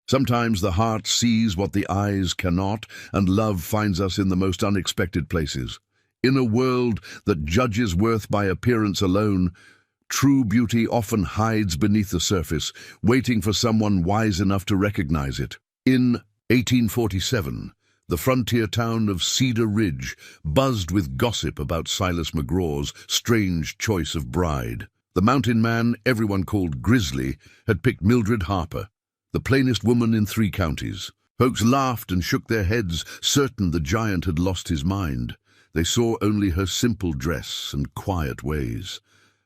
Sometimes the heart sees what the eyes cannot, and love finds us in the most unexpected places. In a world that judges worth by appearance alone, true beauty often hides beneath the surface, waiting for someone wise enough to recognize it. In 1847, the frontier town of Cedar Ridge buzzed with gossip about Silas McGraw's strange choice of bride. The mountain man, everyone called Grizzly, had picked Mildred Harper, the plainest woman in 3 counties. Folks laughed and shook their heads, certain the giant had lost his mind. They saw only her simple dress and quiet ways.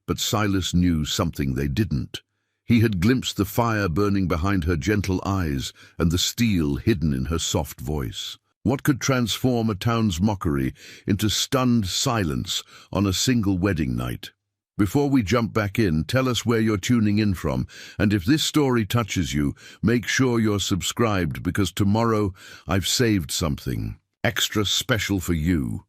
But Silas knew something they didn't. He had glimpsed the fire burning behind her gentle eyes and the steel hidden in her soft voice. What could transform a town's mockery into stunned silence on a single wedding night? Before we jump back in, tell us where you're tuning in from, and if this story touches you, make sure you're subscribed, because tomorrow I've saved something extra special for you.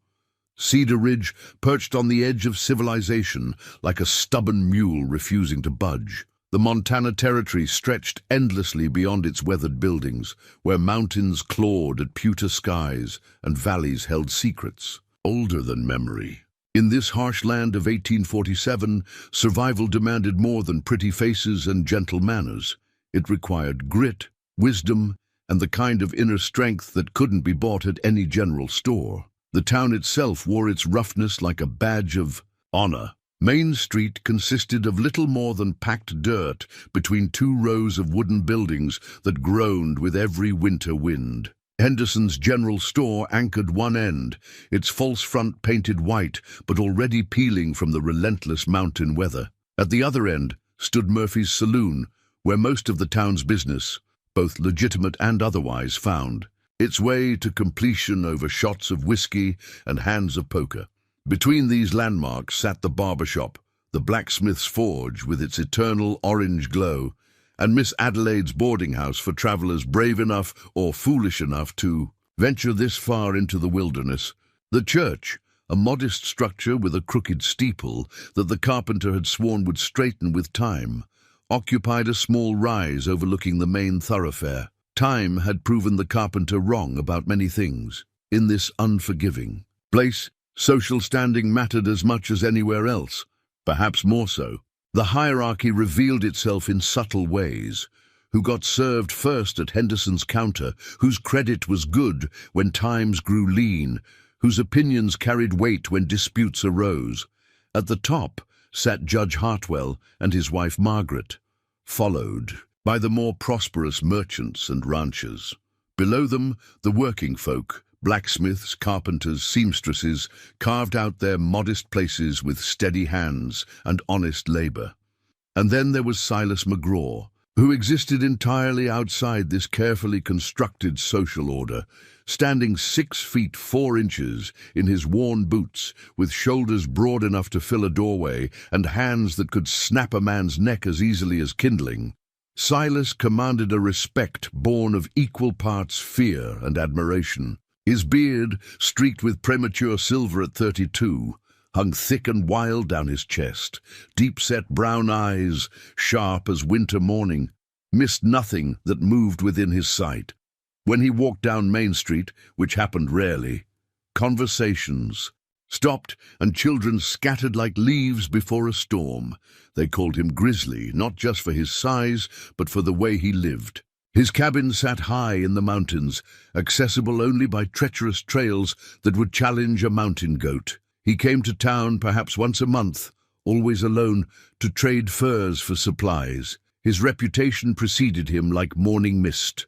Cedar Ridge, perched on the edge of civilization, like a stubborn mule refusing to budge. The Montana Territory stretched endlessly beyond its weathered buildings, where mountains clawed at pewter skies and valleys held secrets older than memory. In this harsh land of 1847, survival demanded more than pretty faces and gentle manners. It required grit, wisdom, and the kind of inner strength that couldn't be bought at any general store. The town itself wore its roughness like a badge of honor. Main Street consisted of little more than packed dirt between 2 rows of wooden buildings that groaned with every winter wind. Henderson's general store anchored one end, its false front painted white but already peeling from the relentless mountain weather. At the other end stood Murphy's saloon, where most of the town's business, both legitimate and otherwise, found its way to completion over shots of whiskey and hands of poker. Between these landmarks sat the barber shop, the blacksmith's forge with its eternal orange glow, and Miss Adelaide's boarding house for travelers brave enough or foolish enough to venture this far into the wilderness. The church, a modest structure with a crooked steeple that the carpenter had sworn would straighten with time, occupied a small rise overlooking the main thoroughfare. Time had proven the carpenter wrong about many things. In this unforgiving place, social standing mattered as much as anywhere else, perhaps more so. The hierarchy revealed itself in subtle ways. Who got served first at Henderson's counter, whose credit was good when times grew lean, whose opinions carried weight when disputes arose. At the top sat Judge Hartwell and his wife Margaret, followed by the more prosperous merchants and ranchers. Below them, the working folk, blacksmiths, carpenters, seamstresses, carved out their modest places with steady hands and honest labor. And then there was Silas McGraw, who existed entirely outside this carefully constructed social order, standing 6 feet 4 inches in his worn boots, with shoulders broad enough to fill a doorway and hands that could snap a man's neck as easily as kindling. Silas commanded a respect born of equal parts fear and admiration. His beard, streaked with premature silver at 32, hung thick and wild down his chest. Deep-set brown eyes, sharp as winter morning, missed nothing that moved within his sight. When he walked down Main Street, which happened rarely, conversations stopped and children scattered like leaves before a storm. They called him Grizzly, not just for his size, but for the way he lived. His cabin sat high in the mountains, accessible only by treacherous trails that would challenge a mountain goat. He came to town perhaps once a month, always alone, to trade furs for supplies. His reputation preceded him like morning mist.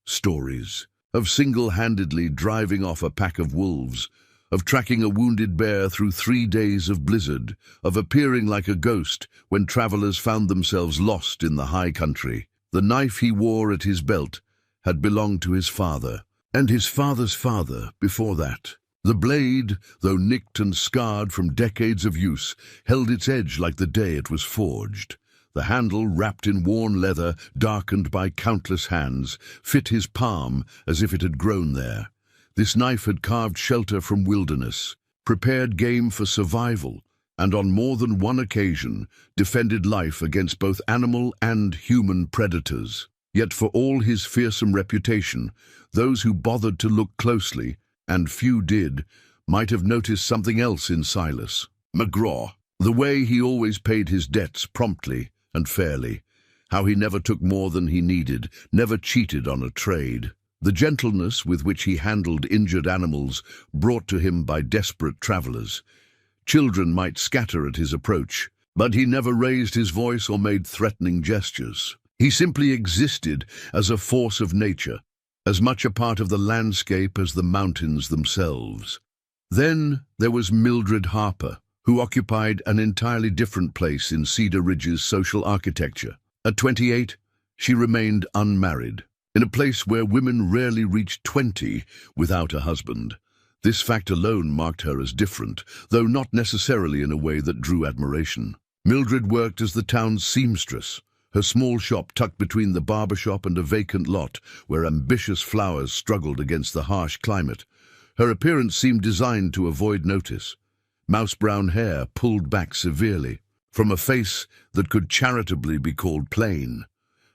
Stories of single-handedly driving off a pack of wolves, of tracking a wounded bear through 3 days of blizzard, of appearing like a ghost when travelers found themselves lost in the high country. The knife he wore at his belt had belonged to his father, and his father's father before that. The blade, though nicked and scarred from decades of use, held its edge like the day it was forged. The handle, wrapped in worn leather, darkened by countless hands, fit his palm as if it had grown there. This knife had carved shelter from wilderness, prepared game for survival, and on more than one occasion defended life against both animal and human predators. Yet for all his fearsome reputation, those who bothered to look closely, and few did, might have noticed something else in Silas. McGraw, the way he always paid his debts promptly and fairly, how he never took more than he needed, never cheated on a trade. The gentleness with which he handled injured animals brought to him by desperate travelers. Children might scatter at his approach, but he never raised his voice or made threatening gestures. He simply existed as a force of nature, as much a part of the landscape as the mountains themselves. Then there was Mildred Harper, who occupied an entirely different place in Cedar Ridge's social architecture. At 28, she remained unmarried, in a place where women rarely reached 20 without a husband. This fact alone marked her as different, though not necessarily in a way that drew admiration. Mildred worked as the town's seamstress, her small shop tucked between the barber shop and a vacant lot where ambitious flowers struggled against the harsh climate. Her appearance seemed designed to avoid notice. Mouse-brown hair pulled back severely, from a face that could charitably be called plain.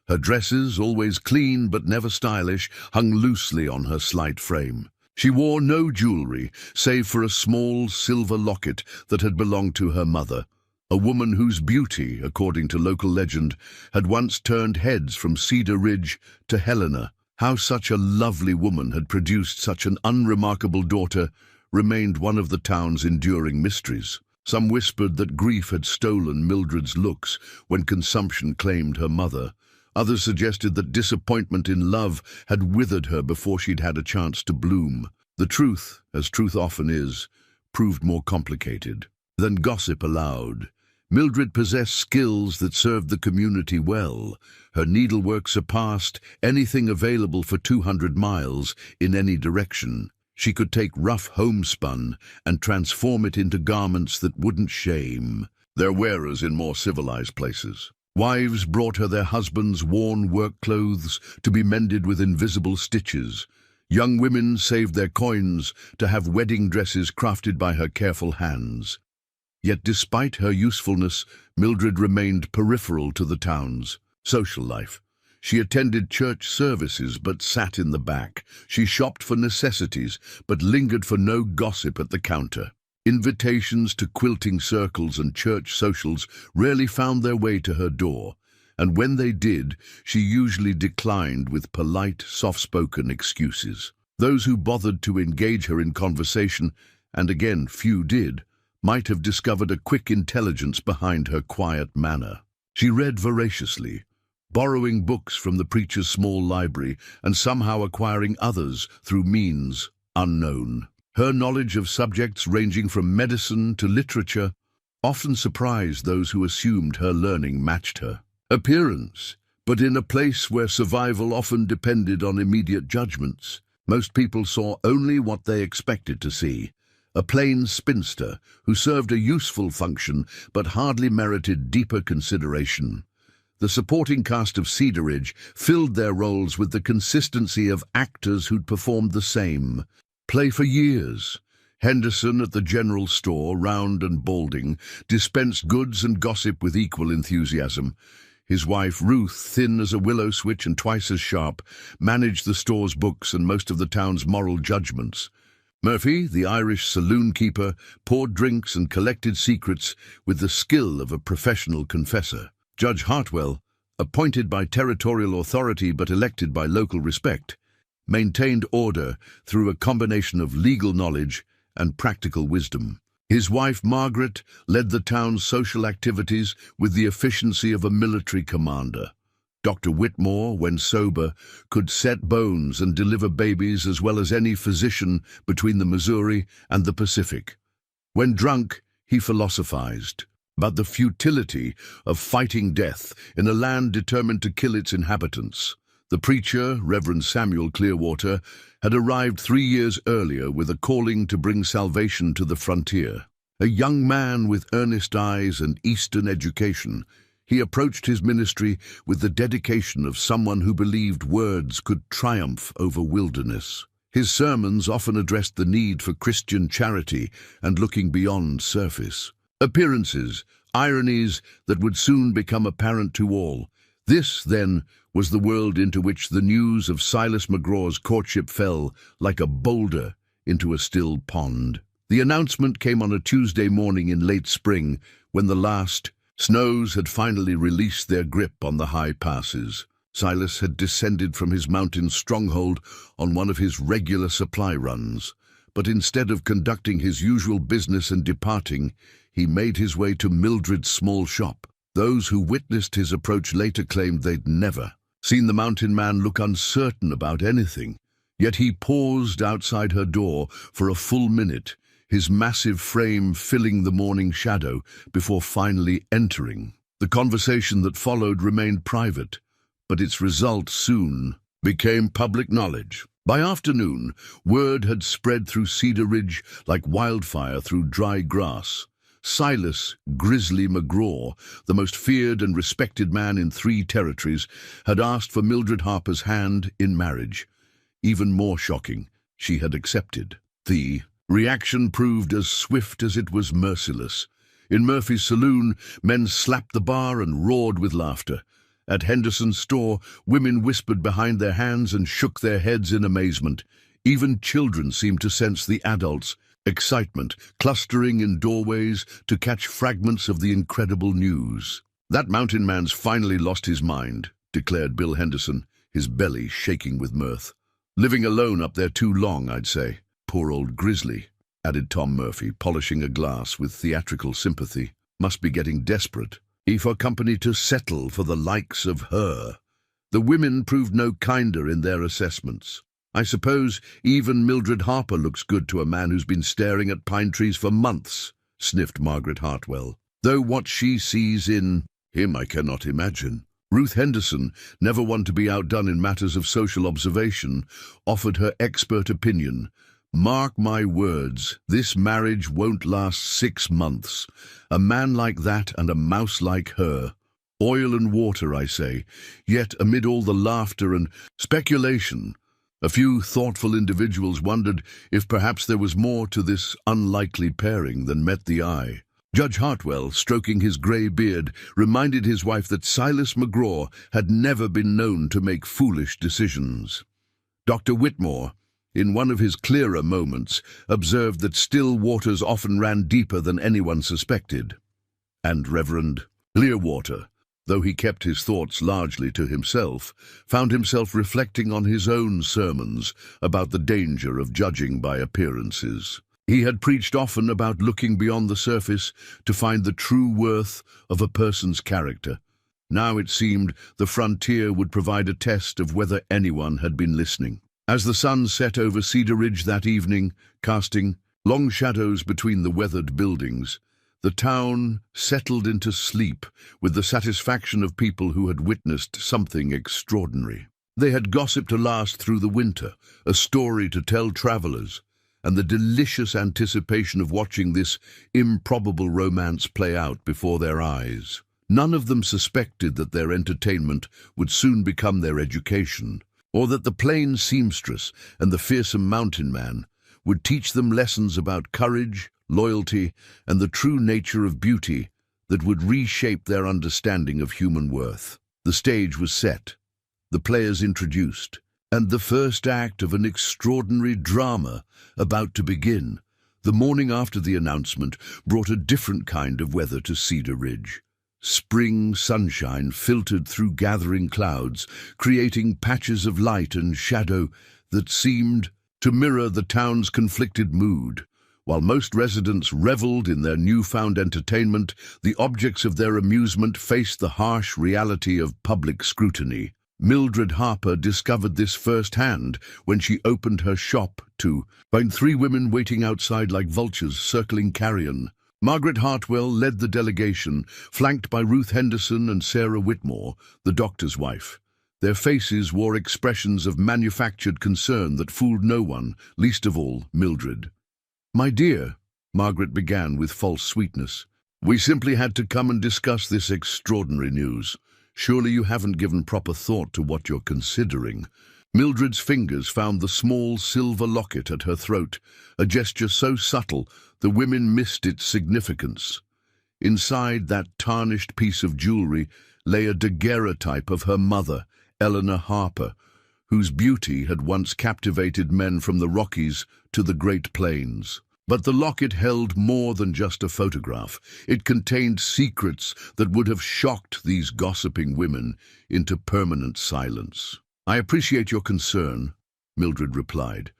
Her dresses, always clean but never stylish, hung loosely on her slight frame. She wore no jewelry, save for a small silver locket that had belonged to her mother, a woman whose beauty, according to local legend, had once turned heads from Cedar Ridge to Helena. How such a lovely woman had produced such an unremarkable daughter remained one of the town's enduring mysteries. Some whispered that grief had stolen Mildred's looks when consumption claimed her mother. Others suggested that disappointment in love had withered her before she'd had a chance to bloom. The truth, as truth often is, proved more complicated than gossip allowed. Mildred possessed skills that served the community well. Her needlework surpassed anything available for 200 miles in any direction. She could take rough homespun and transform it into garments that wouldn't shame their wearers in more civilized places. Wives brought her their husbands' worn work clothes to be mended with invisible stitches. Young women saved their coins to have wedding dresses crafted by her careful hands. Yet despite her usefulness, Mildred remained peripheral to the town's social life. She attended church services but sat in the back. She shopped for necessities but lingered for no gossip at the counter. Invitations to quilting circles and church socials rarely found their way to her door, and when they did, she usually declined with polite, soft-spoken excuses. Those who bothered to engage her in conversation, and again few did, might have discovered a quick intelligence behind her quiet manner. She read voraciously, borrowing books from the preacher's small library and somehow acquiring others through means unknown. Her knowledge of subjects ranging from medicine to literature often surprised those who assumed her learning matched her appearance. But in a place where survival often depended on immediate judgments, most people saw only what they expected to see. A plain spinster who served a useful function but hardly merited deeper consideration. The supporting cast of Cedar Ridge filled their roles with the consistency of actors who'd performed the same play for years. Henderson at the general store, round and balding, dispensed goods and gossip with equal enthusiasm. His wife, Ruth, thin as a willow switch and twice as sharp, managed the store's books and most of the town's moral judgments. Murphy, the Irish saloon keeper, poured drinks and collected secrets with the skill of a professional confessor. Judge Hartwell, appointed by territorial authority but elected by local respect, maintained order through a combination of legal knowledge and practical wisdom. His wife, Margaret, led the town's social activities with the efficiency of a military commander. Dr. Whitmore, when sober, could set bones and deliver babies as well as any physician between the Missouri and the Pacific. When drunk, he philosophized about the futility of fighting death in a land determined to kill its inhabitants. The preacher, Reverend Samuel Clearwater, had arrived 3 years earlier with a calling to bring salvation to the frontier. A young man with earnest eyes and Eastern education, he approached his ministry with the dedication of someone who believed words could triumph over wilderness. His sermons often addressed the need for Christian charity and looking beyond surface appearances, ironies that would soon become apparent to all. This, then, was the world into which the news of Silas McGraw's courtship fell like a boulder into a still pond. The announcement came on a Tuesday morning in late spring, when the last snows had finally released their grip on the high passes. Silas had descended from his mountain stronghold on one of his regular supply runs, but instead of conducting his usual business and departing, he made his way to Mildred's small shop. Those who witnessed his approach later claimed they'd never seen the mountain man look uncertain about anything, yet he paused outside her door for a full minute, his massive frame filling the morning shadow before finally entering. The conversation that followed remained private, but its result soon became public knowledge. By afternoon, word had spread through Cedar Ridge like wildfire through dry grass. Silas "Grizzly" McGraw, the most feared and respected man in 3 territories, had asked for Mildred Harper's hand in marriage. Even more shocking, she had accepted. The reaction proved as swift as it was merciless. In Murphy's saloon, men slapped the bar and roared with laughter. At Henderson's store, women whispered behind their hands and shook their heads in amazement. Even children seemed to sense the adults' excitement, clustering in doorways to catch fragments of the incredible news. "That mountain man's finally lost his mind," declared Bill Henderson, his belly shaking with mirth. "Living alone up there too long, I'd say." "Poor old Grizzly," added Tom Murphy, polishing a glass with theatrical sympathy. "Must be getting desperate. For company to settle for the likes of her." The women proved no kinder in their assessments. "I suppose even Mildred Harper looks good to a man who's been staring at pine trees for months," sniffed Margaret Hartwell. "Though what she sees in him I cannot imagine." Ruth Henderson, never one to be outdone in matters of social observation, offered her expert opinion. "Mark my words, this marriage won't last 6 months. A man like that and a mouse like her. Oil and water, I say." Yet amid all the laughter and speculation, a few thoughtful individuals wondered if perhaps there was more to this unlikely pairing than met the eye. Judge Hartwell, stroking his grey beard, reminded his wife that Silas McGraw had never been known to make foolish decisions. Dr. Whitmore, in one of his clearer moments, observed that still waters often ran deeper than anyone suspected. And Reverend Clearwater, though he kept his thoughts largely to himself, found himself reflecting on his own sermons about the danger of judging by appearances. He had preached often about looking beyond the surface to find the true worth of a person's character. Now it seemed the frontier would provide a test of whether anyone had been listening. As the sun set over Cedar Ridge that evening, casting long shadows between the weathered buildings, the town settled into sleep with the satisfaction of people who had witnessed something extraordinary. They had gossip to last through the winter, a story to tell travelers, and the delicious anticipation of watching this improbable romance play out before their eyes. None of them suspected that their entertainment would soon become their education, or that the plain seamstress and the fearsome mountain man would teach them lessons about courage, loyalty, and the true nature of beauty that would reshape their understanding of human worth. The stage was set, the players introduced, and the first act of an extraordinary drama about to begin. The morning after the announcement brought a different kind of weather to Cedar Ridge. Spring sunshine filtered through gathering clouds, creating patches of light and shadow that seemed to mirror the town's conflicted mood. While most residents reveled in their newfound entertainment, the objects of their amusement faced the harsh reality of public scrutiny. Mildred Harper discovered this firsthand when she opened her shop to find 3 women waiting outside like vultures circling carrion. Margaret Hartwell led the delegation, flanked by Ruth Henderson and Sarah Whitmore, the doctor's wife. Their faces wore expressions of manufactured concern that fooled no one, least of all Mildred. "My dear," Margaret began with false sweetness, "we simply had to come and discuss this extraordinary news. Surely you haven't given proper thought to what you're considering." Mildred's fingers found the small silver locket at her throat, a gesture so subtle the women missed its significance. Inside that tarnished piece of jewelry lay a daguerreotype of her mother, Eleanor Harper, whose beauty had once captivated men from the Rockies to the Great Plains. But the locket held more than just a photograph. It contained secrets that would have shocked these gossiping women into permanent silence. "I appreciate your concern," Mildred replied,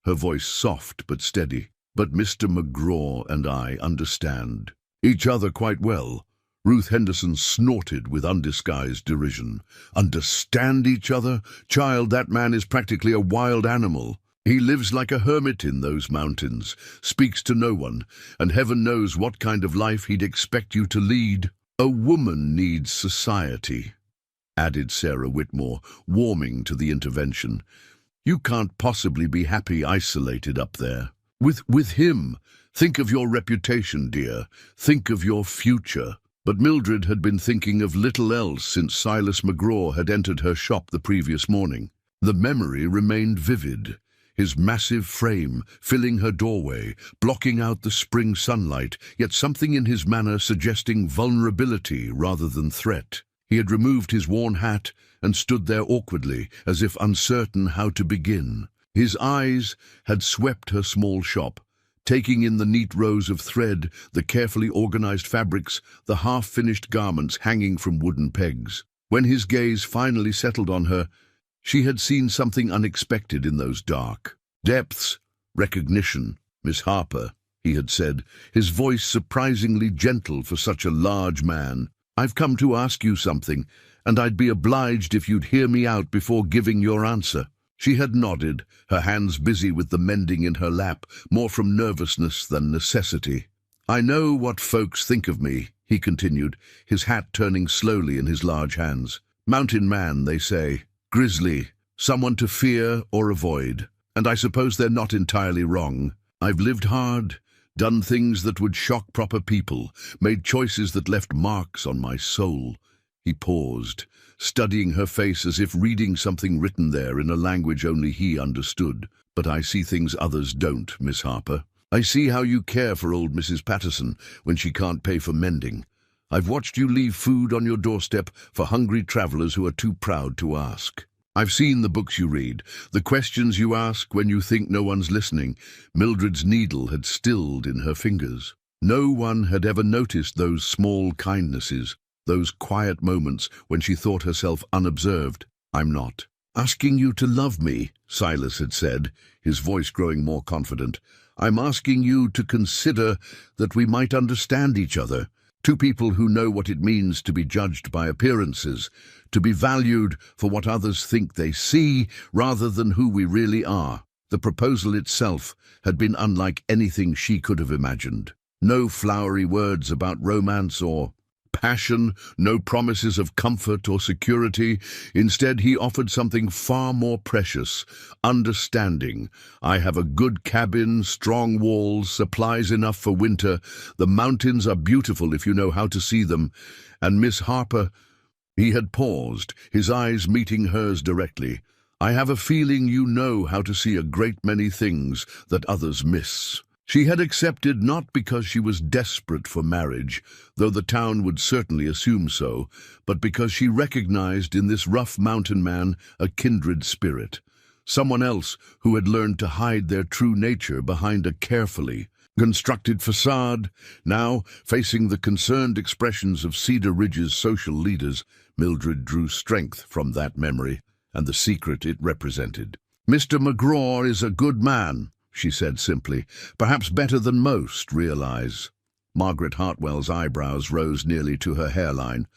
her voice soft but steady. "But Mr. McGraw and I understand each other quite well." Ruth Henderson snorted with undisguised derision. "Understand each other? Child, that man is practically a wild animal. He lives like a hermit in those mountains, speaks to no one, and heaven knows what kind of life he'd expect you to lead." "A woman needs society," added Sarah Whitmore, warming to the intervention. "You can't possibly be happy isolated up there. With him. Think of your reputation, dear. Think of your future." But Mildred had been thinking of little else since Silas McGraw had entered her shop the previous morning. The memory remained vivid. His massive frame filling her doorway, blocking out the spring sunlight, yet something in his manner suggesting vulnerability rather than threat. He had removed his worn hat and stood there awkwardly, as if uncertain how to begin. His eyes had swept her small shop, taking in the neat rows of thread, the carefully organized fabrics, the half-finished garments hanging from wooden pegs. When his gaze finally settled on her, she had seen something unexpected in those dark depths. "Recognition, Miss Harper," he had said, his voice surprisingly gentle for such a large man. "I've come to ask you something, and I'd be obliged if you'd hear me out before giving your answer." She had nodded, her hands busy with the mending in her lap, more from nervousness than necessity. "I know what folks think of me," he continued, his hat turning slowly in his large hands. "Mountain man, they say. Grizzly, someone to fear or avoid. And I suppose they're not entirely wrong. I've lived hard, done things that would shock proper people, made choices that left marks on my soul." He paused, studying her face as if reading something written there in a language only he understood. "But I see things others don't, Miss Harper. I see how you care for old Mrs. Patterson when she can't pay for mending. I've watched you leave food on your doorstep for hungry travelers who are too proud to ask. I've seen the books you read, the questions you ask when you think no one's listening." Mildred's needle had stilled in her fingers. No one had ever noticed those small kindnesses, those quiet moments when she thought herself unobserved. "I'm not asking you to love me," Silas had said, his voice growing more confident. "I'm asking you to consider that we might understand each other. Two people who know what it means to be judged by appearances, to be valued for what others think they see rather than who we really are." The proposal itself had been unlike anything she could have imagined. No flowery words about romance or passion, no promises of comfort or security. Instead, he offered something far more precious: understanding. "I have a good cabin, strong walls, supplies enough for winter. The mountains are beautiful if you know how to see them. And Miss Harper—" He had paused, his eyes meeting hers directly. "I have a feeling you know how to see a great many things that others miss." She had accepted not because she was desperate for marriage, though the town would certainly assume so, but because she recognized in this rough mountain man a kindred spirit, someone else who had learned to hide their true nature behind a carefully constructed facade. Now, facing the concerned expressions of Cedar Ridge's social leaders, Mildred drew strength from that memory and the secret it represented. "Mr. McGraw is a good man," she said simply, "perhaps better than most realize." Margaret Hartwell's eyebrows rose nearly to her hairline.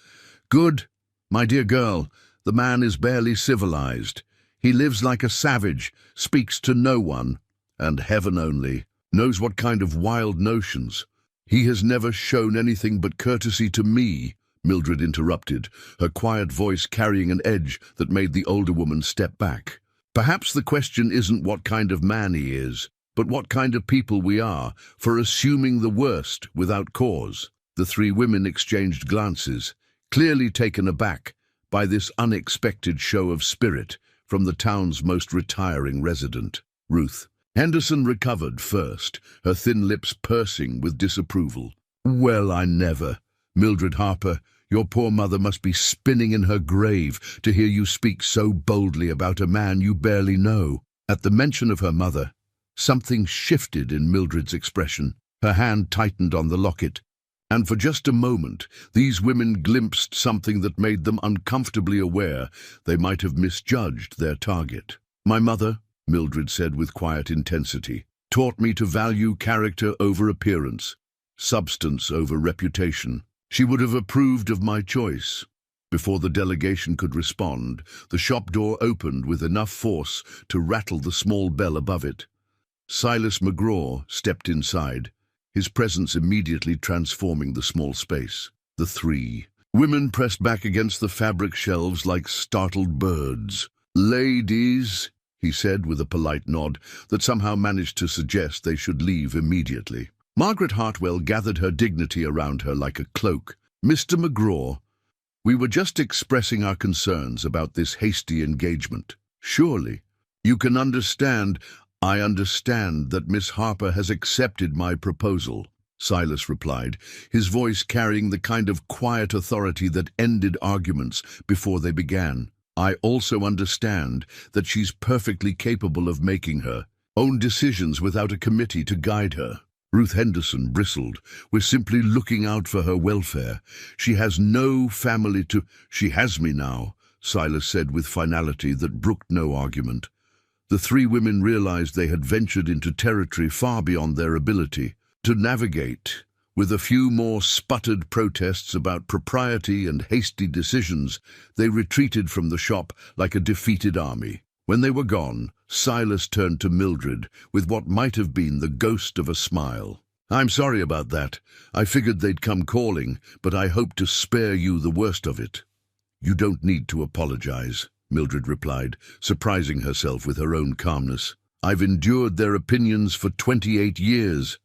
"Good? My dear girl, the man is barely civilized. He lives like a savage, speaks to no one, and heaven only knows what kind of wild notions. He has never shown anything but courtesy to me," Mildred interrupted, her quiet voice carrying an edge that made the older woman step back. "Perhaps the question isn't what kind of man he is, but what kind of people we are for assuming the worst without cause." The three women exchanged glances, clearly taken aback by this unexpected show of spirit from the town's most retiring resident. Ruth Henderson recovered first, her thin lips pursing with disapproval. "Well, I never. Mildred Harper, Your poor mother must be spinning in her grave to hear you speak so boldly about a man you barely know." At the mention of her mother, something shifted in Mildred's expression. Her hand tightened on the locket, and for just a moment these women glimpsed something that made them uncomfortably aware they might have misjudged their target. "My mother," Mildred said with quiet intensity, "taught me to value character over appearance, substance over reputation. She would have approved of my choice." Before the delegation could respond, the shop door opened with enough force to rattle the small bell above it. Silas McGraw stepped inside, his presence immediately transforming the small space. The three women pressed back against the fabric shelves like startled birds. "Ladies," he said with a polite nod that somehow managed to suggest they should leave immediately. Margaret Hartwell gathered her dignity around her like a cloak. "Mr. McGraw, we were just expressing our concerns about this hasty engagement. Surely you can understand—" "I understand that Miss Harper has accepted my proposal," Silas replied, his voice carrying the kind of quiet authority that ended arguments before they began. "I also understand that she's perfectly capable of making her own decisions without a committee to guide her." Ruth Henderson bristled. "We're simply looking out for her welfare. She has no family to—" "She has me now," Silas said with finality that brooked no argument. The three women realized they had ventured into territory far beyond their ability to navigate. With a few more sputtered protests about propriety and hasty decisions, they retreated from the shop like a defeated army. When they were gone, Silas turned to Mildred with what might have been the ghost of a smile. "I'm sorry about that. I figured they'd come calling, but I hope to spare you the worst of it." "You don't need to apologize," Mildred replied, surprising herself with her own calmness. "I've endured their opinions for 28 years.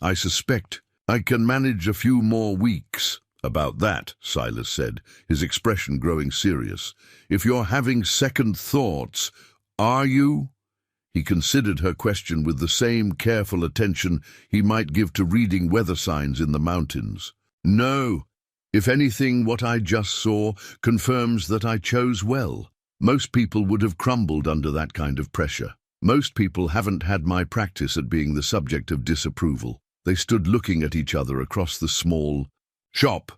I suspect I can manage a few more weeks." "About that," Silas said, his expression growing serious. "If you're having second thoughts, are you?" He considered her question with the same careful attention he might give to reading weather signs in the mountains. "No. If anything, what I just saw confirms that I chose well. Most people would have crumbled under that kind of pressure. Most people haven't had my practice at being the subject of disapproval." They stood looking at each other across the small shop,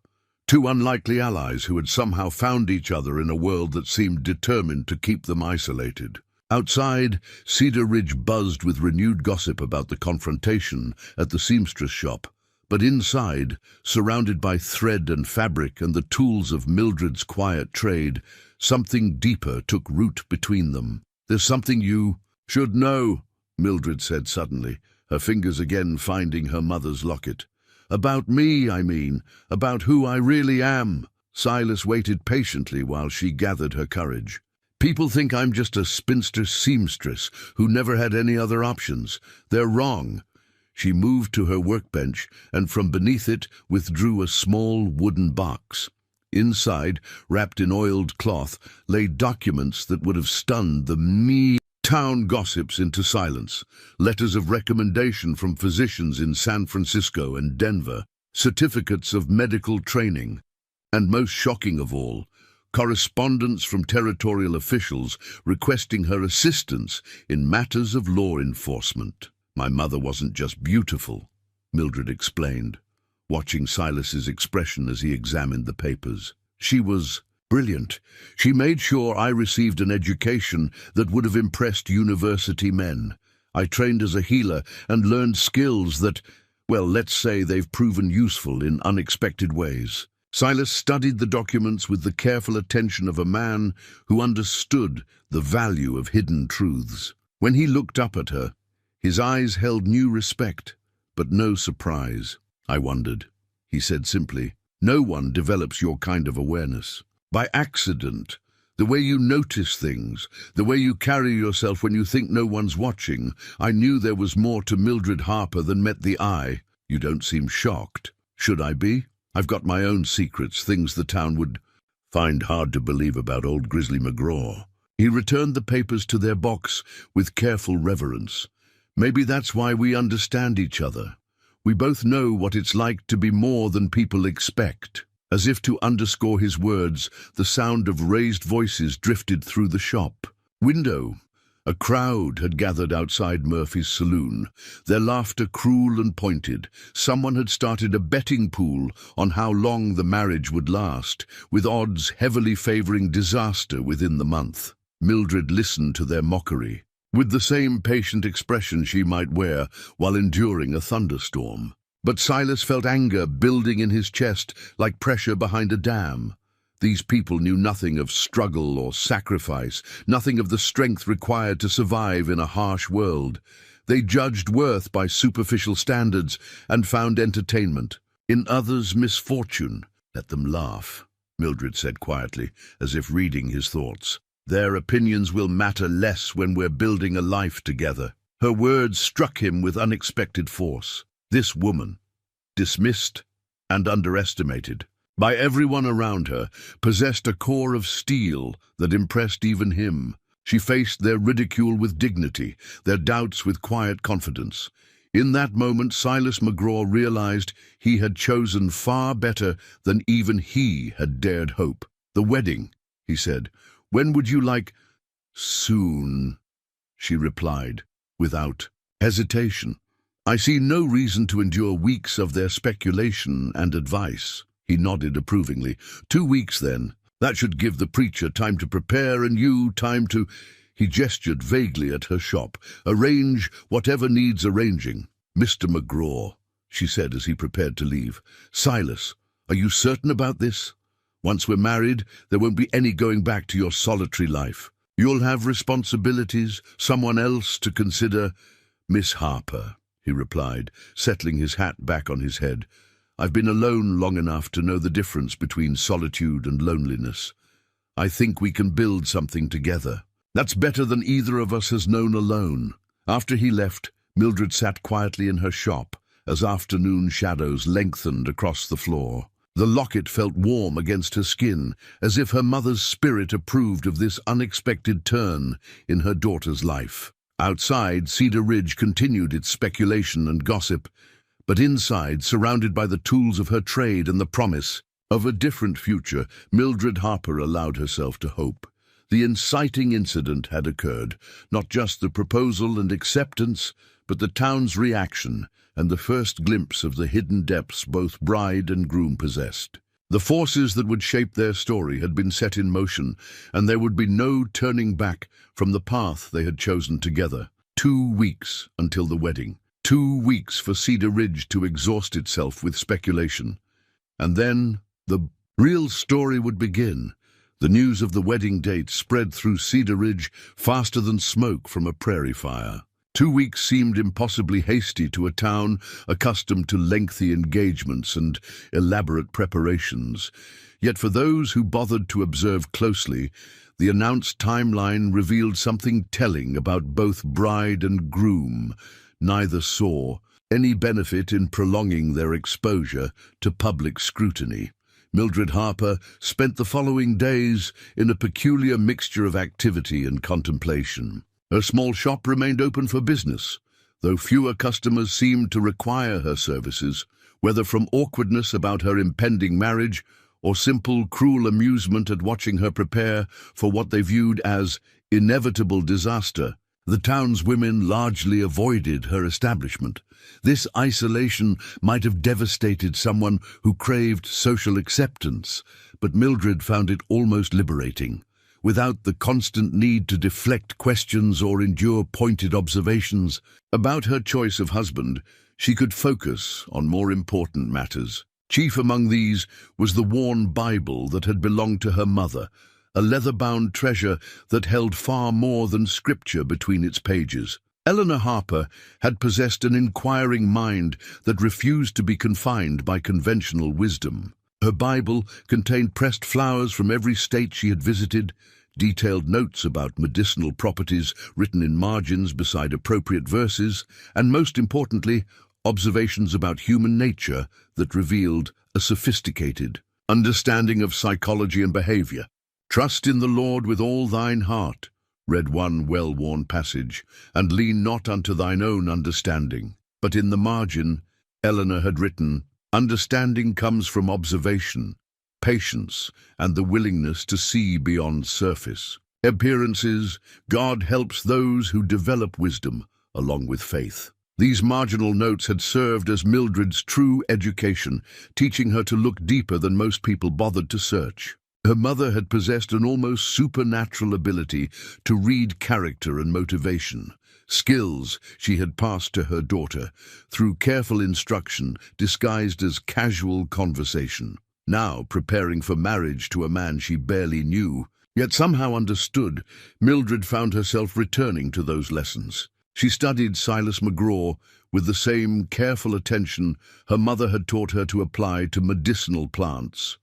two unlikely allies who had somehow found each other in a world that seemed determined to keep them isolated. Outside, Cedar Ridge buzzed with renewed gossip about the confrontation at the seamstress shop. But inside, surrounded by thread and fabric and the tools of Mildred's quiet trade, something deeper took root between them. "There's something you should know," Mildred said suddenly, her fingers again finding her mother's locket. "About me, I mean. About who I really am." Silas waited patiently while she gathered her courage. "People think I'm just a spinster seamstress who never had any other options. They're wrong." She moved to her workbench and from beneath it withdrew a small wooden box. Inside, wrapped in oiled cloth, lay documents that would have stunned the town gossips into silence. Letters of recommendation from physicians in San Francisco and Denver, certificates of medical training, and most shocking of all, correspondence from territorial officials requesting her assistance in matters of law enforcement. "My mother wasn't just beautiful," Mildred explained, watching Silas's expression as he examined the papers. "She was brilliant. She made sure I received an education that would have impressed university men. I trained as a healer and learned skills that, well, let's say they've proven useful in unexpected ways." Silas studied the documents with the careful attention of a man who understood the value of hidden truths. When he looked up at her, his eyes held new respect, but no surprise. "I wondered," he said simply. "No one develops your kind of awareness. By accident, the way you notice things, the way you carry yourself when you think no one's watching. I knew there was more to Mildred Harper than met the eye." "You don't seem shocked." "Should I be? I've got my own secrets, things the town would find hard to believe about old Grizzly McGraw." He returned the papers to their box with careful reverence. "Maybe that's why we understand each other. We both know what it's like to be more than people expect." As if to underscore his words, the sound of raised voices drifted through the shop window. A crowd had gathered outside Murphy's saloon, their laughter cruel and pointed. Someone had started a betting pool on how long the marriage would last, with odds heavily favoring disaster within the month. Mildred listened to their mockery, with the same patient expression she might wear while enduring a thunderstorm. But Silas felt anger building in his chest like pressure behind a dam. These people knew nothing of struggle or sacrifice, nothing of the strength required to survive in a harsh world. They judged worth by superficial standards and found entertainment in others' misfortune. Let them laugh, Mildred said quietly, as if reading his thoughts. Their opinions will matter less when we're building a life together. Her words struck him with unexpected force. This woman, dismissed and underestimated by everyone around her, possessed a core of steel that impressed even him. She faced their ridicule with dignity, their doubts with quiet confidence. In that moment, Silas McGraw realized he had chosen far better than even he had dared hope. "The wedding," he said. "When would you like?" "Soon," she replied, without hesitation. "I see no reason to endure weeks of their speculation and advice." He nodded approvingly. 2 weeks, then. That should give the preacher time to prepare and you time to—" He gestured vaguely at her shop. "Arrange whatever needs arranging." "Mr. McGraw," she said as he prepared to leave. "Silas, are you certain about this? Once we're married, there won't be any going back to your solitary life. You'll have responsibilities, someone else to consider." "Miss Harper," he replied, settling his hat back on his head. "I've been alone long enough to know the difference between solitude and loneliness. I think we can build something together. That's better than either of us has known alone." After he left, Mildred sat quietly in her shop as afternoon shadows lengthened across the floor. The locket felt warm against her skin, as if her mother's spirit approved of this unexpected turn in her daughter's life. Outside, Cedar Ridge continued its speculation and gossip, but inside, surrounded by the tools of her trade and the promise of a different future, Mildred Harper allowed herself to hope. The inciting incident had occurred, not just the proposal and acceptance, but the town's reaction and the first glimpse of the hidden depths both bride and groom possessed. The forces that would shape their story had been set in motion, and there would be no turning back from the path they had chosen together. 2 weeks until the wedding. 2 weeks for Cedar Ridge to exhaust itself with speculation. And then the real story would begin. The news of the wedding date spread through Cedar Ridge faster than smoke from a prairie fire. 2 weeks seemed impossibly hasty to a town accustomed to lengthy engagements and elaborate preparations. Yet for those who bothered to observe closely, the announced timeline revealed something telling about both bride and groom. Neither saw any benefit in prolonging their exposure to public scrutiny. Mildred Harper spent the following days in a peculiar mixture of activity and contemplation. Her small shop remained open for business, though fewer customers seemed to require her services, whether from awkwardness about her impending marriage or simple, cruel amusement at watching her prepare for what they viewed as inevitable disaster. The town's women largely avoided her establishment. This isolation might have devastated someone who craved social acceptance, but Mildred found it almost liberating. Without the constant need to deflect questions or endure pointed observations about her choice of husband, she could focus on more important matters. Chief among these was the worn Bible that had belonged to her mother, a leather-bound treasure that held far more than scripture between its pages. Eleanor Harper had possessed an inquiring mind that refused to be confined by conventional wisdom. Her Bible contained pressed flowers from every state she had visited, detailed notes about medicinal properties written in margins beside appropriate verses, and most importantly, observations about human nature that revealed a sophisticated understanding of psychology and behavior. "Trust in the Lord with all thine heart," read one well-worn passage, "and lean not unto thine own understanding." But in the margin, Eleanor had written, "Understanding comes from observation, patience, and the willingness to see beyond surface. Appearances, God helps those who develop wisdom, along with faith. These marginal notes had served as Mildred's true education, teaching her to look deeper than most people bothered to search. Her mother had possessed an almost supernatural ability to read character and motivation, skills she had passed to her daughter through careful instruction disguised as casual conversation. Now, preparing for marriage to a man she barely knew, yet somehow understood, Mildred found herself returning to those lessons. She studied Silas McGraw with the same careful attention her mother had taught her to apply to medicinal plants,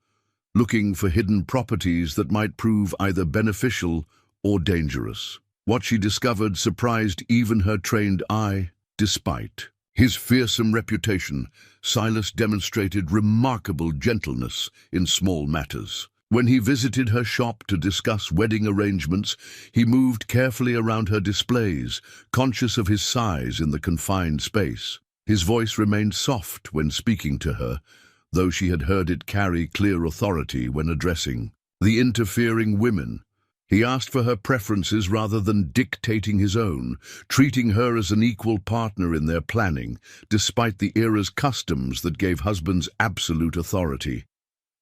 looking for hidden properties that might prove either beneficial or dangerous. What she discovered surprised even her trained eye. Despite his fearsome reputation, Silas demonstrated remarkable gentleness in small matters. When he visited her shop to discuss wedding arrangements, he moved carefully around her displays, conscious of his size in the confined space. His voice remained soft when speaking to her, though she had heard it carry clear authority when addressing the interfering women. He asked for her preferences rather than dictating his own, treating her as an equal partner in their planning, despite the era's customs that gave husbands absolute authority.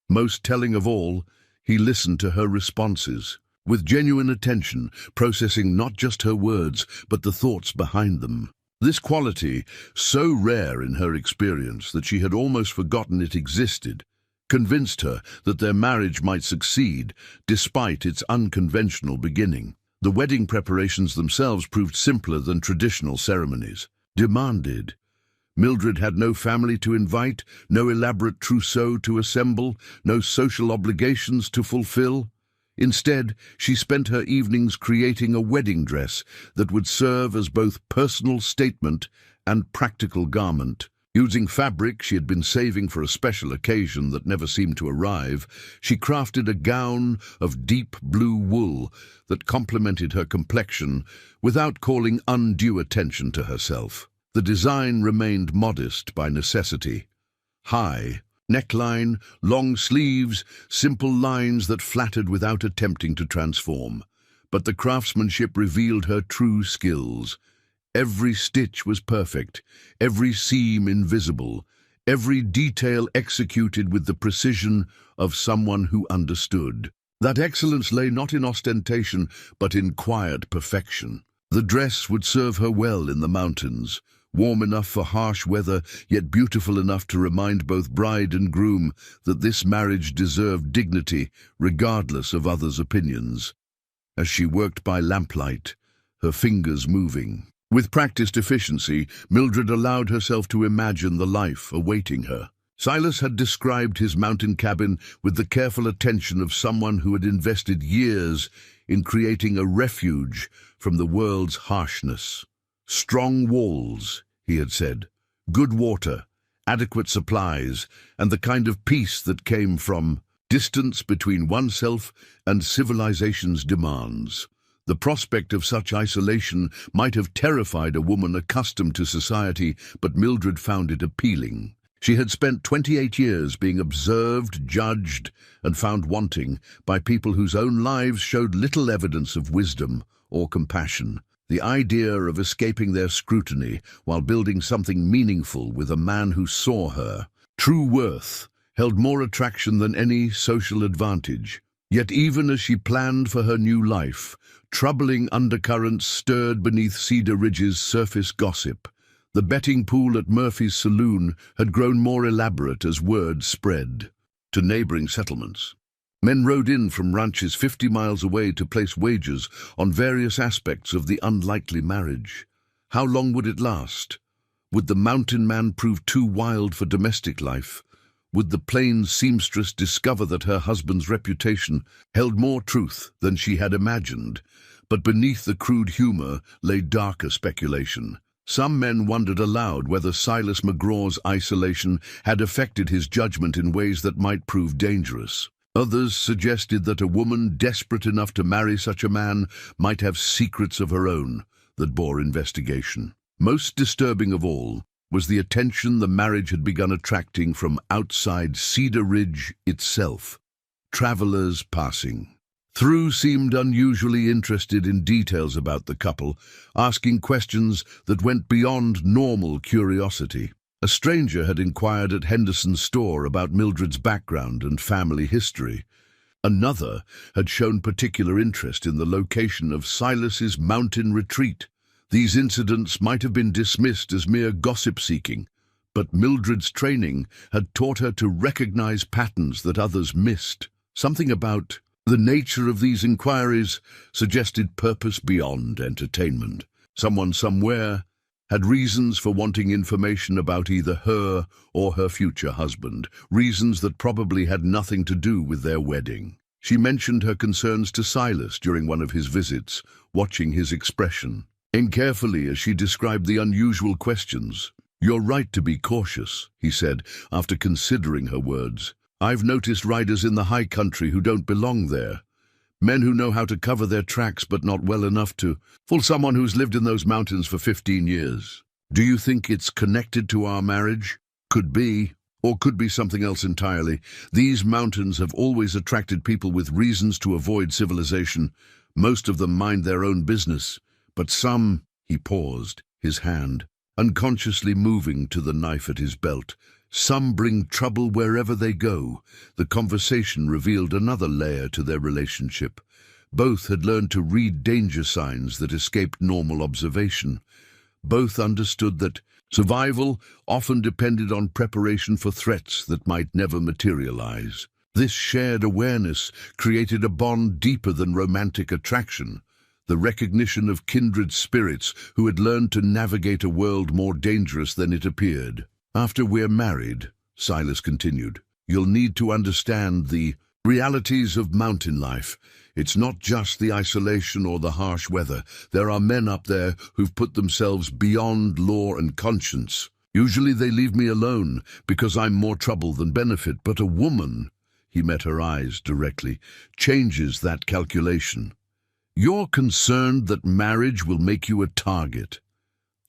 Most telling of all, he listened to her responses, with genuine attention, processing not just her words, but the thoughts behind them. This quality, so rare in her experience that she had almost forgotten it existed, convinced her that their marriage might succeed despite its unconventional beginning. The wedding preparations themselves proved simpler than traditional ceremonies. Demanded. Mildred had no family to invite, no elaborate trousseau to assemble, no social obligations to fulfill. Instead, she spent her evenings creating a wedding dress that would serve as both personal statement and practical garment. Using fabric she had been saving for a special occasion that never seemed to arrive, she crafted a gown of deep blue wool that complemented her complexion without calling undue attention to herself. The design remained modest by necessity. High neckline, long sleeves, simple lines that flattered without attempting to transform. But the craftsmanship revealed her true skills. Every stitch was perfect, every seam invisible, every detail executed with the precision of someone who understood. That excellence lay not in ostentation, but in quiet perfection. The dress would serve her well in the mountains, warm enough for harsh weather, yet beautiful enough to remind both bride and groom that this marriage deserved dignity, regardless of others' opinions. As she worked by lamplight, her fingers moving, with practiced efficiency, Mildred allowed herself to imagine the life awaiting her. Silas had described his mountain cabin with the careful attention of someone who had invested years in creating a refuge from the world's harshness. Strong walls, he had said, good water, adequate supplies, and the kind of peace that came from distance between oneself and civilization's demands. The prospect of such isolation might have terrified a woman accustomed to society, but Mildred found it appealing. She had spent 28 years being observed, judged, and found wanting by people whose own lives showed little evidence of wisdom or compassion. The idea of escaping their scrutiny while building something meaningful with a man who saw her, true worth, held more attraction than any social advantage. Yet even as she planned for her new life, troubling undercurrents stirred beneath Cedar Ridge's surface gossip. The betting pool at Murphy's saloon had grown more elaborate as word spread to neighboring settlements. Men rode in from ranches 50 miles away to place wagers on various aspects of the unlikely marriage. How long would it last? Would the mountain man prove too wild for domestic life? Would the plains seamstress discover that her husband's reputation held more truth than she had imagined? But beneath the crude humor lay darker speculation. Some men wondered aloud whether Silas McGraw's isolation had affected his judgment in ways that might prove dangerous. Others suggested that a woman desperate enough to marry such a man might have secrets of her own that bore investigation. Most disturbing of all was the attention the marriage had begun attracting from outside Cedar Ridge itself. travelers passing. Through seemed unusually interested in details about the couple, asking questions that went beyond normal curiosity. A stranger had inquired at Henderson's store about Mildred's background and family history. Another had shown particular interest in the location of Silas's mountain retreat. These incidents might have been dismissed as mere gossip-seeking, but Mildred's training had taught her to recognize patterns that others missed. Something about the nature of these inquiries suggested purpose beyond entertainment. Someone somewhere had reasons for wanting information about either her or her future husband, reasons that probably had nothing to do with their wedding. She mentioned her concerns to Silas during one of his visits, watching his expression. Carefully as she described the unusual questions. "You're right to be cautious," he said, after considering her words. "I've noticed riders in the high country who don't belong there. Men who know how to cover their tracks but not well enough to fool someone who's lived in those mountains for 15 years. Do you think it's connected to our marriage? Could be, or could be something else entirely. These mountains have always attracted people with reasons to avoid civilization. Most of them mind their own business. But some," he paused, his hand unconsciously moving to the knife at his belt, "some bring trouble wherever they go." The conversation revealed another layer to their relationship. Both had learned to read danger signs that escaped normal observation. Both understood that survival often depended on preparation for threats that might never materialize. This shared awareness created a bond deeper than romantic attraction. The recognition of kindred spirits who had learned to navigate a world more dangerous than it appeared. "After we're married," Silas continued, "you'll need to understand the realities of mountain life. It's not just the isolation or the harsh weather. There are men up there who've put themselves beyond law and conscience. Usually they leave me alone because I'm more trouble than benefit, but a woman," he met her eyes directly, "changes that calculation. You're concerned that marriage will make you a target.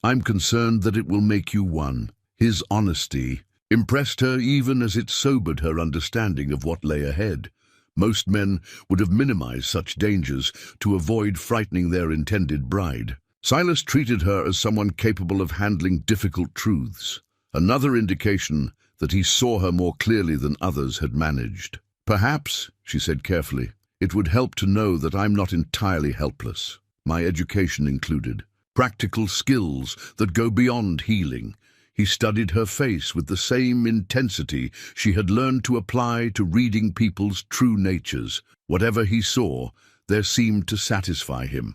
I'm concerned that it will make you one." His honesty impressed her even as it sobered her understanding of what lay ahead. Most men would have minimized such dangers to avoid frightening their intended bride. Silas treated her as someone capable of handling difficult truths, another indication that he saw her more clearly than others had managed. "Perhaps," she said carefully, "it would help to know that I'm not entirely helpless. My education included practical skills that go beyond healing." He studied her face with the same intensity she had learned to apply to reading people's true natures. Whatever he saw, there seemed to satisfy him.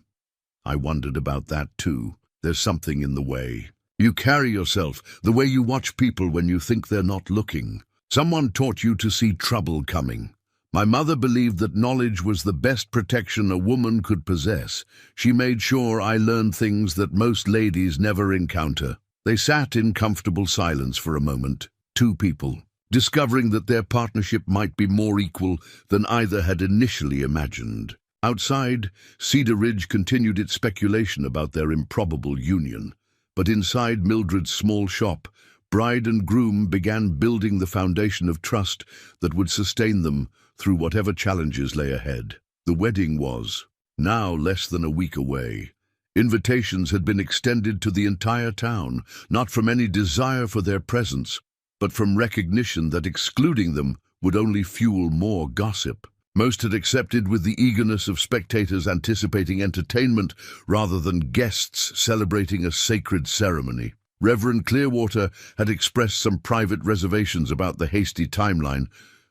"I wondered about that too. There's something in the way you carry yourself, the way you watch people when you think they're not looking. Someone taught you to see trouble coming. My mother believed that knowledge was the best protection a woman could possess. She made sure I learned things that most ladies never encounter." They sat in comfortable silence for a moment, two people, discovering that their partnership might be more equal than either had initially imagined. Outside, Cedar Ridge continued its speculation about their improbable union. But inside Mildred's small shop, bride and groom began building the foundation of trust that would sustain them through whatever challenges lay ahead. The wedding was now less than a week away. Invitations had been extended to the entire town, not from any desire for their presence, but from recognition that excluding them would only fuel more gossip. Most had accepted with the eagerness of spectators anticipating entertainment rather than guests celebrating a sacred ceremony. Reverend Clearwater had expressed some private reservations about the hasty timeline,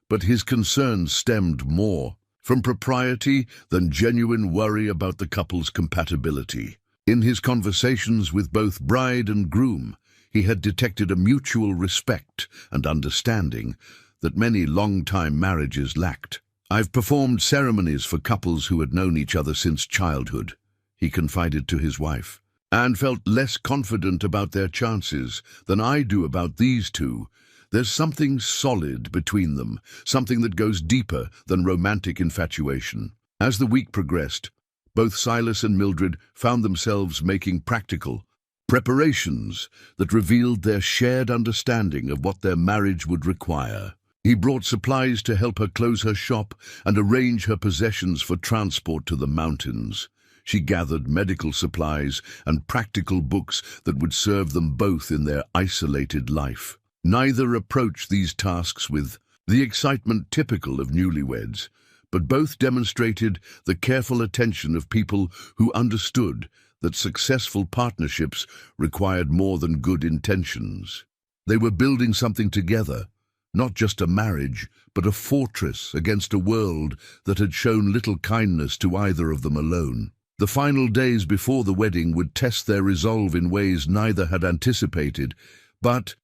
but his concerns stemmed more from propriety than genuine worry about the couple's compatibility. In his conversations with both bride and groom, he had detected a mutual respect and understanding that many long-time marriages lacked. "I've performed ceremonies for couples who had known each other since childhood," he confided to his wife, "and felt less confident about their chances than I do about these two. There's something solid between them, something that goes deeper than romantic infatuation." As the week progressed, both Silas and Mildred found themselves making practical preparations that revealed their shared understanding of what their marriage would require. He brought supplies to help her close her shop and arrange her possessions for transport to the mountains. She gathered medical supplies and practical books that would serve them both in their isolated life. Neither approached these tasks with the excitement typical of newlyweds, but both demonstrated the careful attention of people who understood that successful partnerships required more than good intentions. They were building something together, not just a marriage, but a fortress against a world that had shown little kindness to either of them alone. The final days before the wedding would test their resolve in ways neither had anticipated, but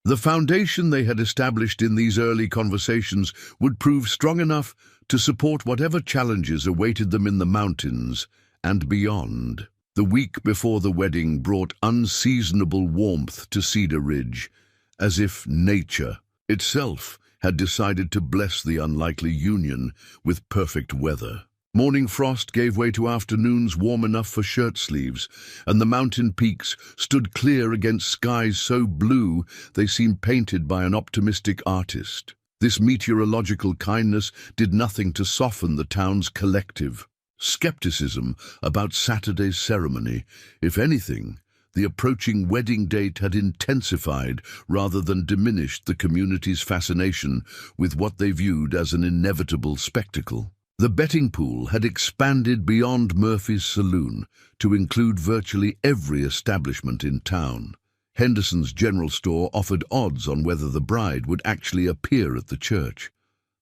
the foundation they had established in these early conversations would prove strong enough to support whatever challenges awaited them in the mountains and beyond. The week before the wedding brought unseasonable warmth to Cedar Ridge, as if nature itself had decided to bless the unlikely union with perfect weather. Morning frost gave way to afternoons warm enough for shirt sleeves, and the mountain peaks stood clear against skies so blue they seemed painted by an optimistic artist. This meteorological kindness did nothing to soften the town's collective skepticism about Saturday's ceremony. If anything, the approaching wedding date had intensified rather than diminished the community's fascination with what they viewed as an inevitable spectacle. The betting pool had expanded beyond Murphy's saloon to include virtually every establishment in town. Henderson's general store offered odds on whether the bride would actually appear at the church.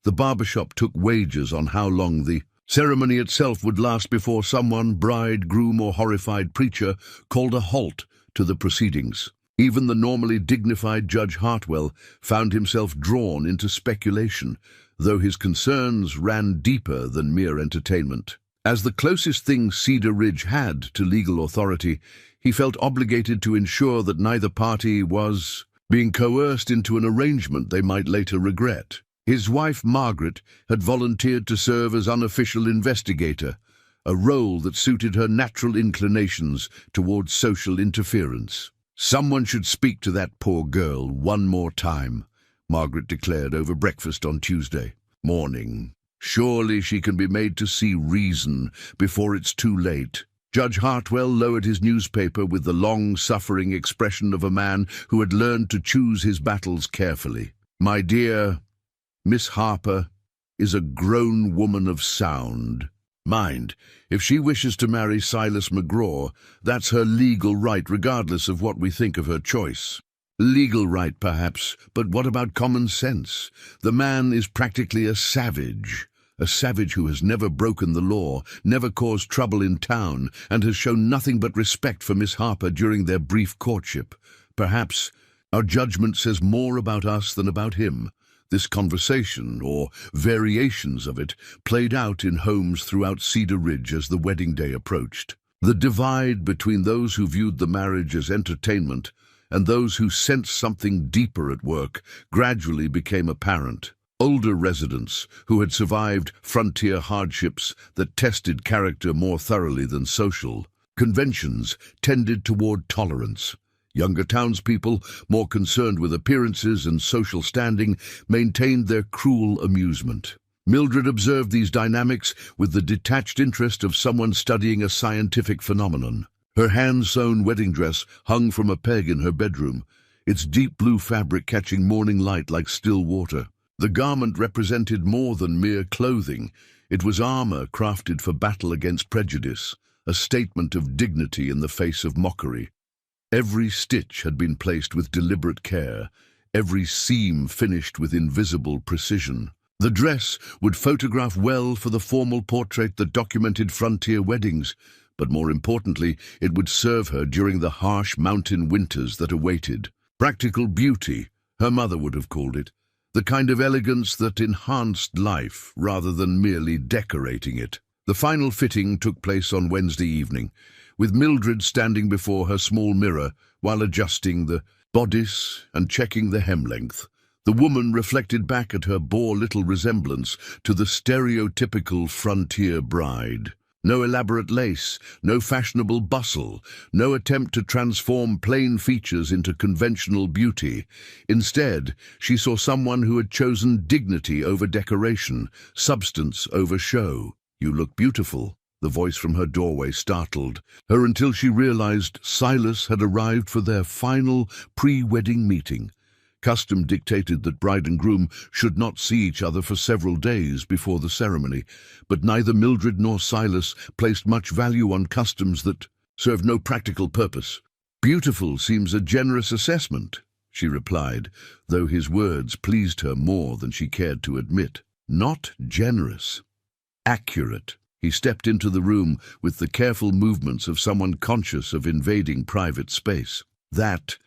The barbershop took wagers on how long the ceremony itself would last before someone, bride, groom, or horrified preacher, called a halt to the proceedings. Even the normally dignified Judge Hartwell found himself drawn into speculation, though his concerns ran deeper than mere entertainment. As the closest thing Cedar Ridge had to legal authority, he felt obligated to ensure that neither party was being coerced into an arrangement they might later regret. His wife, Margaret, had volunteered to serve as unofficial investigator, a role that suited her natural inclinations towards social interference. "Someone should speak to that poor girl one more time," Margaret declared over breakfast on Tuesday morning. "Surely she can be made to see reason before it's too late." Judge Hartwell lowered his newspaper with the long-suffering expression of a man who had learned to choose his battles carefully. "My dear, Miss Harper is a grown woman of sound mind. If she wishes to marry Silas McGraw, that's her legal right regardless of what we think of her choice." Legal right, perhaps, but what about common sense? The man is practically a savage who has never broken the law, never caused trouble in town, and has shown nothing but respect for Miss Harper during their brief courtship. Perhaps our judgment says more about us than about him. This conversation, or variations of it, played out in homes throughout Cedar Ridge as the wedding day approached. The divide between those who viewed the marriage as entertainment and those who sensed something deeper at work gradually became apparent. Older residents who had survived frontier hardships that tested character more thoroughly than social conventions tended toward tolerance. Younger townspeople, more concerned with appearances and social standing, maintained their cruel amusement. Mildred observed these dynamics with the detached interest of someone studying a scientific phenomenon. Her hand-sewn wedding dress hung from a peg in her bedroom, its deep blue fabric catching morning light like still water. The garment represented more than mere clothing. It was armor crafted for battle against prejudice, a statement of dignity in the face of mockery. Every stitch had been placed with deliberate care, every seam finished with invisible precision. The dress would photograph well for the formal portrait that documented frontier weddings, but more importantly, it would serve her during the harsh mountain winters that awaited. Practical beauty, her mother would have called it, the kind of elegance that enhanced life rather than merely decorating it. The final fitting took place on Wednesday evening, with Mildred standing before her small mirror while adjusting the bodice and checking the hem length. The woman reflected back at her bore little resemblance to the stereotypical frontier bride. No elaborate lace, no fashionable bustle, no attempt to transform plain features into conventional beauty. Instead, she saw someone who had chosen dignity over decoration, substance over show. "You look beautiful," the voice from her doorway startled her until she realized Silas had arrived for their final pre-wedding meeting. Custom dictated that bride and groom should not see each other for several days before the ceremony, but neither Mildred nor Silas placed much value on customs that served no practical purpose. "Beautiful seems a generous assessment," she replied, though his words pleased her more than she cared to admit. "Not generous. Accurate." He stepped into the room with the careful movements of someone conscious of invading private space. "That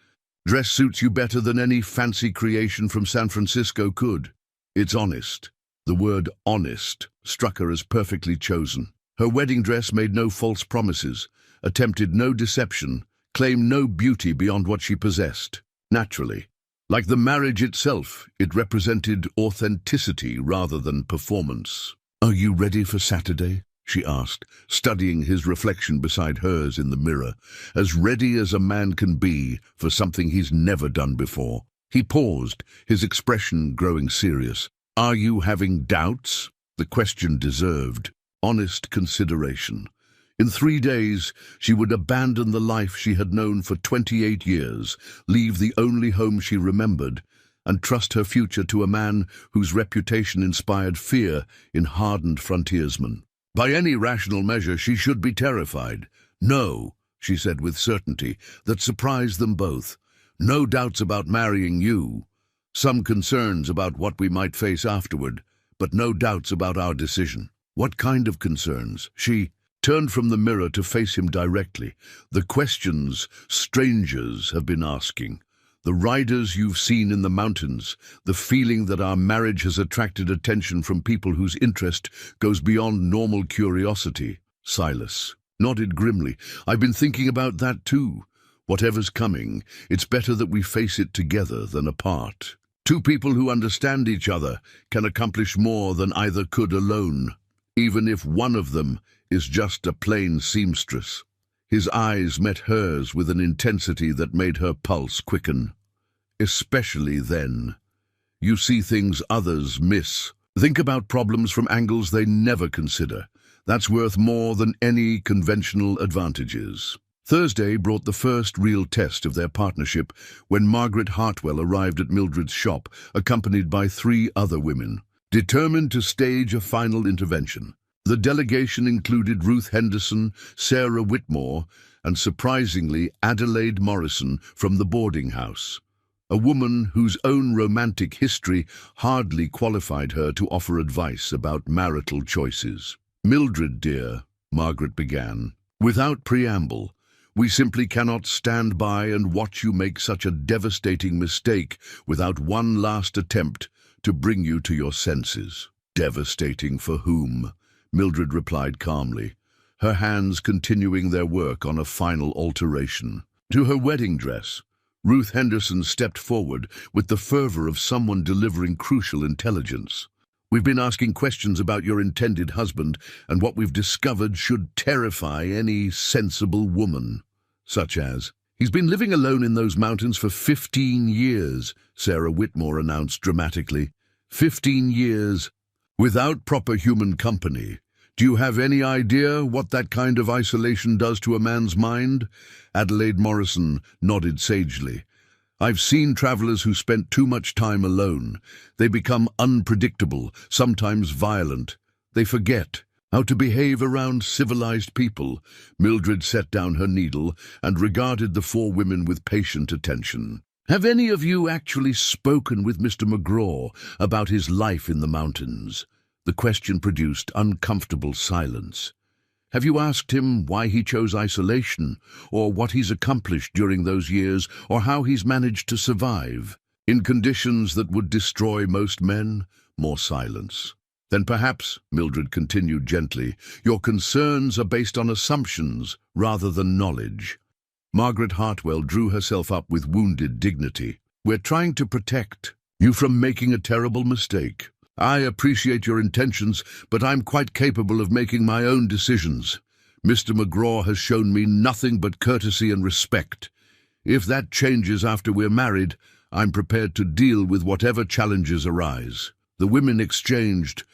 dress suits you better than any fancy creation from San Francisco could. It's honest." The word honest struck her as perfectly chosen. Her wedding dress made no false promises, attempted no deception, claimed no beauty beyond what she possessed. Naturally, like the marriage itself, it represented authenticity rather than performance. "Are you ready for Saturday?" she asked, studying his reflection beside hers in the mirror, as ready as a man can be for something he's never done before. He paused, his expression growing serious. "Are you having doubts?" The question deserved honest consideration. In 3 days, she would abandon the life she had known for 28 years, leave the only home she remembered, and trust her future to a man whose reputation inspired fear in hardened frontiersmen. By any rational measure, she should be terrified. "No," she said with certainty that surprised them both. "No doubts about marrying you. Some concerns about what we might face afterward, but no doubts about our decision." "What kind of concerns?" She turned from the mirror to face him directly. "The questions strangers have been asking. The riders you've seen in the mountains, the feeling that our marriage has attracted attention from people whose interest goes beyond normal curiosity." Silas nodded grimly. "I've been thinking about that too. Whatever's coming, it's better that we face it together than apart. Two people who understand each other can accomplish more than either could alone, even if one of them is just a plain seamstress." His eyes met hers with an intensity that made her pulse quicken. "Especially then. You see things others miss. Think about problems from angles they never consider. That's worth more than any conventional advantages." Thursday brought the first real test of their partnership when Margaret Hartwell arrived at Mildred's shop, accompanied by 3 other women, determined to stage a final intervention. The delegation included Ruth Henderson, Sarah Whitmore, and surprisingly Adelaide Morrison from the boarding house, a woman whose own romantic history hardly qualified her to offer advice about marital choices. "Mildred, dear," Margaret began, "without preamble, we simply cannot stand by and watch you make such a devastating mistake without one last attempt to bring you to your senses." "Devastating for whom?" Mildred replied calmly, her hands continuing their work on a final alteration. To her wedding dress, Ruth Henderson stepped forward with the fervor of someone delivering crucial intelligence. "We've been asking questions about your intended husband, and what we've discovered should terrify any sensible woman." "Such as?" "He's been living alone in those mountains for 15 years, Sarah Whitmore announced dramatically. 15 years without proper human company. Do you have any idea what that kind of isolation does to a man's mind?" Adelaide Morrison nodded sagely. "I've seen travelers who spent too much time alone. They become unpredictable, sometimes violent. They forget how to behave around civilized people." Mildred set down her needle and regarded the 4 women with patient attention. "Have any of you actually spoken with Mr. McGraw about his life in the mountains?" The question produced uncomfortable silence. "Have you asked him why he chose isolation, or what he's accomplished during those years, or how he's managed to survive? In conditions that would destroy most men?" More silence. "Then perhaps," Mildred continued gently, "your concerns are based on assumptions rather than knowledge." Margaret Hartwell drew herself up with wounded dignity. "We're trying to protect you from making a terrible mistake. I appreciate your intentions, but I'm quite capable of making my own decisions. Mr. McGraw has shown me nothing but courtesy and respect. If that changes after we're married, I'm prepared to deal with whatever challenges arise." The women exchanged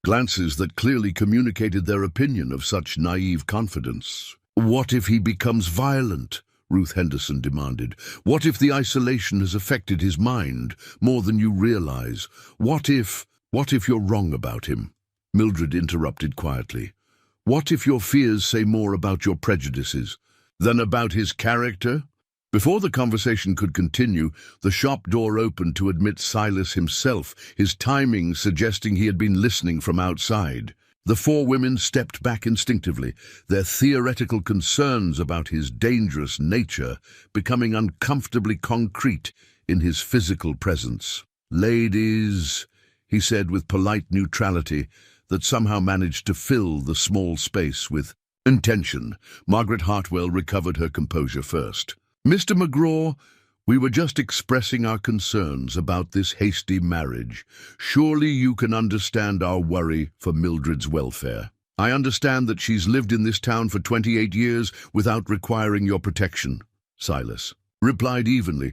glances that clearly communicated their opinion of such naive confidence. "What if he becomes violent?" Ruth Henderson demanded. "What if the isolation has affected his mind more than you realize? What if you're wrong about him?" Mildred interrupted quietly. "What if your fears say more about your prejudices than about his character?" Before the conversation could continue, the shop door opened to admit Silas himself, his timing suggesting he had been listening from outside. The four women stepped back instinctively, their theoretical concerns about his dangerous nature becoming uncomfortably concrete in his physical presence. "Ladies," he said with polite neutrality that somehow managed to fill the small space with intention. Margaret Hartwell recovered her composure first. "Mr. McGraw, we were just expressing our concerns about this hasty marriage. Surely you can understand our worry for Mildred's welfare. I understand that she's lived in this town for 28 years without requiring your protection," Silas replied evenly.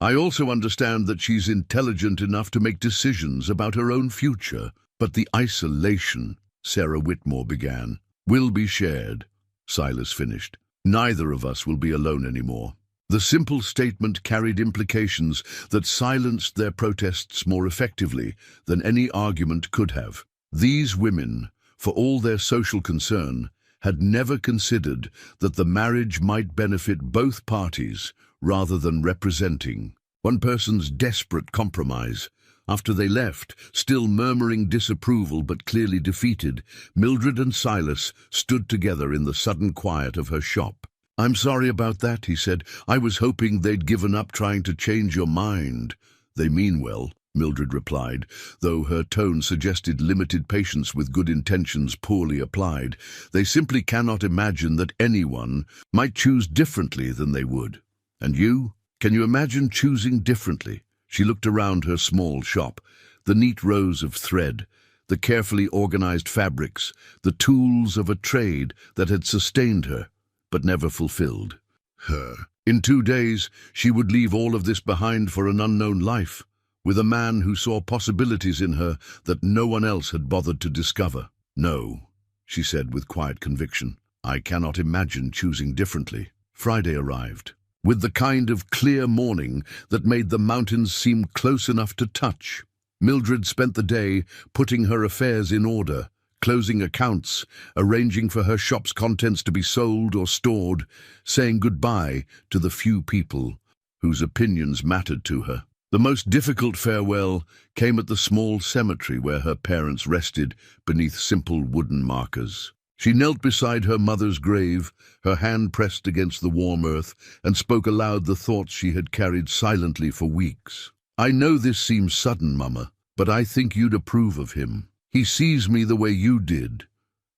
"I also understand that she's intelligent enough to make decisions about her own future. But the isolation," Sarah Whitmore began, "will be shared," Silas finished. "Neither of us will be alone anymore." The simple statement carried implications that silenced their protests more effectively than any argument could have. These women, for all their social concern, had never considered that the marriage might benefit both parties rather than representing one person's desperate compromise. After they left, still murmuring disapproval but clearly defeated, Mildred and Silas stood together in the sudden quiet of her shop. "I'm sorry about that," he said. "I was hoping they'd given up trying to change your mind." "They mean well," Mildred replied, though her tone suggested limited patience with good intentions poorly applied. "They simply cannot imagine that anyone might choose differently than they would. And you? Can you imagine choosing differently?" She looked around her small shop, the neat rows of thread, the carefully organized fabrics, the tools of a trade that had sustained her, but never fulfilled her. In 2 days, she would leave all of this behind for an unknown life, with a man who saw possibilities in her that no one else had bothered to discover. "No," she said with quiet conviction, "I cannot imagine choosing differently." Friday arrived, with the kind of clear morning that made the mountains seem close enough to touch. Mildred spent the day putting her affairs in order, closing accounts, arranging for her shop's contents to be sold or stored, saying goodbye to the few people whose opinions mattered to her. The most difficult farewell came at the small cemetery where her parents rested beneath simple wooden markers. She knelt beside her mother's grave, her hand pressed against the warm earth, and spoke aloud the thoughts she had carried silently for weeks. "I know this seems sudden, Mama, but I think you'd approve of him. He sees me the way you did,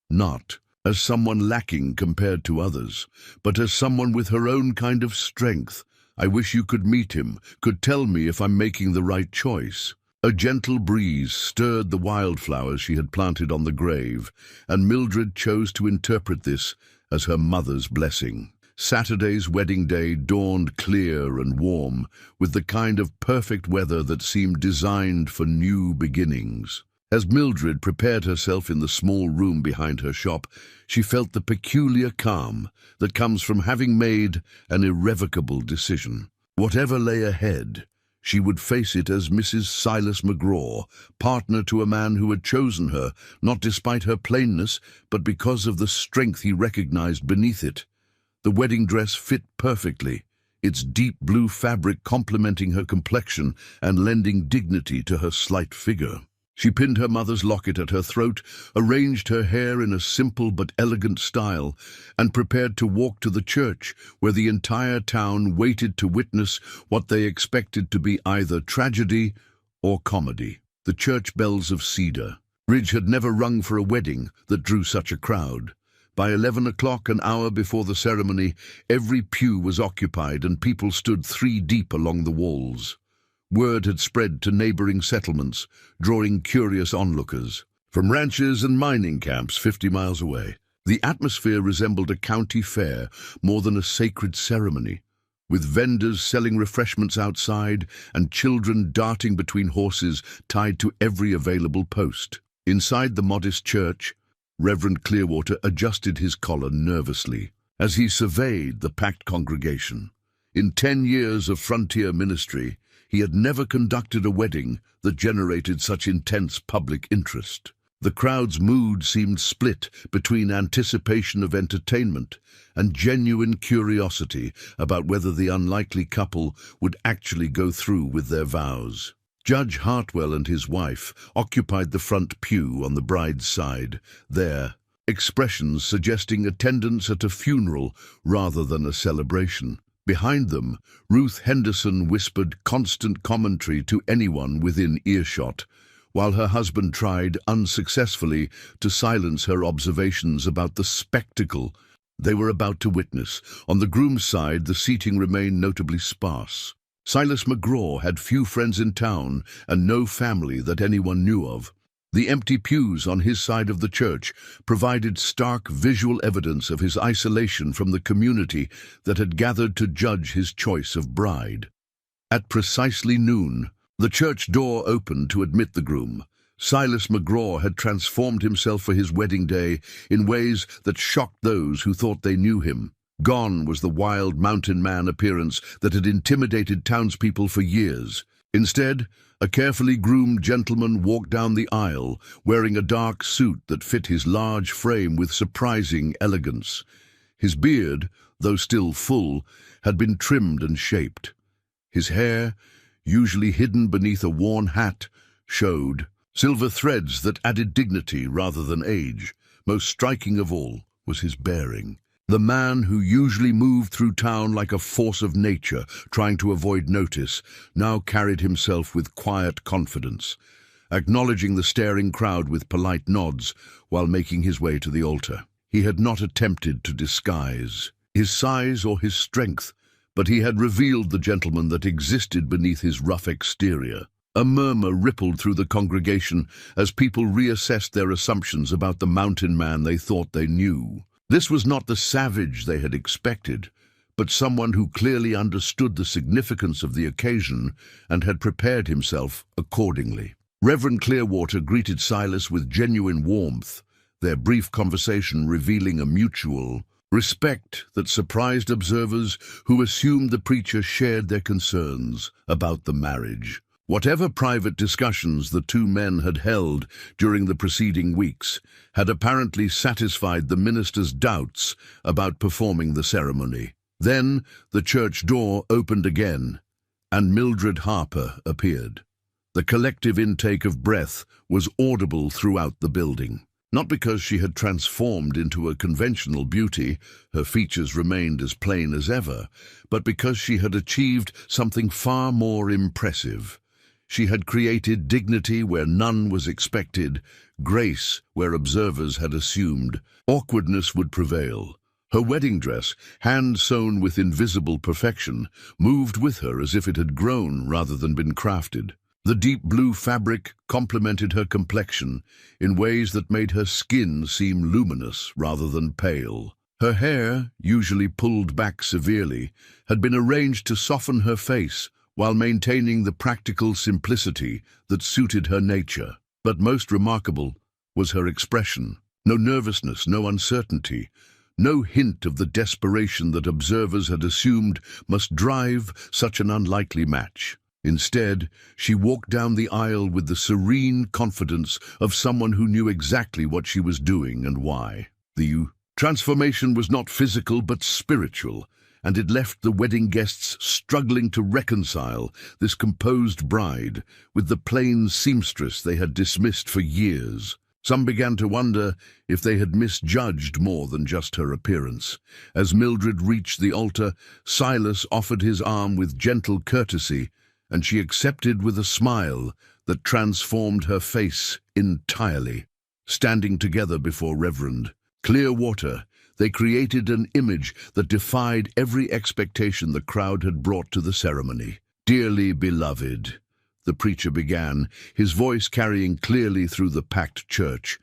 not as someone lacking compared to others, but as someone with her own kind of strength. I wish you could meet him, could tell me if I'm making the right choice." A gentle breeze stirred the wildflowers she had planted on the grave, and Mildred chose to interpret this as her mother's blessing. Saturday's wedding day dawned clear and warm, with the kind of perfect weather that seemed designed for new beginnings. As Mildred prepared herself in the small room behind her shop, she felt the peculiar calm that comes from having made an irrevocable decision. Whatever lay ahead, she would face it as Mrs. Silas McGraw, partner to a man who had chosen her, not despite her plainness, but because of the strength he recognized beneath it. The wedding dress fit perfectly, its deep blue fabric complementing her complexion and lending dignity to her slight figure. She pinned her mother's locket at her throat, arranged her hair in a simple but elegant style, and prepared to walk to the church, where the entire town waited to witness what they expected to be either tragedy or comedy. The church bells of Cedar Ridge had never rung for a wedding that drew such a crowd. By 11 o'clock, an hour before the ceremony, every pew was occupied and people stood 3 deep along the walls. Word had spread to neighboring settlements, drawing curious onlookers. From ranches and mining camps 50 miles away, the atmosphere resembled a county fair more than a sacred ceremony, with vendors selling refreshments outside and children darting between horses tied to every available post. Inside the modest church, Reverend Clearwater adjusted his collar nervously as he surveyed the packed congregation. In 10 years of frontier ministry, he had never conducted a wedding that generated such intense public interest. The crowd's mood seemed split between anticipation of entertainment and genuine curiosity about whether the unlikely couple would actually go through with their vows. Judge Hartwell and his wife occupied the front pew on the bride's side, their expressions suggesting attendance at a funeral rather than a celebration. Behind them, Ruth Henderson whispered constant commentary to anyone within earshot, while her husband tried unsuccessfully to silence her observations about the spectacle they were about to witness. On the groom's side, the seating remained notably sparse. Silas McGraw had few friends in town and no family that anyone knew of. The empty pews on his side of the church provided stark visual evidence of his isolation from the community that had gathered to judge his choice of bride. At precisely noon, the church door opened to admit the groom. Silas McGraw had transformed himself for his wedding day in ways that shocked those who thought they knew him. Gone was the wild mountain man appearance that had intimidated townspeople for years. Instead, a carefully groomed gentleman walked down the aisle, wearing a dark suit that fit his large frame with surprising elegance. His beard, though still full, had been trimmed and shaped. His hair, usually hidden beneath a worn hat, showed silver threads that added dignity rather than age. Most striking of all was his bearing. The man who usually moved through town like a force of nature, trying to avoid notice, now carried himself with quiet confidence, acknowledging the staring crowd with polite nods while making his way to the altar. He had not attempted to disguise his size or his strength, but he had revealed the gentleman that existed beneath his rough exterior. A murmur rippled through the congregation as people reassessed their assumptions about the mountain man they thought they knew. This was not the savage they had expected, but someone who clearly understood the significance of the occasion and had prepared himself accordingly. Reverend Clearwater greeted Silas with genuine warmth, their brief conversation revealing a mutual respect that surprised observers who assumed the preacher shared their concerns about the marriage. Whatever private discussions the two men had held during the preceding weeks had apparently satisfied the minister's doubts about performing the ceremony. Then the church door opened again, and Mildred Harper appeared. The collective intake of breath was audible throughout the building. Not because she had transformed into a conventional beauty, her features remained as plain as ever, but because she had achieved something far more impressive. She had created dignity where none was expected, grace where observers had assumed awkwardness would prevail. Her wedding dress, hand-sewn with invisible perfection, moved with her as if it had grown rather than been crafted. The deep blue fabric complemented her complexion in ways that made her skin seem luminous rather than pale. Her hair, usually pulled back severely, had been arranged to soften her face while maintaining the practical simplicity that suited her nature. But most remarkable was her expression. No nervousness, no uncertainty, no hint of the desperation that observers had assumed must drive such an unlikely match. Instead, she walked down the aisle with the serene confidence of someone who knew exactly what she was doing and why. The transformation was not physical but spiritual, and it left the wedding guests struggling to reconcile this composed bride with the plain seamstress they had dismissed for years. Some began to wonder if they had misjudged more than just her appearance. As Mildred reached the altar, Silas offered his arm with gentle courtesy, and she accepted with a smile that transformed her face entirely. Standing together before Reverend Clearwater, they created an image that defied every expectation the crowd had brought to the ceremony. Dearly beloved, the preacher began, his voice carrying clearly through the packed church,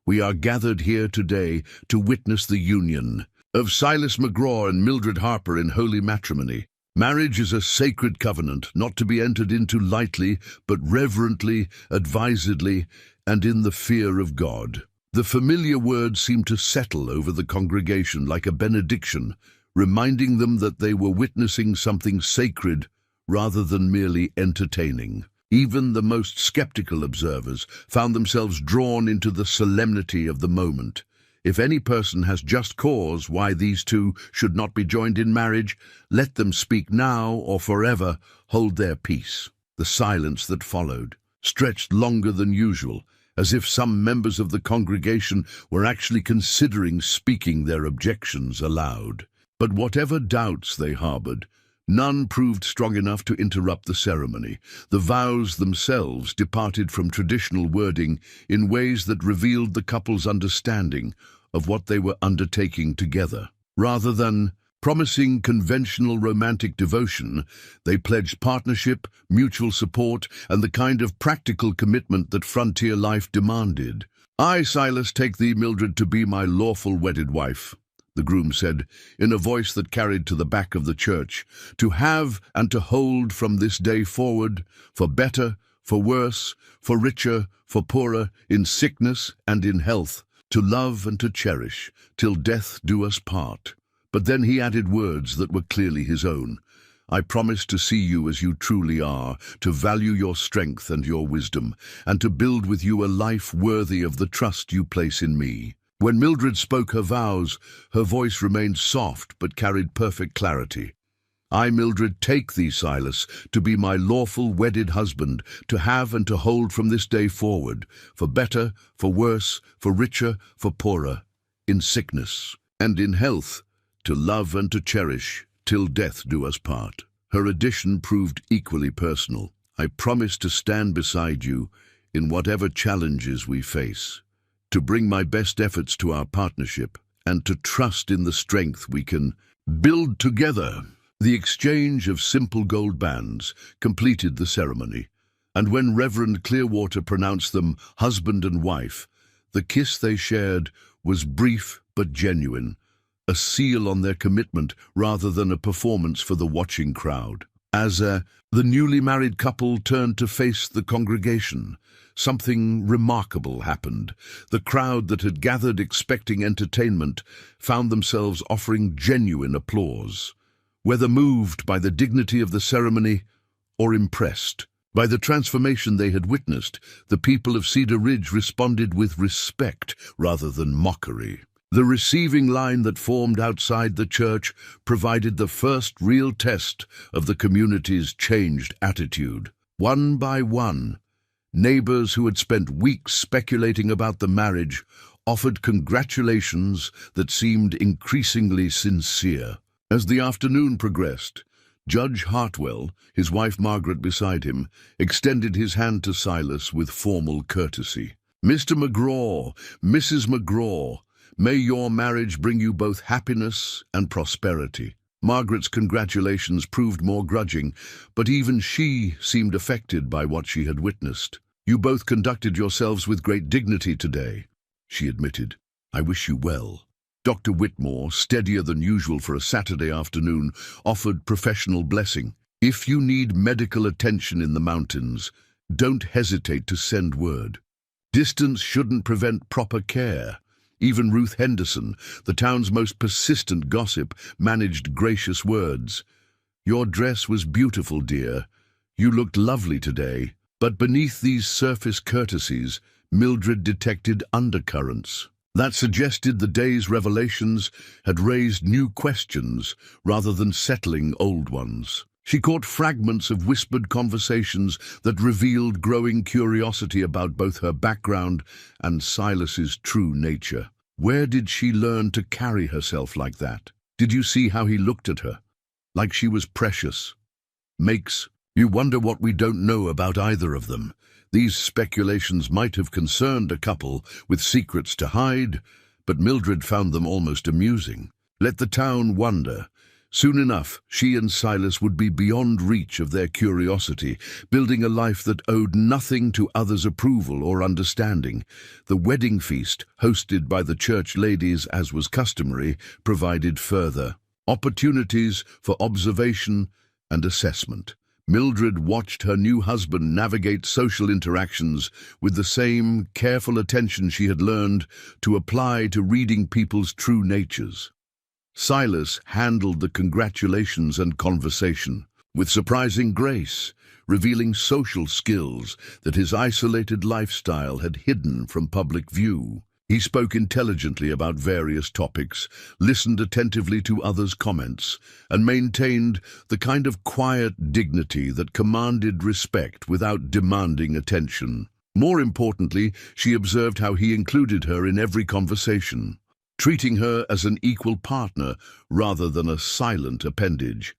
we are gathered here today to witness the union of Silas McGraw and Mildred Harper in holy matrimony. Marriage is a sacred covenant, not to be entered into lightly, but reverently, advisedly, and in the fear of God. The familiar words seemed to settle over the congregation like a benediction, reminding them that they were witnessing something sacred rather than merely entertaining. Even the most skeptical observers found themselves drawn into the solemnity of the moment. If any person has just cause why these two should not be joined in marriage, let them speak now or forever hold their peace. The silence that followed stretched longer than usual, as if some members of the congregation were actually considering speaking their objections aloud. But whatever doubts they harbored, none proved strong enough to interrupt the ceremony. The vows themselves departed from traditional wording in ways that revealed the couple's understanding of what they were undertaking together. Rather than promising conventional romantic devotion, they pledged partnership, mutual support, and the kind of practical commitment that frontier life demanded. I, Silas, take thee, Mildred, to be my lawful wedded wife, the groom said, in a voice that carried to the back of the church, to have and to hold from this day forward, for better, for worse, for richer, for poorer, in sickness and in health, to love and to cherish, till death do us part. But then he added words that were clearly his own. I promise to see you as you truly are, to value your strength and your wisdom, and to build with you a life worthy of the trust you place in me. When Mildred spoke her vows, her voice remained soft but carried perfect clarity. I, Mildred, take thee, Silas, to be my lawful wedded husband, to have and to hold from this day forward, for better, for worse, for richer, for poorer, in sickness and in health, to love and to cherish, till death do us part. Her addition proved equally personal. I promise to stand beside you in whatever challenges we face, to bring my best efforts to our partnership, and to trust in the strength we can build together. The exchange of simple gold bands completed the ceremony, and when Reverend Clearwater pronounced them husband and wife, the kiss they shared was brief but genuine, a seal on their commitment rather than a performance for the watching crowd. As the newly married couple turned to face the congregation, something remarkable happened. The crowd that had gathered expecting entertainment found themselves offering genuine applause, whether moved by the dignity of the ceremony or impressed by the transformation they had witnessed. The people of Cedar Ridge responded with respect rather than mockery. The receiving line that formed outside the church provided the first real test of the community's changed attitude. One by one, neighbors who had spent weeks speculating about the marriage offered congratulations that seemed increasingly sincere. As the afternoon progressed, Judge Hartwell, his wife Margaret beside him, extended his hand to Silas with formal courtesy. Mr. McGraw, Mrs. McGraw, may your marriage bring you both happiness and prosperity. Margaret's congratulations proved more grudging, but even she seemed affected by what she had witnessed. You both conducted yourselves with great dignity today, she admitted. I wish you well. Dr. Whitmore, steadier than usual for a Saturday afternoon, offered professional blessing. If you need medical attention in the mountains, don't hesitate to send word. Distance shouldn't prevent proper care. Even Ruth Henderson, the town's most persistent gossip, managed gracious words. Your dress was beautiful, dear. You looked lovely today. But beneath these surface courtesies, Mildred detected undercurrents that suggested the day's revelations had raised new questions rather than settling old ones. She caught fragments of whispered conversations that revealed growing curiosity about both her background and Silas's true nature. Where did she learn to carry herself like that? Did you see how he looked at her? Like she was precious. Makes you wonder what we don't know about either of them. These speculations might have concerned a couple with secrets to hide, but Mildred found them almost amusing. Let the town wonder. Soon enough, she and Silas would be beyond reach of their curiosity, building a life that owed nothing to others' approval or understanding. The wedding feast, hosted by the church ladies as was customary, provided further opportunities for observation and assessment. Mildred watched her new husband navigate social interactions with the same careful attention she had learned to apply to reading people's true natures. Silas handled the congratulations and conversation with surprising grace, revealing social skills that his isolated lifestyle had hidden from public view. He spoke intelligently about various topics, listened attentively to others' comments, and maintained the kind of quiet dignity that commanded respect without demanding attention. More importantly, she observed how he included her in every conversation, treating her as an equal partner rather than a silent appendage.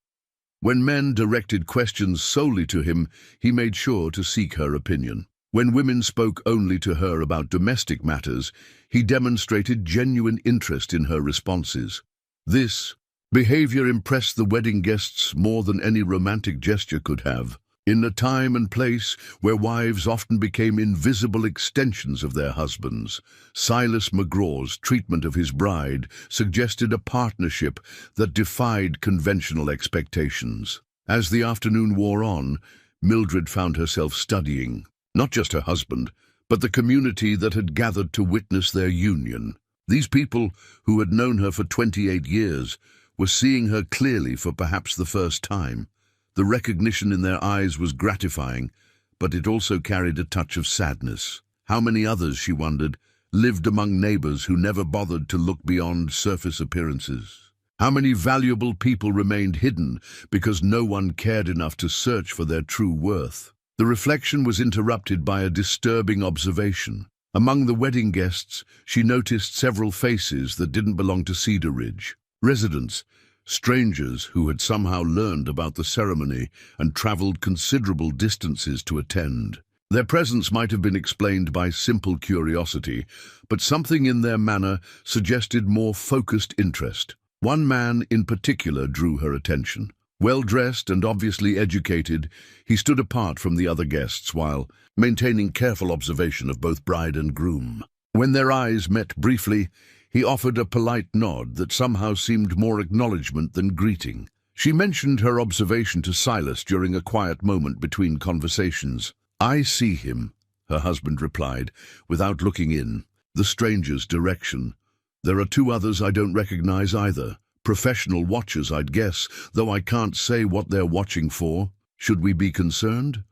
When men directed questions solely to him, he made sure to seek her opinion. When women spoke only to her about domestic matters, he demonstrated genuine interest in her responses. This behavior impressed the wedding guests more than any romantic gesture could have. In a time and place where wives often became invisible extensions of their husbands, Silas McGraw's treatment of his bride suggested a partnership that defied conventional expectations. As the afternoon wore on, Mildred found herself studying not just her husband, but the community that had gathered to witness their union. These people, who had known her for 28 years, were seeing her clearly for perhaps the first time. The recognition in their eyes was gratifying, but it also carried a touch of sadness. How many others, she wondered, lived among neighbors who never bothered to look beyond surface appearances? How many valuable people remained hidden because no one cared enough to search for their true worth? The reflection was interrupted by a disturbing observation. Among the wedding guests, she noticed several faces that didn't belong to Cedar Ridge. Residents, strangers who had somehow learned about the ceremony and traveled considerable distances to attend. Their presence might have been explained by simple curiosity, but something in their manner suggested more focused interest. One man in particular drew her attention. Well-dressed and obviously educated, he stood apart from the other guests while maintaining careful observation of both bride and groom. When their eyes met briefly, he offered a polite nod that somehow seemed more acknowledgement than greeting. She mentioned her observation to Silas during a quiet moment between conversations. "I see him," her husband replied, without looking in the stranger's direction. "There are two others I don't recognize either. Professional watchers, I'd guess, though I can't say what they're watching for. Should we be concerned?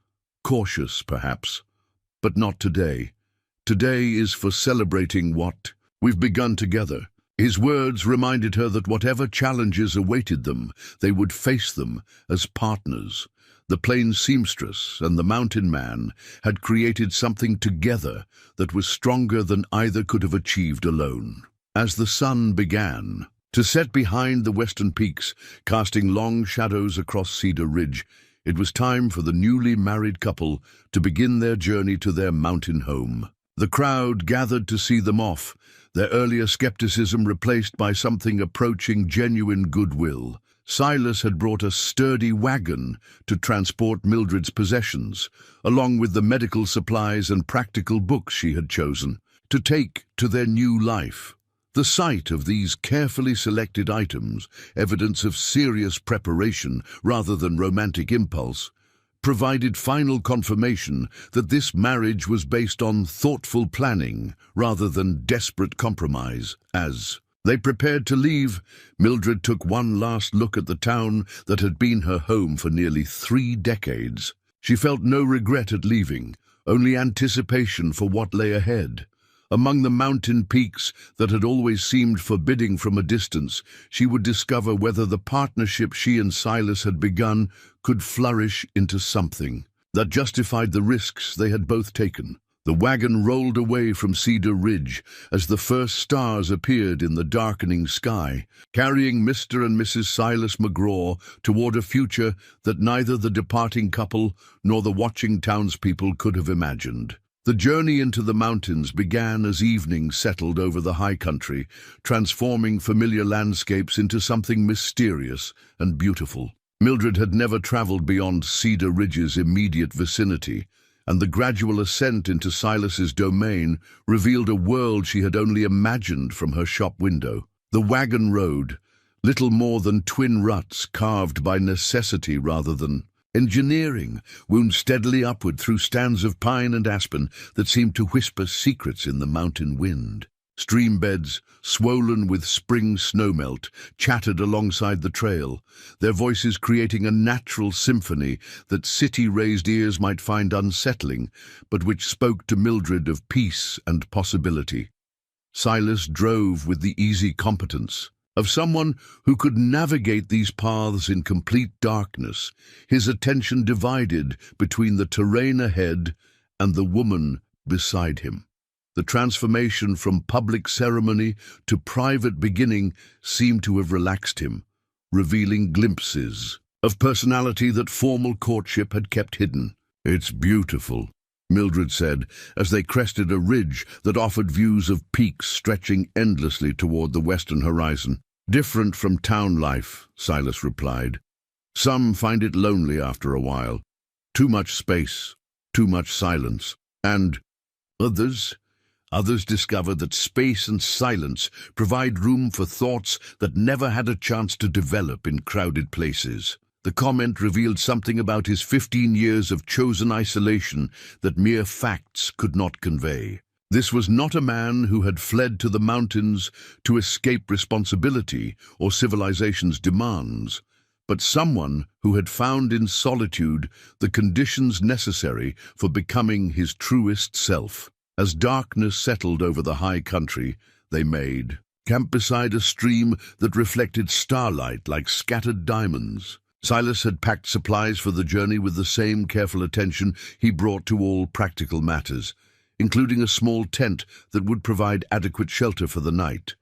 Cautious, perhaps. But not today. Today is for celebrating what we've begun together." His words reminded her that whatever challenges awaited them, they would face them as partners. The plain seamstress and the mountain man had created something together that was stronger than either could have achieved alone. As the sun began to set behind the western peaks, casting long shadows across Cedar Ridge, it was time for the newly married couple to begin their journey to their mountain home. The crowd gathered to see them off, their earlier skepticism replaced by something approaching genuine goodwill. Silas had brought a sturdy wagon to transport Mildred's possessions, along with the medical supplies and practical books she had chosen to take to their new life. The sight of these carefully selected items, evidence of serious preparation rather than romantic impulse, provided final confirmation that this marriage was based on thoughtful planning rather than desperate compromise. As they prepared to leave, Mildred took one last look at the town that had been her home for nearly 3 decades. She felt no regret at leaving, only anticipation for what lay ahead. Among the mountain peaks that had always seemed forbidding from a distance, she would discover whether the partnership she and Silas had begun could flourish into something that justified the risks they had both taken. The wagon rolled away from Cedar Ridge as the first stars appeared in the darkening sky, carrying Mr. and Mrs. Silas McGraw toward a future that neither the departing couple nor the watching townspeople could have imagined. The journey into the mountains began as evening settled over the high country, transforming familiar landscapes into something mysterious and beautiful. Mildred had never traveled beyond Cedar Ridge's immediate vicinity, and the gradual ascent into Silas's domain revealed a world she had only imagined from her shop window. The wagon road, little more than twin ruts carved by necessity rather than engineering, wound steadily upward through stands of pine and aspen that seemed to whisper secrets in the mountain wind. Stream beds, swollen with spring snowmelt, chattered alongside the trail, their voices creating a natural symphony that city-raised ears might find unsettling, but which spoke to Mildred of peace and possibility. Silas drove with the easy competence of someone who could navigate these paths in complete darkness, his attention divided between the terrain ahead and the woman beside him. The transformation from public ceremony to private beginning seemed to have relaxed him, revealing glimpses of personality that formal courtship had kept hidden. "It's beautiful," Mildred said, as they crested a ridge that offered views of peaks stretching endlessly toward the western horizon. "Different from town life," Silas replied. "Some find it lonely after a while. Too much space, too much silence. And others discover that space and silence provide room for thoughts that never had a chance to develop in crowded places." The comment revealed something about his 15 years of chosen isolation that mere facts could not convey. This was not a man who had fled to the mountains to escape responsibility or civilization's demands, but someone who had found in solitude the conditions necessary for becoming his truest self. As darkness settled over the high country, they made camp beside a stream that reflected starlight like scattered diamonds. Silas had packed supplies for the journey with the same careful attention he brought to all practical matters, including a small tent that would provide adequate shelter for the night.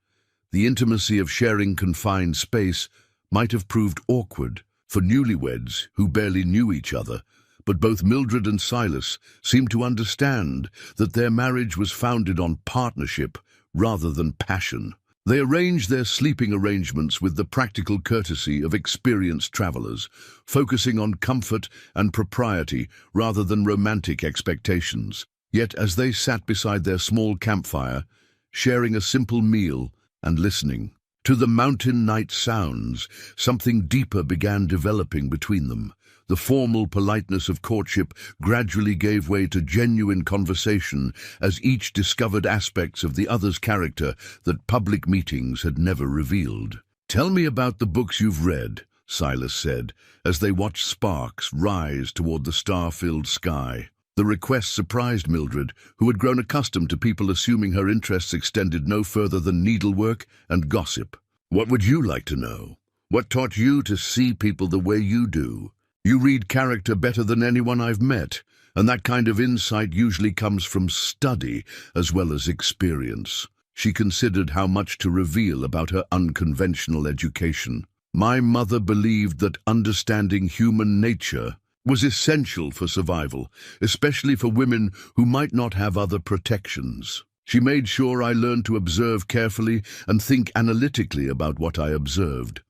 The intimacy of sharing confined space might have proved awkward for newlyweds who barely knew each other, but both Mildred and Silas seemed to understand that their marriage was founded on partnership rather than passion. They arranged their sleeping arrangements with the practical courtesy of experienced travelers, focusing on comfort and propriety rather than romantic expectations. Yet as they sat beside their small campfire, sharing a simple meal and listening to the mountain night sounds, something deeper began developing between them. The formal politeness of courtship gradually gave way to genuine conversation as each discovered aspects of the other's character that public meetings had never revealed. "Tell me about the books you've read," Silas said, as they watched sparks rise toward the star-filled sky. The request surprised Mildred, who had grown accustomed to people assuming her interests extended no further than needlework and gossip. "What would you like to know? What taught you to see people the way you do? You read character better than anyone I've met, and that kind of insight usually comes from study as well as experience." She considered how much to reveal about her unconventional education. "My mother believed that understanding human nature was essential for survival, especially for women who might not have other protections. She made sure I learned to observe carefully and think analytically about what I observed.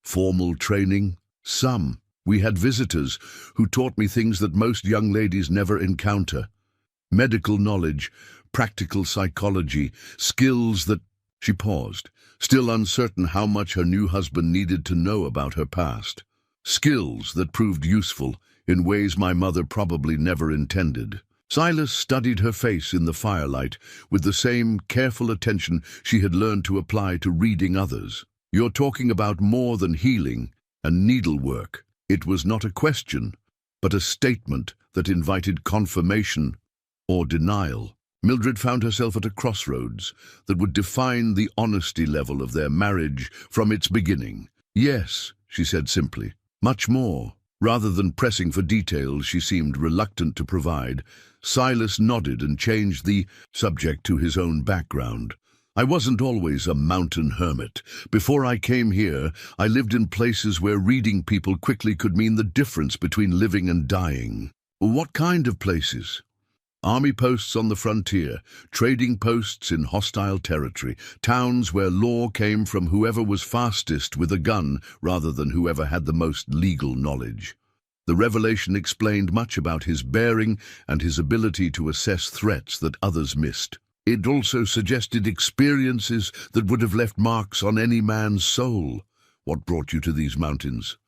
Formal training? Some. We had visitors who taught me things that most young ladies never encounter. Medical knowledge, practical psychology, skills that—" She paused, still uncertain how much her new husband needed to know about her past. "Skills that proved useful in ways my mother probably never intended." Silas studied her face in the firelight with the same careful attention she had learned to apply to reading others. "You're talking about more than healing and needlework." It was not a question, but a statement that invited confirmation or denial. Mildred found herself at a crossroads that would define the honesty level of their marriage from its beginning. "Yes," she said simply. "Much more." Rather than pressing for details she seemed reluctant to provide, Silas nodded and changed the subject to his own background. "I wasn't always a mountain hermit. Before I came here, I lived in places where reading people quickly could mean the difference between living and dying." "What kind of places?" Army posts on the frontier, trading posts in hostile territory, towns where law came from whoever was fastest with a gun rather than whoever had the most legal knowledge. The revelation explained much about his bearing and his ability to assess threats that others missed. It also suggested experiences that would have left marks on any man's soul. What brought you to these mountains?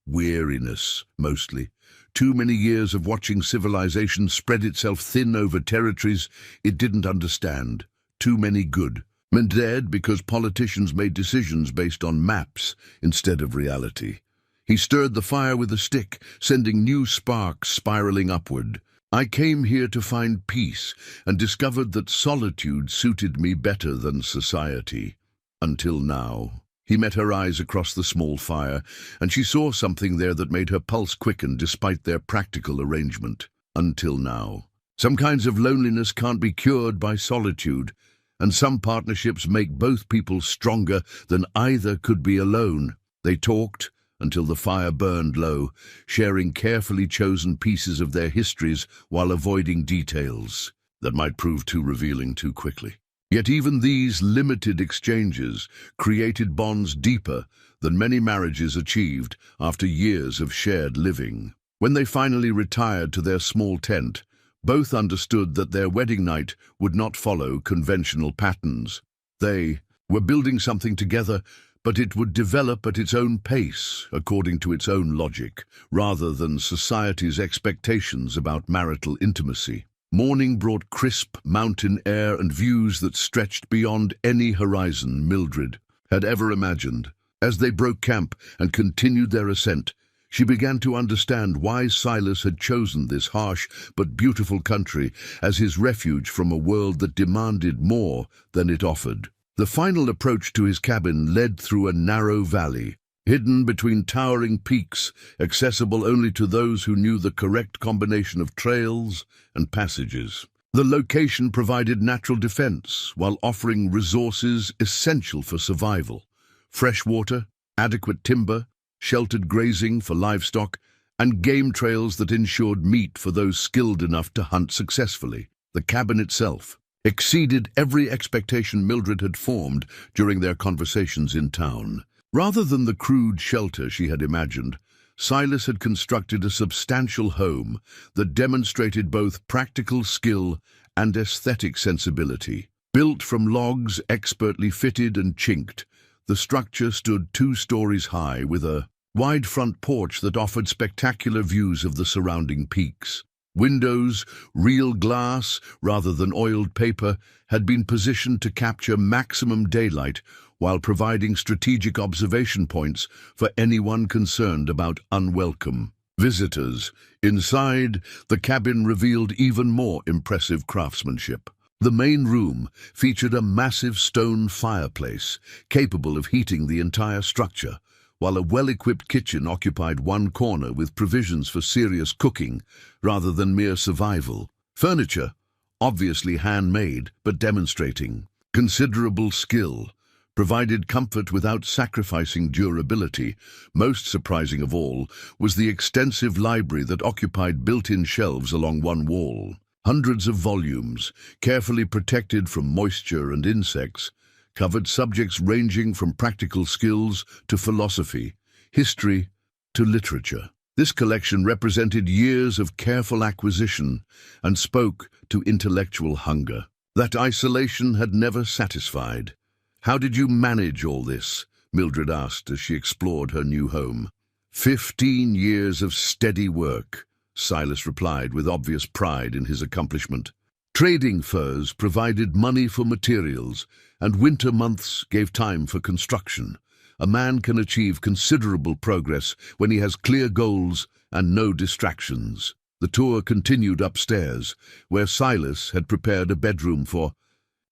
Weariness, mostly. Too many years of watching civilization spread itself thin over territories it didn't understand. Too many good. Mended because politicians made decisions based on maps instead of reality. He stirred the fire with a stick, sending new sparks spiraling upward. I came here to find peace and discovered that solitude suited me better than society. Until now. He met her eyes across the small fire, and she saw something there that made her pulse quicken despite their practical arrangement. Until now. Some kinds of loneliness can't be cured by solitude, and some partnerships make both people stronger than either could be alone. They talked until the fire burned low, sharing carefully chosen pieces of their histories while avoiding details that might prove too revealing too quickly. Yet even these limited exchanges created bonds deeper than many marriages achieved after years of shared living. When they finally retired to their small tent, both understood that their wedding night would not follow conventional patterns. They were building something together, but it would develop at its own pace, according to its own logic, rather than society's expectations about marital intimacy. Morning brought crisp mountain air and views that stretched beyond any horizon Mildred had ever imagined. As they broke camp and continued their ascent, she began to understand why Silas had chosen this harsh but beautiful country as his refuge from a world that demanded more than it offered. The final approach to his cabin led through a narrow valley, hidden between towering peaks, accessible only to those who knew the correct combination of trails and passages. The location provided natural defense while offering resources essential for survival: fresh water, adequate timber, sheltered grazing for livestock, and game trails that ensured meat for those skilled enough to hunt successfully. The cabin itself exceeded every expectation Mildred had formed during their conversations in town. Rather than the crude shelter she had imagined, Silas had constructed a substantial home that demonstrated both practical skill and aesthetic sensibility. Built from logs expertly fitted and chinked, the structure stood 2 stories high with a wide front porch that offered spectacular views of the surrounding peaks. Windows, real glass rather than oiled paper, had been positioned to capture maximum daylight while providing strategic observation points for anyone concerned about unwelcome visitors. Inside, the cabin revealed even more impressive craftsmanship. The main room featured a massive stone fireplace capable of heating the entire structure, while a well-equipped kitchen occupied one corner with provisions for serious cooking rather than mere survival. Furniture, obviously handmade but demonstrating considerable skill, provided comfort without sacrificing durability. Most surprising of all was the extensive library that occupied built-in shelves along one wall. Hundreds of volumes, carefully protected from moisture and insects, covered subjects ranging from practical skills to philosophy, history to literature. This collection represented years of careful acquisition and spoke to intellectual hunger that isolation had never satisfied. "How did you manage all this?" Mildred asked as she explored her new home. 15 years of steady work, Silas replied with obvious pride in his accomplishment. Trading furs provided money for materials, and winter months gave time for construction. A man can achieve considerable progress when he has clear goals and no distractions. The tour continued upstairs, where Silas had prepared a bedroom for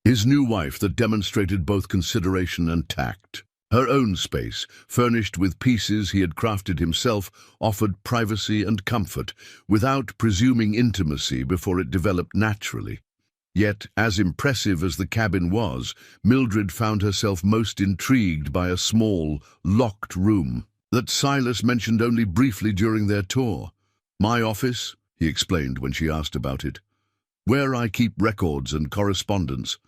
his new wife that demonstrated both consideration and tact. Her own space, furnished with pieces he had crafted himself, offered privacy and comfort, without presuming intimacy before it developed naturally. Yet, as impressive as the cabin was, Mildred found herself most intrigued by a small, locked room that Silas mentioned only briefly during their tour. "My office," he explained when she asked about it. where I keep records and correspondence.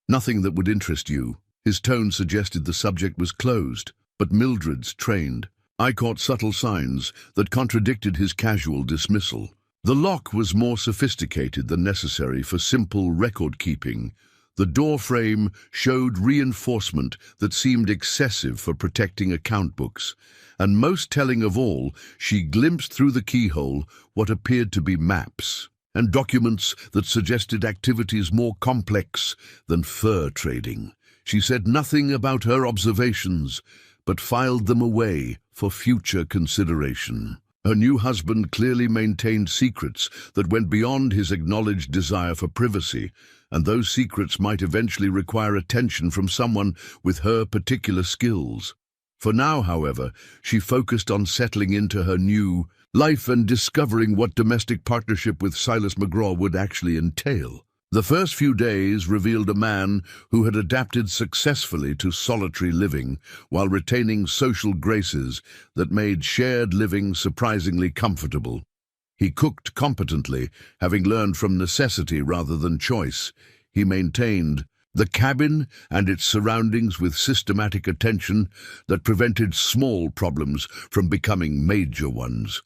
Nothing that would interest you." His tone suggested the subject was closed, but Mildred's trained. I caught subtle signs that contradicted his casual dismissal. The lock was more sophisticated than necessary for simple record-keeping. The door frame showed reinforcement that seemed excessive for protecting account books. And most telling of all, she glimpsed through the keyhole what appeared to be maps and documents that suggested activities more complex than fur trading. She said nothing about her observations, but filed them away for future consideration. Her new husband clearly maintained secrets that went beyond his acknowledged desire for privacy, and those secrets might eventually require attention from someone with her particular skills. For now, however, she focused on settling into her new life and discovering what domestic partnership with Silas McGraw would actually entail. The first few days revealed a man who had adapted successfully to solitary living while retaining social graces that made shared living surprisingly comfortable. He cooked competently, having learned from necessity rather than choice. He maintained the cabin and its surroundings with systematic attention that prevented small problems from becoming major ones.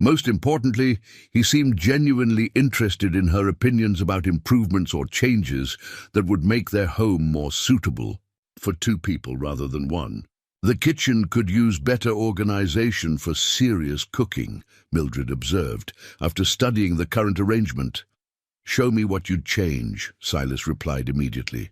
Most importantly, he seemed genuinely interested in her opinions about improvements or changes that would make their home more suitable for two people rather than one. The kitchen could use better organization for serious cooking, Mildred observed, after studying the current arrangement. "Show me what you'd change," Silas replied immediately.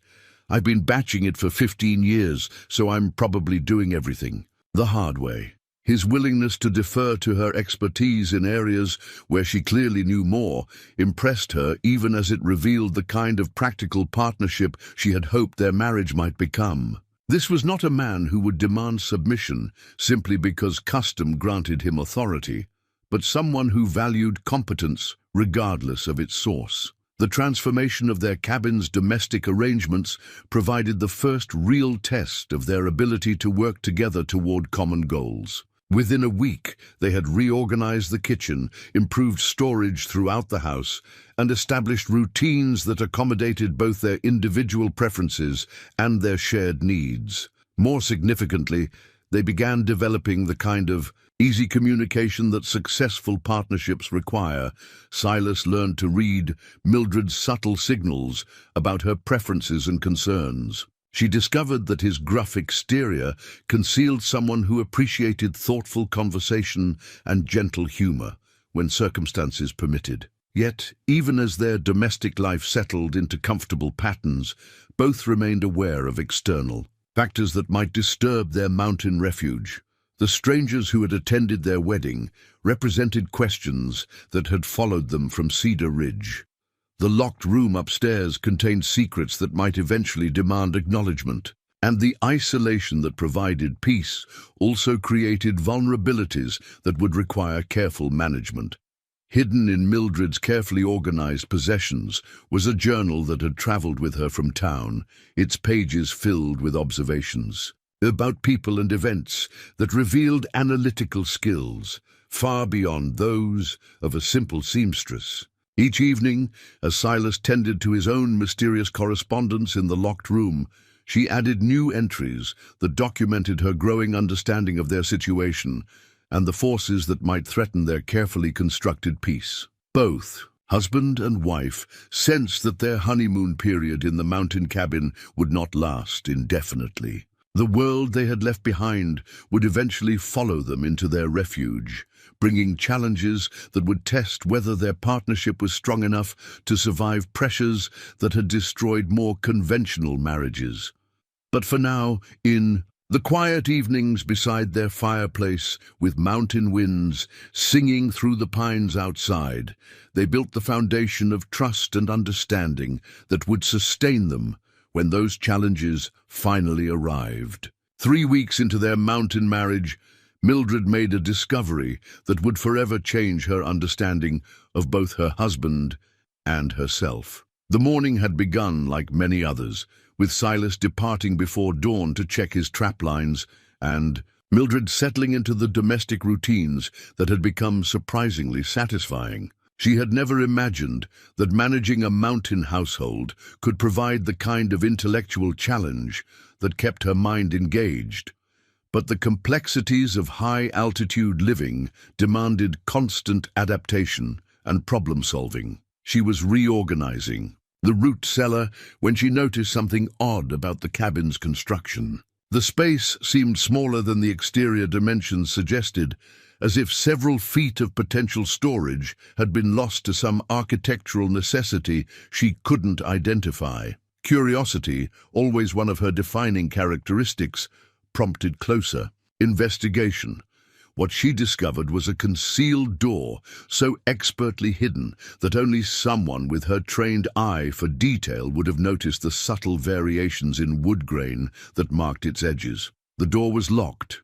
"I've been batching it for 15 years, so I'm probably doing everything the hard way." His willingness to defer to her expertise in areas where she clearly knew more impressed her, even as it revealed the kind of practical partnership she had hoped their marriage might become. This was not a man who would demand submission simply because custom granted him authority, but someone who valued competence regardless of its source. The transformation of their cabin's domestic arrangements provided the first real test of their ability to work together toward common goals. Within a week, they had reorganized the kitchen, improved storage throughout the house, and established routines that accommodated both their individual preferences and their shared needs. More significantly, they began developing the kind of easy communication that successful partnerships require. Silas learned to read Mildred's subtle signals about her preferences and concerns. She discovered that his gruff exterior concealed someone who appreciated thoughtful conversation and gentle humor when circumstances permitted. Yet, even as their domestic life settled into comfortable patterns, both remained aware of external factors that might disturb their mountain refuge. The strangers who had attended their wedding represented questions that had followed them from Cedar Ridge. The locked room upstairs contained secrets that might eventually demand acknowledgement, and the isolation that provided peace also created vulnerabilities that would require careful management. Hidden in Mildred's carefully organized possessions was a journal that had traveled with her from town, its pages filled with observations about people and events that revealed analytical skills far beyond those of a simple seamstress. Each evening, as Silas tended to his own mysterious correspondence in the locked room, she added new entries that documented her growing understanding of their situation and the forces that might threaten their carefully constructed peace. Both husband and wife sensed that their honeymoon period in the mountain cabin would not last indefinitely. The world they had left behind would eventually follow them into their refuge, bringing challenges that would test whether their partnership was strong enough to survive pressures that had destroyed more conventional marriages. But for now, in the quiet evenings beside their fireplace, with mountain winds singing through the pines outside, they built the foundation of trust and understanding that would sustain them when those challenges finally arrived. 3 weeks into their mountain marriage, Mildred made a discovery that would forever change her understanding of both her husband and herself. The morning had begun like many others, with Silas departing before dawn to check his trap lines and Mildred settling into the domestic routines that had become surprisingly satisfying. She had never imagined that managing a mountain household could provide the kind of intellectual challenge that kept her mind engaged. But the complexities of high-altitude living demanded constant adaptation and problem-solving. She was reorganizing the root cellar when she noticed something odd about the cabin's construction. The space seemed smaller than the exterior dimensions suggested, as if several feet of potential storage had been lost to some architectural necessity she couldn't identify. Curiosity, always one of her defining characteristics, prompted closer investigation. What she discovered was a concealed door so expertly hidden that only someone with her trained eye for detail would have noticed the subtle variations in wood grain that marked its edges. The door was locked,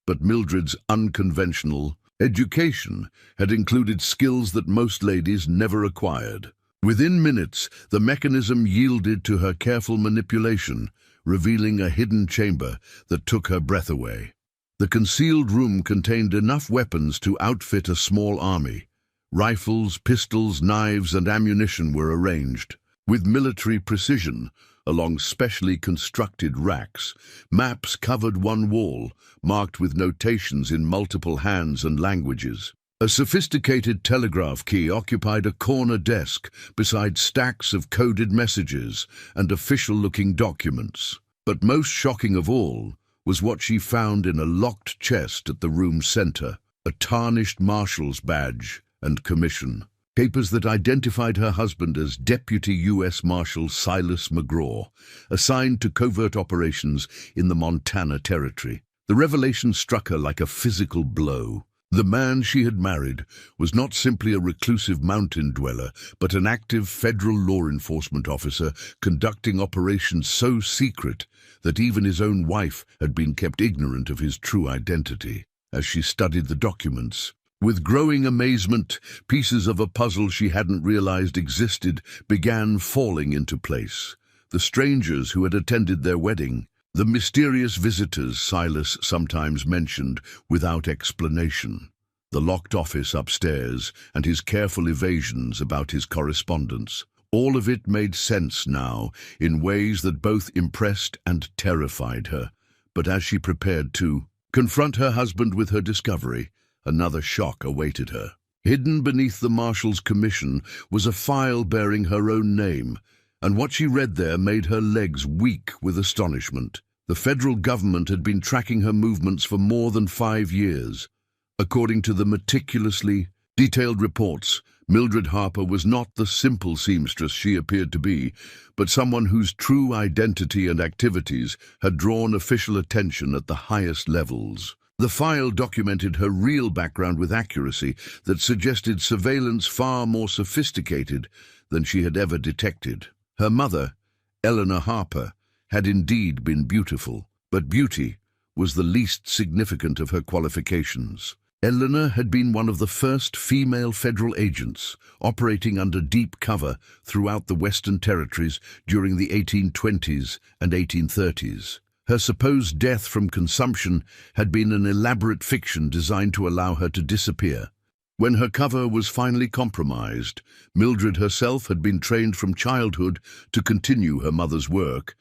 but Mildred's unconventional education had included skills that most ladies never acquired. Within minutes, the mechanism yielded to her careful manipulation, revealing a hidden chamber that took her breath away. The concealed room contained enough weapons to outfit a small army. Rifles, pistols, knives, and ammunition were arranged with military precision along specially constructed racks. Maps covered one wall, marked with notations in multiple hands and languages. A sophisticated telegraph key occupied a corner desk beside stacks of coded messages and official-looking documents. But most shocking of all was what she found in a locked chest at the room's center, a tarnished marshal's badge and commission. Papers that identified her husband as Deputy U.S. Marshal Silas McGraw, assigned to covert operations in the Montana Territory. The revelation struck her like a physical blow. The man she had married was not simply a reclusive mountain dweller, but an active federal law enforcement officer conducting operations so secret that even his own wife had been kept ignorant of his true identity. As she studied the documents, with growing amazement, pieces of a puzzle she hadn't realized existed began falling into place. The strangers who had attended their wedding, the mysterious visitors Silas sometimes mentioned without explanation, the locked office upstairs, and his careful evasions about his correspondence. All of it made sense now in ways that both impressed and terrified her. But as she prepared to confront her husband with her discovery, another shock awaited her. Hidden beneath the marshal's commission was a file bearing her own name, and what she read there made her legs weak with astonishment. The federal government had been tracking her movements for more than 5 years. According to the meticulously detailed reports, Mildred Harper was not the simple seamstress she appeared to be, but someone whose true identity and activities had drawn official attention at the highest levels. The file documented her real background with accuracy that suggested surveillance far more sophisticated than she had ever detected. Her mother, Eleanor Harper, had indeed been beautiful, but beauty was the least significant of her qualifications. Eleanor had been one of the first female federal agents operating under deep cover throughout the Western Territories during the 1820s and 1830s. Her supposed death from consumption had been an elaborate fiction designed to allow her to disappear. When her cover was finally compromised, Mildred herself had been trained from childhood to continue her mother's work,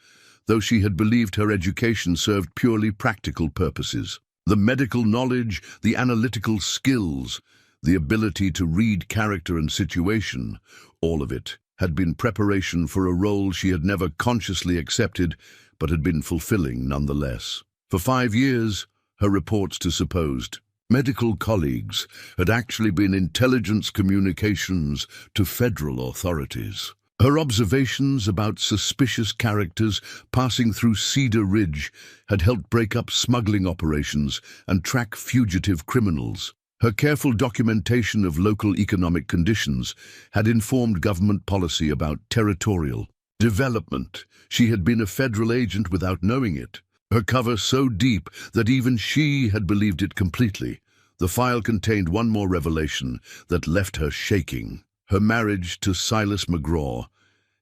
though she had believed her education served purely practical purposes. The medical knowledge, the analytical skills, the ability to read character and situation, all of it had been preparation for a role she had never consciously accepted, but had been fulfilling nonetheless. For 5 years, her reports to supposed medical colleagues had actually been intelligence communications to federal authorities. Her observations about suspicious characters passing through Cedar Ridge had helped break up smuggling operations and track fugitive criminals. Her careful documentation of local economic conditions had informed government policy about territorial development. She had been a federal agent without knowing it. Her cover so deep that even she had believed it completely. The file contained one more revelation that left her shaking. Her marriage to Silas McGraw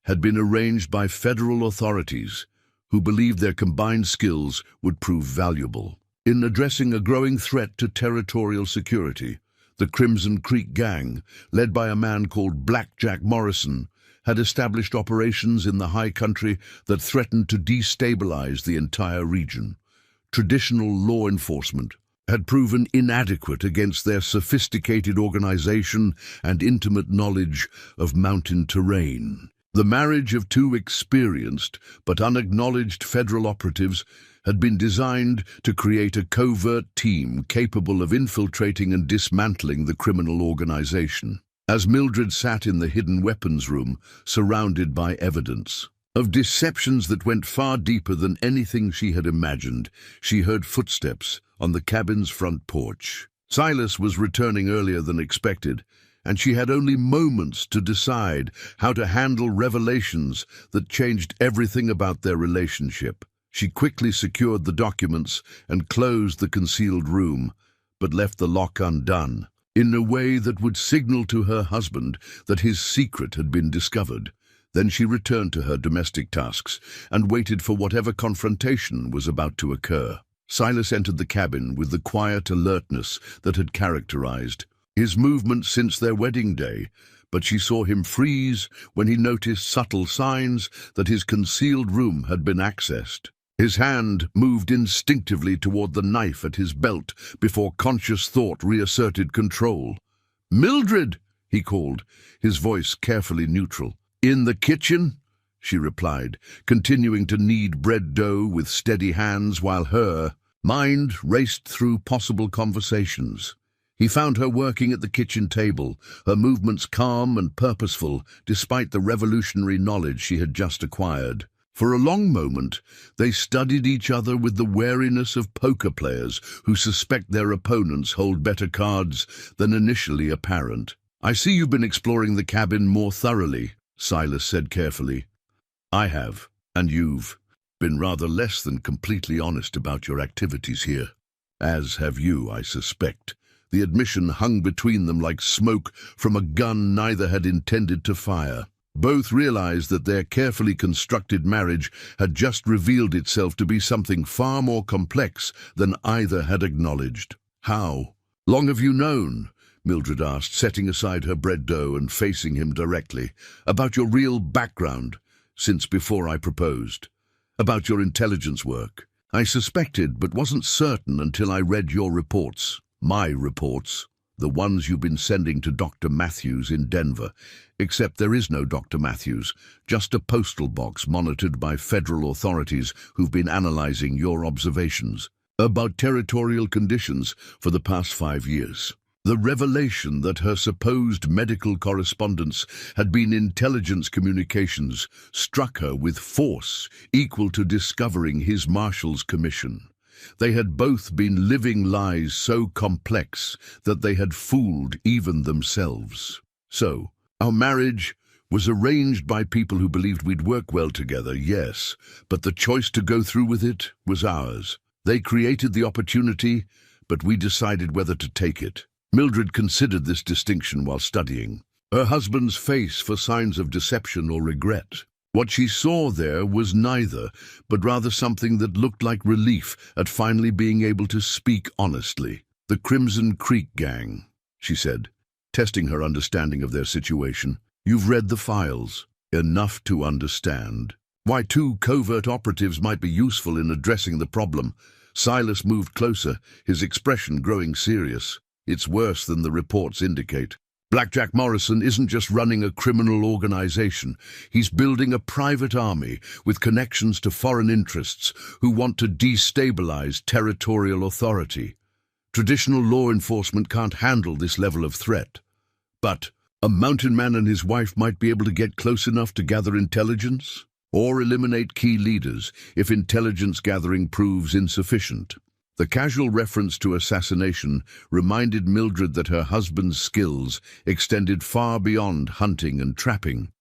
had been arranged by federal authorities who believed their combined skills would prove valuable. In addressing a growing threat to territorial security, The Crimson Creek Gang, led by a man called Blackjack Morrison, had established operations in the high country that threatened to destabilize the entire region. Traditional law enforcement had proven inadequate against their sophisticated organization and intimate knowledge of mountain terrain. The marriage of two experienced but unacknowledged federal operatives had been designed to create a covert team capable of infiltrating and dismantling the criminal organization. As Mildred sat in the hidden weapons room, surrounded by evidence of deceptions that went far deeper than anything she had imagined, she heard footsteps on the cabin's front porch. Silas was returning earlier than expected, and she had only moments to decide how to handle revelations that changed everything about their relationship. She quickly secured the documents and closed the concealed room, but left the lock undone, in a way that would signal to her husband that his secret had been discovered. Then she returned to her domestic tasks and waited for whatever confrontation was about to occur. Silas entered the cabin with the quiet alertness that had characterized his movements since their wedding day, but she saw him freeze when he noticed subtle signs that his concealed room had been accessed. His hand moved instinctively toward the knife at his belt before conscious thought reasserted control. "Mildred!" he called, his voice carefully neutral. "In the kitchen?" she replied, continuing to knead bread dough with steady hands while her mind raced through possible conversations. He found her working at the kitchen table, her movements calm and purposeful despite the revolutionary knowledge she had just acquired. For a long moment, they studied each other with the wariness of poker players who suspect their opponents hold better cards than initially apparent. "I see you've been exploring the cabin more thoroughly," Silas said carefully. "I have, and you've been rather less than completely honest about your activities here. As have you, I suspect." The admission hung between them like smoke from a gun neither had intended to fire. Both realized that their carefully constructed marriage had just revealed itself to be something far more complex than either had acknowledged. "How long have you known?" Mildred asked, setting aside her bread dough and facing him directly. "About your real background, since before I proposed. About your intelligence work. I suspected, but wasn't certain until I read your reports. My reports. The ones you've been sending to Dr. Matthews in Denver. Except there is no Dr. Matthews, just a postal box monitored by federal authorities who've been analyzing your observations about territorial conditions for the past 5 years. The revelation that her supposed medical correspondence had been intelligence communications struck her with force equal to discovering his marshal's commission. They had both been living lies so complex that they had fooled even themselves. So, our marriage was arranged by people who believed we'd work well together, yes, but the choice to go through with it was ours. They created the opportunity, but we decided whether to take it. Mildred considered this distinction while studying her husband's face for signs of deception or regret. What she saw there was neither, but rather something that looked like relief at finally being able to speak honestly. "The Crimson Creek Gang," she said, testing her understanding of their situation. "You've read the files. Enough to understand why two covert operatives might be useful in addressing the problem." Silas moved closer, his expression growing serious. "It's worse than the reports indicate. Blackjack Morrison isn't just running a criminal organization. He's building a private army with connections to foreign interests who want to destabilize territorial authority. Traditional law enforcement can't handle this level of threat. But a mountain man and his wife might be able to get close enough to gather intelligence, or eliminate key leaders if intelligence gathering proves insufficient." The casual reference to assassination reminded Mildred that her husband's skills extended far beyond hunting and trapping.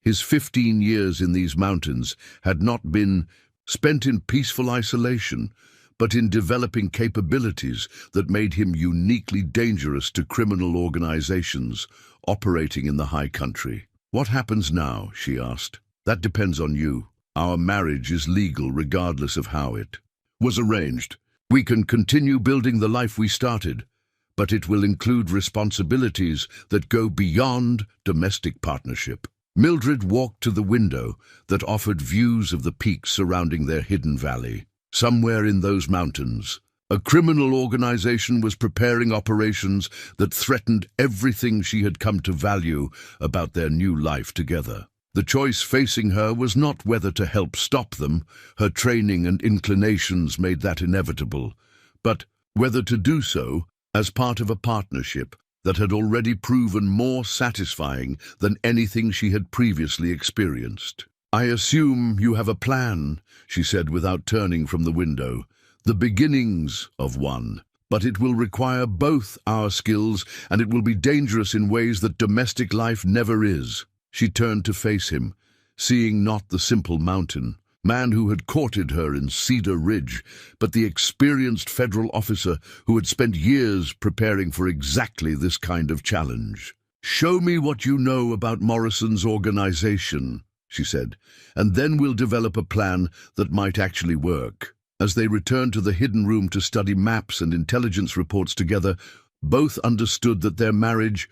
His 15 years in these mountains had not been spent in peaceful isolation, but in developing capabilities that made him uniquely dangerous to criminal organizations operating in the high country. "What happens now?" she asked. "That depends on you. Our marriage is legal regardless of how it was arranged. We can continue building the life we started, but it will include responsibilities that go beyond domestic partnership. Mildred walked to the window that offered views of the peaks surrounding their hidden valley. Somewhere in those mountains, a criminal organization was preparing operations that threatened everything she had come to value about their new life together. The choice facing her was not whether to help stop them, her training and inclinations made that inevitable, but whether to do so as part of a partnership that had already proven more satisfying than anything she had previously experienced. "I assume you have a plan," she said without turning from the window. "The beginnings of one. But it will require both our skills, and it will be dangerous in ways that domestic life never is." She turned to face him, seeing not the simple mountain man who had courted her in Cedar Ridge, but the experienced federal officer who had spent years preparing for exactly this kind of challenge. "Show me what you know about Morrison's organization," she said, "and then we'll develop a plan that might actually work." As they returned to the hidden room to study maps and intelligence reports together, both understood that their marriage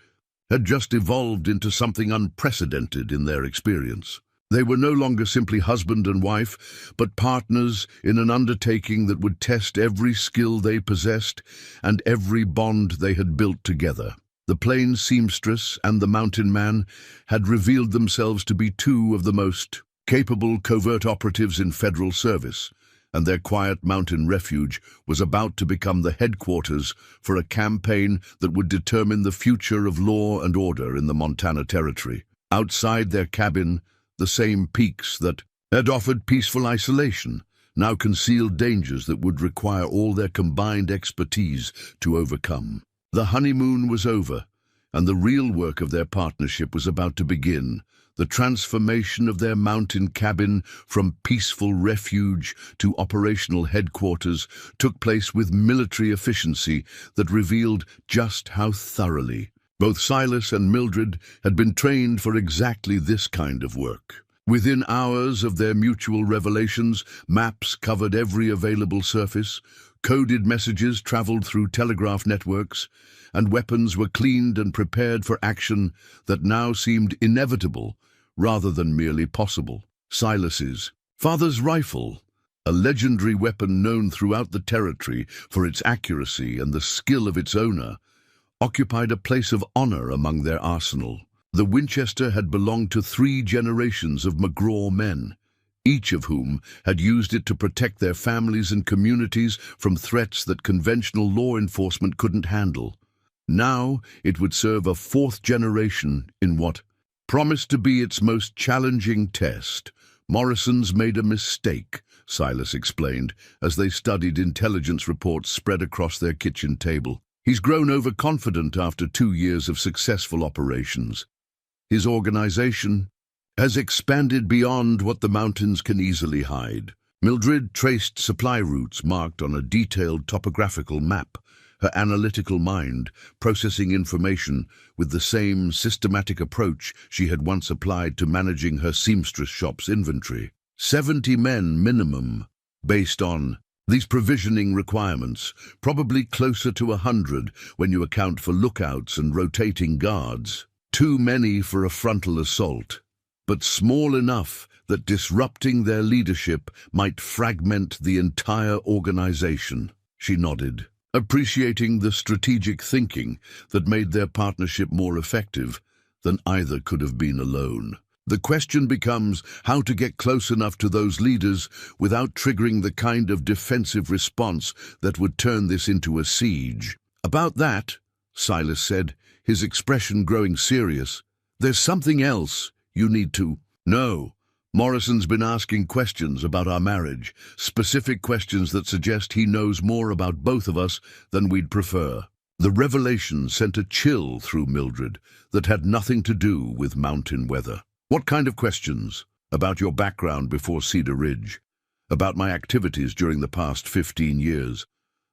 had just evolved into something unprecedented in their experience. They were no longer simply husband and wife, but partners in an undertaking that would test every skill they possessed and every bond they had built together. The plain seamstress and the mountain man had revealed themselves to be two of the most capable covert operatives in federal service, and their quiet mountain refuge was about to become the headquarters for a campaign that would determine the future of law and order in the Montana Territory. Outside their cabin, the same peaks that had offered peaceful isolation now concealed dangers that would require all their combined expertise to overcome. The honeymoon was over, and the real work of their partnership was about to begin. The transformation of their mountain cabin from peaceful refuge to operational headquarters took place with military efficiency that revealed just how thoroughly both Silas and Mildred had been trained for exactly this kind of work. Within hours of their mutual revelations, maps covered every available surface, coded messages traveled through telegraph networks, and weapons were cleaned and prepared for action that now seemed inevitable rather than merely possible. Silas's father's rifle, a legendary weapon known throughout the territory for its accuracy and the skill of its owner, occupied a place of honor among their arsenal. The Winchester had belonged to 3 generations of McGraw men, each of whom had used it to protect their families and communities from threats that conventional law enforcement couldn't handle. Now it would serve a 4th generation in what promised to be its most challenging test. "Morrison's made a mistake," Silas explained, as they studied intelligence reports spread across their kitchen table. "He's grown overconfident after 2 years of successful operations. His organization has expanded beyond what the mountains can easily hide." Mildred traced supply routes marked on a detailed topographical map, her analytical mind processing information with the same systematic approach she had once applied to managing her seamstress shop's inventory. 70 men minimum, based on these provisioning requirements, probably closer to 100 when you account for lookouts and rotating guards. Too many for a frontal assault, but small enough that disrupting their leadership might fragment the entire organization. She nodded, appreciating the strategic thinking that made their partnership more effective than either could have been alone. The question becomes how to get close enough to those leaders without triggering the kind of defensive response that would turn this into a siege. "About that," Silas said, his expression growing serious, "there's something else you need to know. Morrison's been asking questions about our marriage, specific questions that suggest he knows more about both of us than we'd prefer." The revelation sent a chill through Mildred that had nothing to do with mountain weather. "What kind of questions?" "About your background before Cedar Ridge, about my activities during the past 15 years,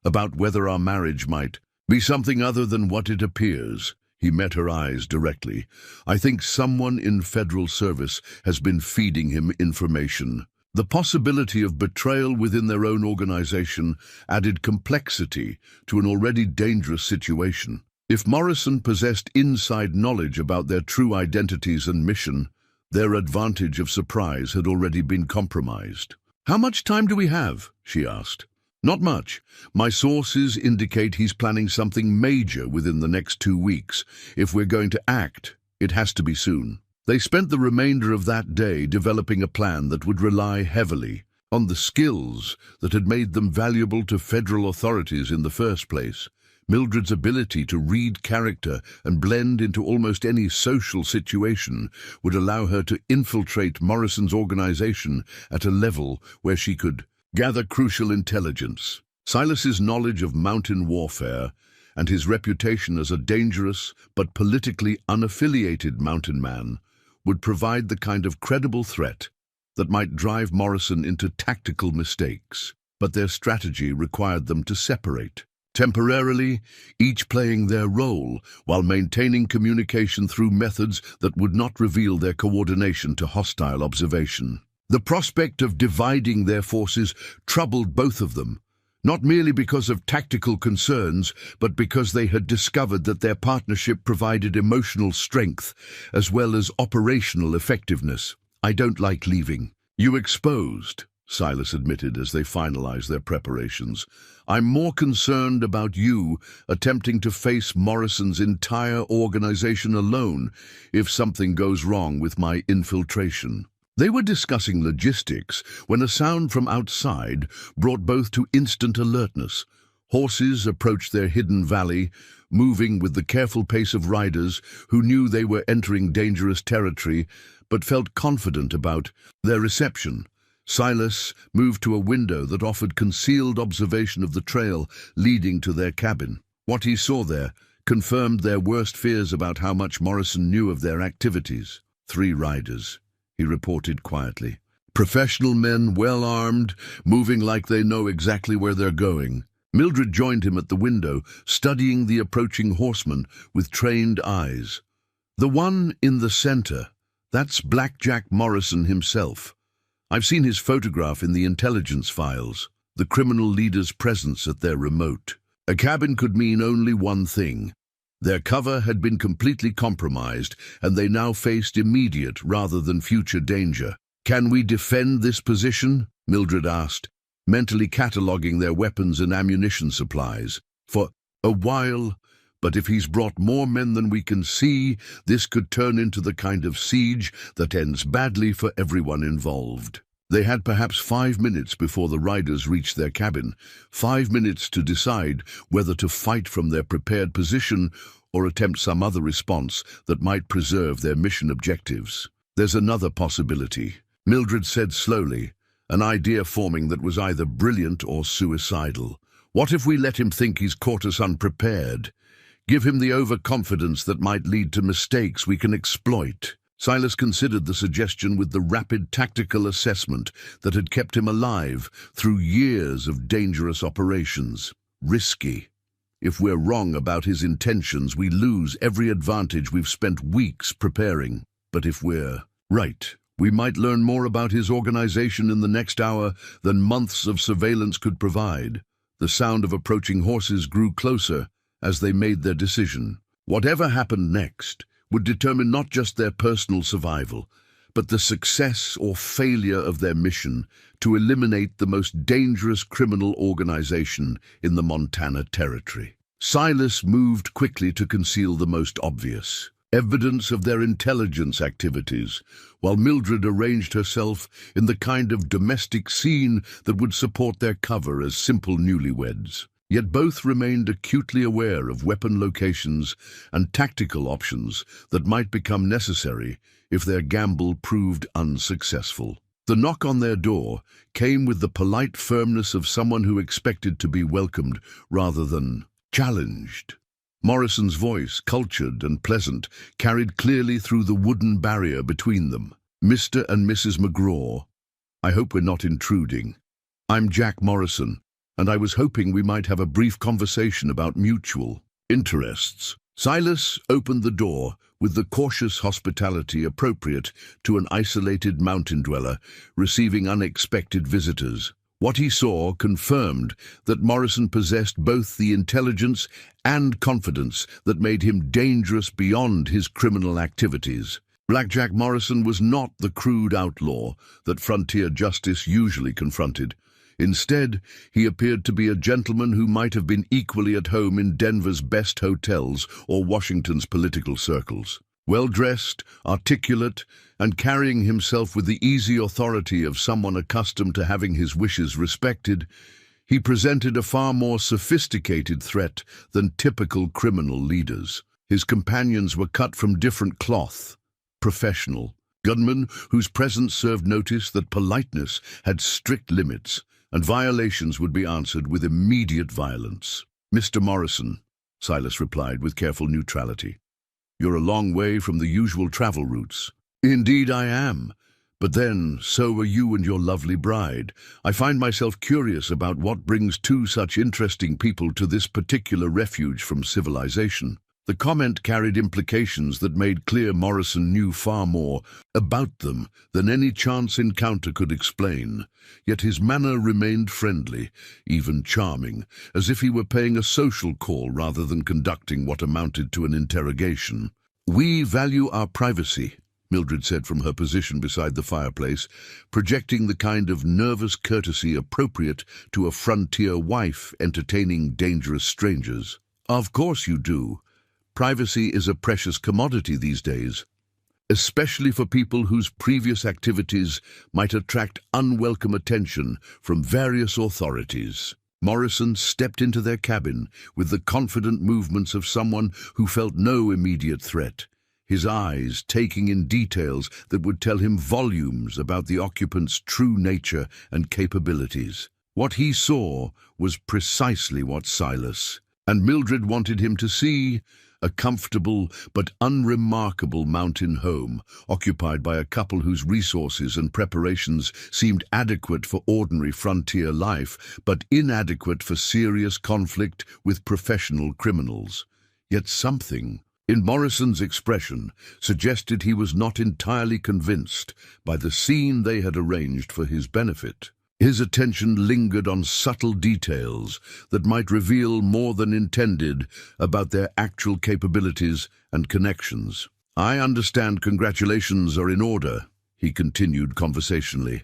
about whether our marriage might be something other than what it appears." He met her eyes directly. "I think someone in federal service has been feeding him information." The possibility of betrayal within their own organization added complexity to an already dangerous situation. If Morrison possessed inside knowledge about their true identities and mission, their advantage of surprise had already been compromised. "How much time do we have?" she asked. "Not much. My sources indicate he's planning something major within the next 2 weeks. If we're going to act, it has to be soon." They spent the remainder of that day developing a plan that would rely heavily on the skills that had made them valuable to federal authorities in the first place. Mildred's ability to read character and blend into almost any social situation would allow her to infiltrate Morrison's organization at a level where she could gather crucial intelligence. Silas's knowledge of mountain warfare and his reputation as a dangerous but politically unaffiliated mountain man would provide the kind of credible threat that might drive Morrison into tactical mistakes. But their strategy required them to separate temporarily, each playing their role while maintaining communication through methods that would not reveal their coordination to hostile observation. The prospect of dividing their forces troubled both of them, not merely because of tactical concerns, but because they had discovered that their partnership provided emotional strength as well as operational effectiveness. "I don't like leaving you exposed," Silas admitted as they finalized their preparations. "I'm more concerned about you attempting to face Morrison's entire organization alone if something goes wrong with my infiltration." They were discussing logistics when a sound from outside brought both to instant alertness. Horses approached their hidden valley, moving with the careful pace of riders who knew they were entering dangerous territory but felt confident about their reception. Silas moved to a window that offered concealed observation of the trail leading to their cabin. What he saw there confirmed their worst fears about how much Morrison knew of their activities. 3 riders, he reported quietly. Professional men, well armed, moving like they know exactly where they're going. Mildred joined him at the window, studying the approaching horseman with trained eyes. "The one in the center, that's Blackjack Morrison himself. I've seen his photograph in the intelligence files, the criminal leader's presence at their remote. A cabin could mean only one thing. Their cover had been completely compromised, and they now faced immediate rather than future danger. Can we defend this position?" Mildred asked, mentally cataloging their weapons and ammunition supplies. "For a while, but if he's brought more men than we can see, this could turn into the kind of siege that ends badly for everyone involved." They had perhaps 5 minutes before the riders reached their cabin, 5 minutes to decide whether to fight from their prepared position or attempt some other response that might preserve their mission objectives. "There's another possibility," Mildred said slowly, an idea forming that was either brilliant or suicidal. "What if we let him think he's caught us unprepared? Give him the overconfidence that might lead to mistakes we can exploit." Silas considered the suggestion with the rapid tactical assessment that had kept him alive through years of dangerous operations. Risky. If we're wrong about his intentions, we lose every advantage we've spent weeks preparing. But if we're right, we might learn more about his organization in the next hour than months of surveillance could provide. The sound of approaching horses grew closer as they made their decision. Whatever happened next would determine not just their personal survival, but the success or failure of their mission to eliminate the most dangerous criminal organization in the Montana Territory. Silas moved quickly to conceal the most obvious evidence of their intelligence activities, while Mildred arranged herself in the kind of domestic scene that would support their cover as simple newlyweds. Yet both remained acutely aware of weapon locations and tactical options that might become necessary if their gamble proved unsuccessful. The knock on their door came with the polite firmness of someone who expected to be welcomed rather than challenged. Morrison's voice, cultured and pleasant, carried clearly through the wooden barrier between them. "Mr. and Mrs. McGraw, I hope we're not intruding. I'm Jack Morrison, and I was hoping we might have a brief conversation about mutual interests." Silas opened the door with the cautious hospitality appropriate to an isolated mountain dweller receiving unexpected visitors. What he saw confirmed that Morrison possessed both the intelligence and confidence that made him dangerous beyond his criminal activities. Blackjack Morrison was not the crude outlaw that frontier justice usually confronted. Instead, he appeared to be a gentleman who might have been equally at home in Denver's best hotels or Washington's political circles. Well-dressed, articulate, and carrying himself with the easy authority of someone accustomed to having his wishes respected, he presented a far more sophisticated threat than typical criminal leaders. His companions were cut from different cloth, professional gunmen whose presence served notice that politeness had strict limits, and violations would be answered with immediate violence. "Mr. Morrison," Silas replied with careful neutrality, "you're a long way from the usual travel routes." "Indeed I am. But then, so are you and your lovely bride. I find myself curious about what brings two such interesting people to this particular refuge from civilization." The comment carried implications that made clear Morrison knew far more about them than any chance encounter could explain. Yet his manner remained friendly, even charming, as if he were paying a social call rather than conducting what amounted to an interrogation. "We value our privacy," Mildred said from her position beside the fireplace, projecting the kind of nervous courtesy appropriate to a frontier wife entertaining dangerous strangers. "Of course you do. Privacy is a precious commodity these days, especially for people whose previous activities might attract unwelcome attention from various authorities." Morrison stepped into their cabin with the confident movements of someone who felt no immediate threat, his eyes taking in details that would tell him volumes about the occupant's true nature and capabilities. What he saw was precisely what Silas and Mildred wanted him to see: a comfortable but unremarkable mountain home, occupied by a couple whose resources and preparations seemed adequate for ordinary frontier life, but inadequate for serious conflict with professional criminals. Yet something in Morrison's expression suggested he was not entirely convinced by the scene they had arranged for his benefit. His attention lingered on subtle details that might reveal more than intended about their actual capabilities and connections. "I understand congratulations are in order," he continued conversationally.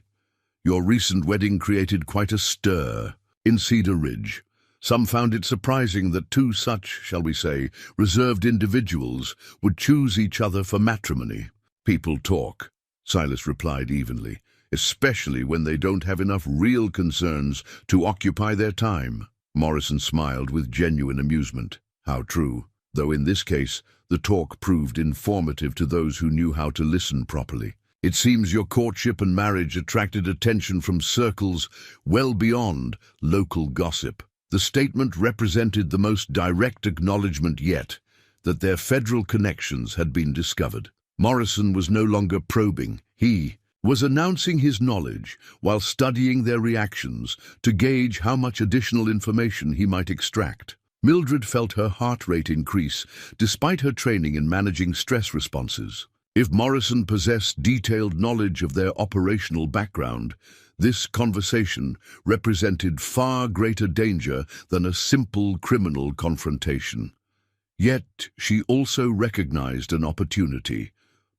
"Your recent wedding created quite a stir in Cedar Ridge. Some found it surprising that two such, shall we say, reserved individuals would choose each other for matrimony." "People talk," Silas replied evenly, "especially when they don't have enough real concerns to occupy their time." Morrison smiled with genuine amusement. How true, though in this case the talk proved informative to those who knew how to listen properly. "It seems your courtship and marriage attracted attention from circles well beyond local gossip." The statement represented the most direct acknowledgement yet that their federal connections had been discovered. Morrison was no longer probing. He was announcing his knowledge while studying their reactions to gauge how much additional information he might extract. Mildred felt her heart rate increase despite her training in managing stress responses. If Morrison possessed detailed knowledge of their operational background, this conversation represented far greater danger than a simple criminal confrontation. Yet she also recognized an opportunity.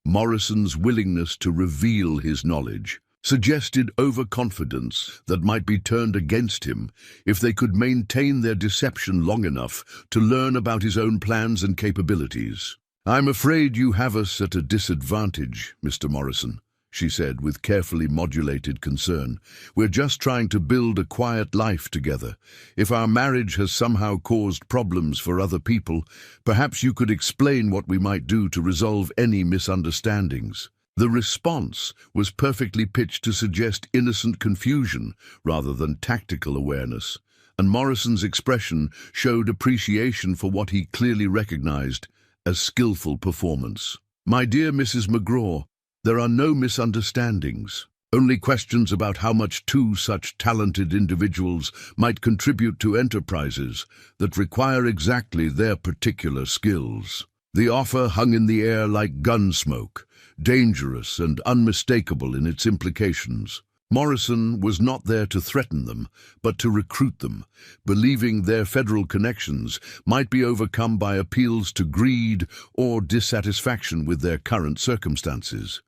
Morrison's willingness to reveal his knowledge suggested overconfidence that might be turned against him if they could maintain their deception long enough to learn about his own plans and capabilities. "I'm afraid you have us at a disadvantage, Mr. Morrison," she said with carefully modulated concern. "We're just trying to build a quiet life together. If our marriage has somehow caused problems for other people, perhaps you could explain what we might do to resolve any misunderstandings." The response was perfectly pitched to suggest innocent confusion rather than tactical awareness, and Morrison's expression showed appreciation for what he clearly recognized as skillful performance. "My dear Mrs. McGraw, there are no misunderstandings. Only questions about how much two such talented individuals might contribute to enterprises that require exactly their particular skills. The offer hung in the air like gun smoke, dangerous and unmistakable in its implications. Morrison was not there to threaten them, but to recruit them, believing their federal connections might be overcome by appeals to greed or dissatisfaction with their current circumstances.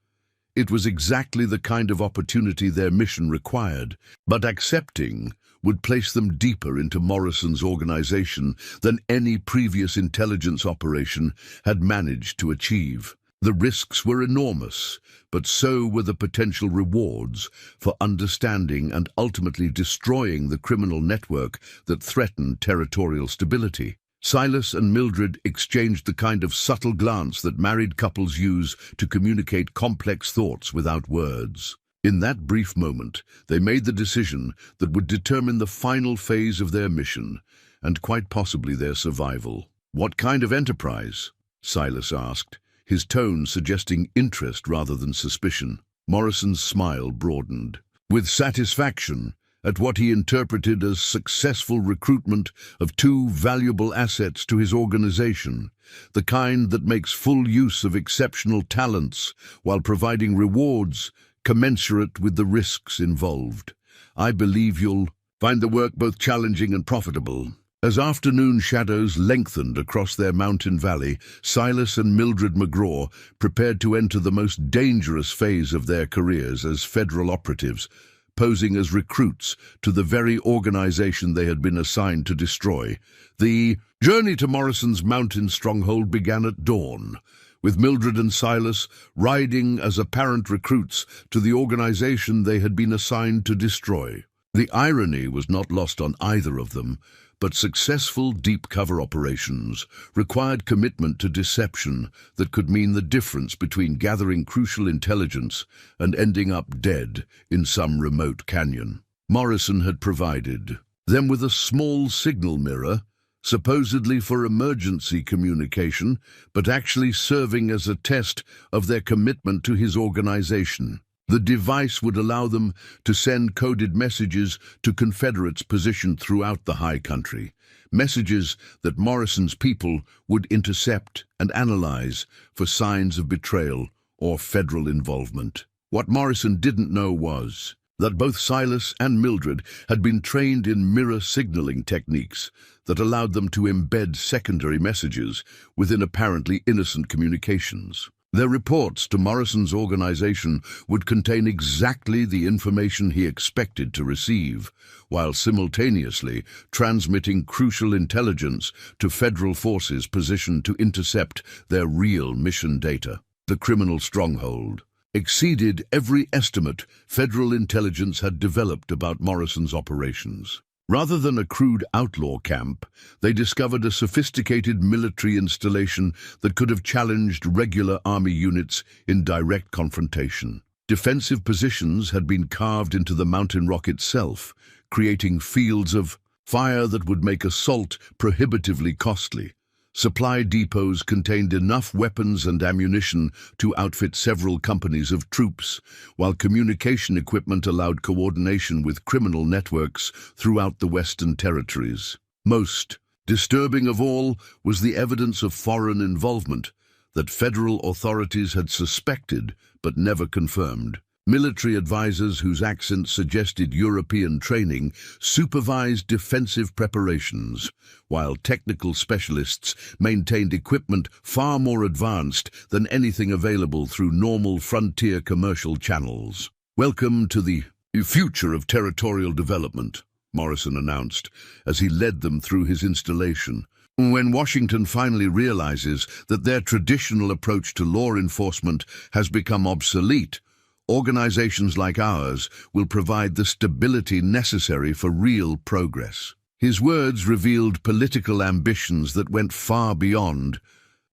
It was exactly the kind of opportunity their mission required, but accepting would place them deeper into Morrison's organization than any previous intelligence operation had managed to achieve. The risks were enormous, but so were the potential rewards for understanding and ultimately destroying the criminal network that threatened territorial stability. Silas and Mildred exchanged the kind of subtle glance that married couples use to communicate complex thoughts without words. In that brief moment, they made the decision that would determine the final phase of their mission, and quite possibly their survival. "What kind of enterprise?" Silas asked, his tone suggesting interest rather than suspicion. Morrison's smile broadened. With satisfaction at what he interpreted as successful recruitment of two valuable assets to his organization, the kind that makes full use of exceptional talents while providing rewards commensurate with the risks involved. "I believe you'll find the work both challenging and profitable." As afternoon shadows lengthened across their mountain valley, Silas and Mildred McGraw prepared to enter the most dangerous phase of their careers as federal operatives, posing as recruits to the very organization they had been assigned to destroy. The journey to Morrison's mountain stronghold began at dawn, with Mildred and Silas riding as apparent recruits to the organization they had been assigned to destroy. The irony was not lost on either of them, but successful deep cover operations required commitment to deception that could mean the difference between gathering crucial intelligence and ending up dead in some remote canyon. Morrison had provided them with a small signal mirror, supposedly for emergency communication, but actually serving as a test of their commitment to his organization. The device would allow them to send coded messages to Confederates positioned throughout the high country, messages that Morrison's people would intercept and analyze for signs of betrayal or federal involvement. What Morrison didn't know was that both Silas and Mildred had been trained in mirror signaling techniques that allowed them to embed secondary messages within apparently innocent communications. Their reports to Morrison's organization would contain exactly the information he expected to receive, while simultaneously transmitting crucial intelligence to federal forces positioned to intercept their real mission data. The criminal stronghold exceeded every estimate federal intelligence had developed about Morrison's operations. Rather than a crude outlaw camp, they discovered a sophisticated military installation that could have challenged regular army units in direct confrontation. Defensive positions had been carved into the mountain rock itself, creating fields of fire that would make assault prohibitively costly. Supply depots contained enough weapons and ammunition to outfit several companies of troops, while communication equipment allowed coordination with criminal networks throughout the Western Territories. Most disturbing of all was the evidence of foreign involvement that federal authorities had suspected but never confirmed. Military advisors whose accents suggested European training supervised defensive preparations, while technical specialists maintained equipment far more advanced than anything available through normal frontier commercial channels. "Welcome to the future of territorial development," Morrison announced as he led them through his installation. When Washington finally realizes that their traditional approach to law enforcement has become obsolete, organizations like ours will provide the stability necessary for real progress. His words revealed political ambitions that went far beyond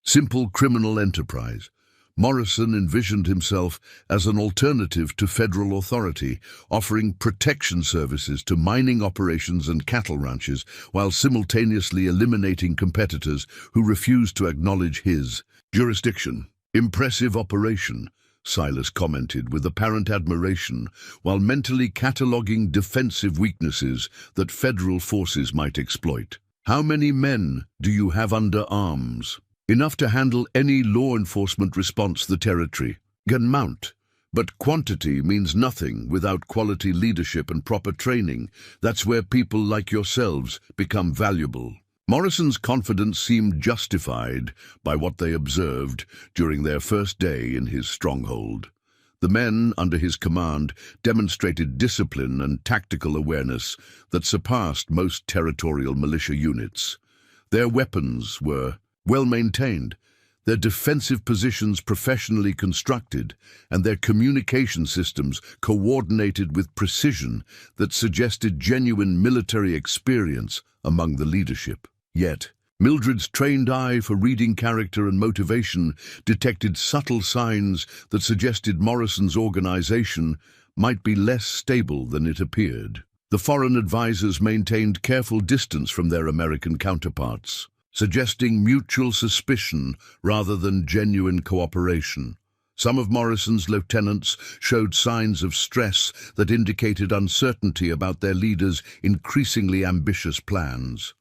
simple criminal enterprise. Morrison envisioned himself as an alternative to federal authority, offering protection services to mining operations and cattle ranches, while simultaneously eliminating competitors who refused to acknowledge his jurisdiction. "Impressive operation," Silas commented with apparent admiration, while mentally cataloguing defensive weaknesses that federal forces might exploit. How many men do you have under arms? Enough to handle any law enforcement response the territory can mount. But quantity means nothing without quality leadership and proper training. That's where people like yourselves become valuable. Morrison's confidence seemed justified by what they observed during their first day in his stronghold. The men under his command demonstrated discipline and tactical awareness that surpassed most territorial militia units. Their weapons were well maintained, their defensive positions professionally constructed, and their communication systems coordinated with precision that suggested genuine military experience among the leadership. Yet, Mildred's trained eye for reading character and motivation detected subtle signs that suggested Morrison's organization might be less stable than it appeared. The foreign advisors maintained careful distance from their American counterparts, suggesting mutual suspicion rather than genuine cooperation. Some of Morrison's lieutenants showed signs of stress that indicated uncertainty about their leaders' increasingly ambitious plans.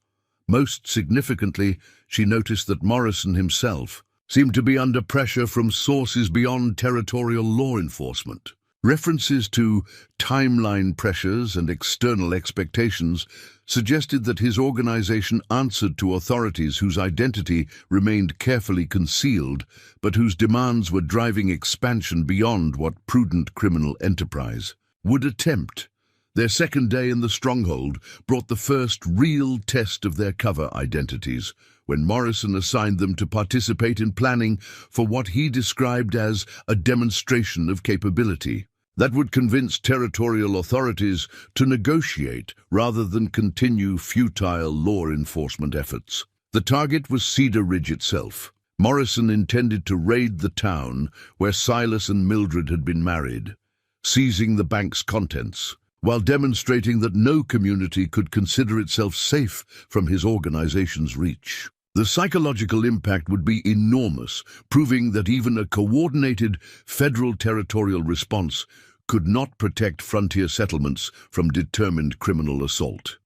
Most significantly, she noticed that Morrison himself seemed to be under pressure from sources beyond territorial law enforcement. References to timeline pressures and external expectations suggested that his organization answered to authorities whose identity remained carefully concealed, but whose demands were driving expansion beyond what prudent criminal enterprise would attempt. Their second day in the stronghold brought the first real test of their cover identities, when Morrison assigned them to participate in planning for what he described as a demonstration of capability that would convince territorial authorities to negotiate rather than continue futile law enforcement efforts. The target was Cedar Ridge itself. Morrison intended to raid the town where Silas and Mildred had been married, seizing the bank's contents, while demonstrating that no community could consider itself safe from his organization's reach. The psychological impact would be enormous, proving that even a coordinated federal territorial response could not protect frontier settlements from determined criminal assault.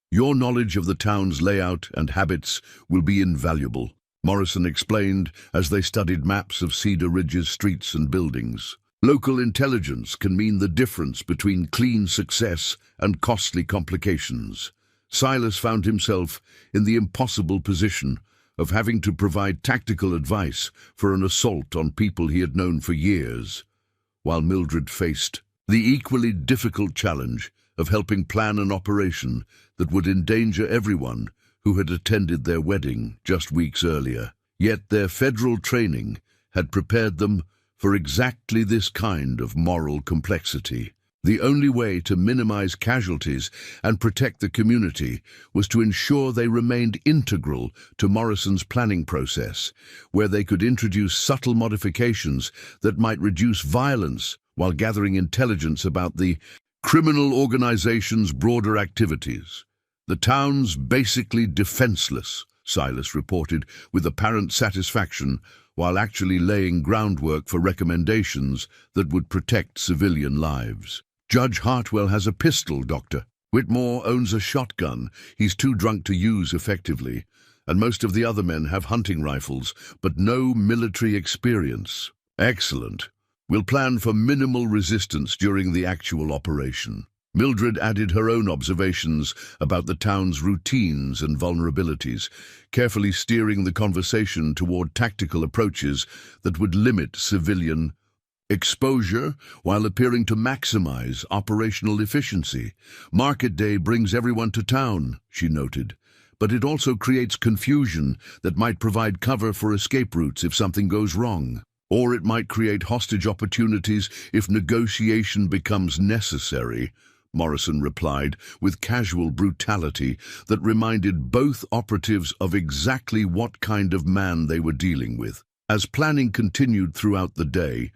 Your knowledge of the town's layout and habits will be invaluable, Morrison explained as they studied maps of Cedar Ridge's streets and buildings. Local intelligence can mean the difference between clean success and costly complications. Silas found himself in the impossible position of having to provide tactical advice for an assault on people he had known for years, while Mildred faced the equally difficult challenge of helping plan an operation that would endanger everyone who had attended their wedding just weeks earlier. Yet their federal training had prepared them for exactly this kind of moral complexity. The only way to minimize casualties and protect the community was to ensure they remained integral to Morrison's planning process, where they could introduce subtle modifications that might reduce violence while gathering intelligence about the criminal organization's broader activities. The town's basically defenseless, Silas reported with apparent satisfaction, while actually laying groundwork for recommendations that would protect civilian lives. Judge Hartwell has a pistol, Doctor. Whitmore owns a shotgun he's too drunk to use effectively, and most of the other men have hunting rifles, but no military experience. Excellent. We'll plan for minimal resistance during the actual operation. Mildred added her own observations about the town's routines and vulnerabilities, carefully steering the conversation toward tactical approaches that would limit civilian exposure while appearing to maximize operational efficiency. Market day brings everyone to town, she noted, but it also creates confusion that might provide cover for escape routes if something goes wrong. Or it might create hostage opportunities if negotiation becomes necessary, Morrison replied with casual brutality that reminded both operatives of exactly what kind of man they were dealing with. As planning continued throughout the day,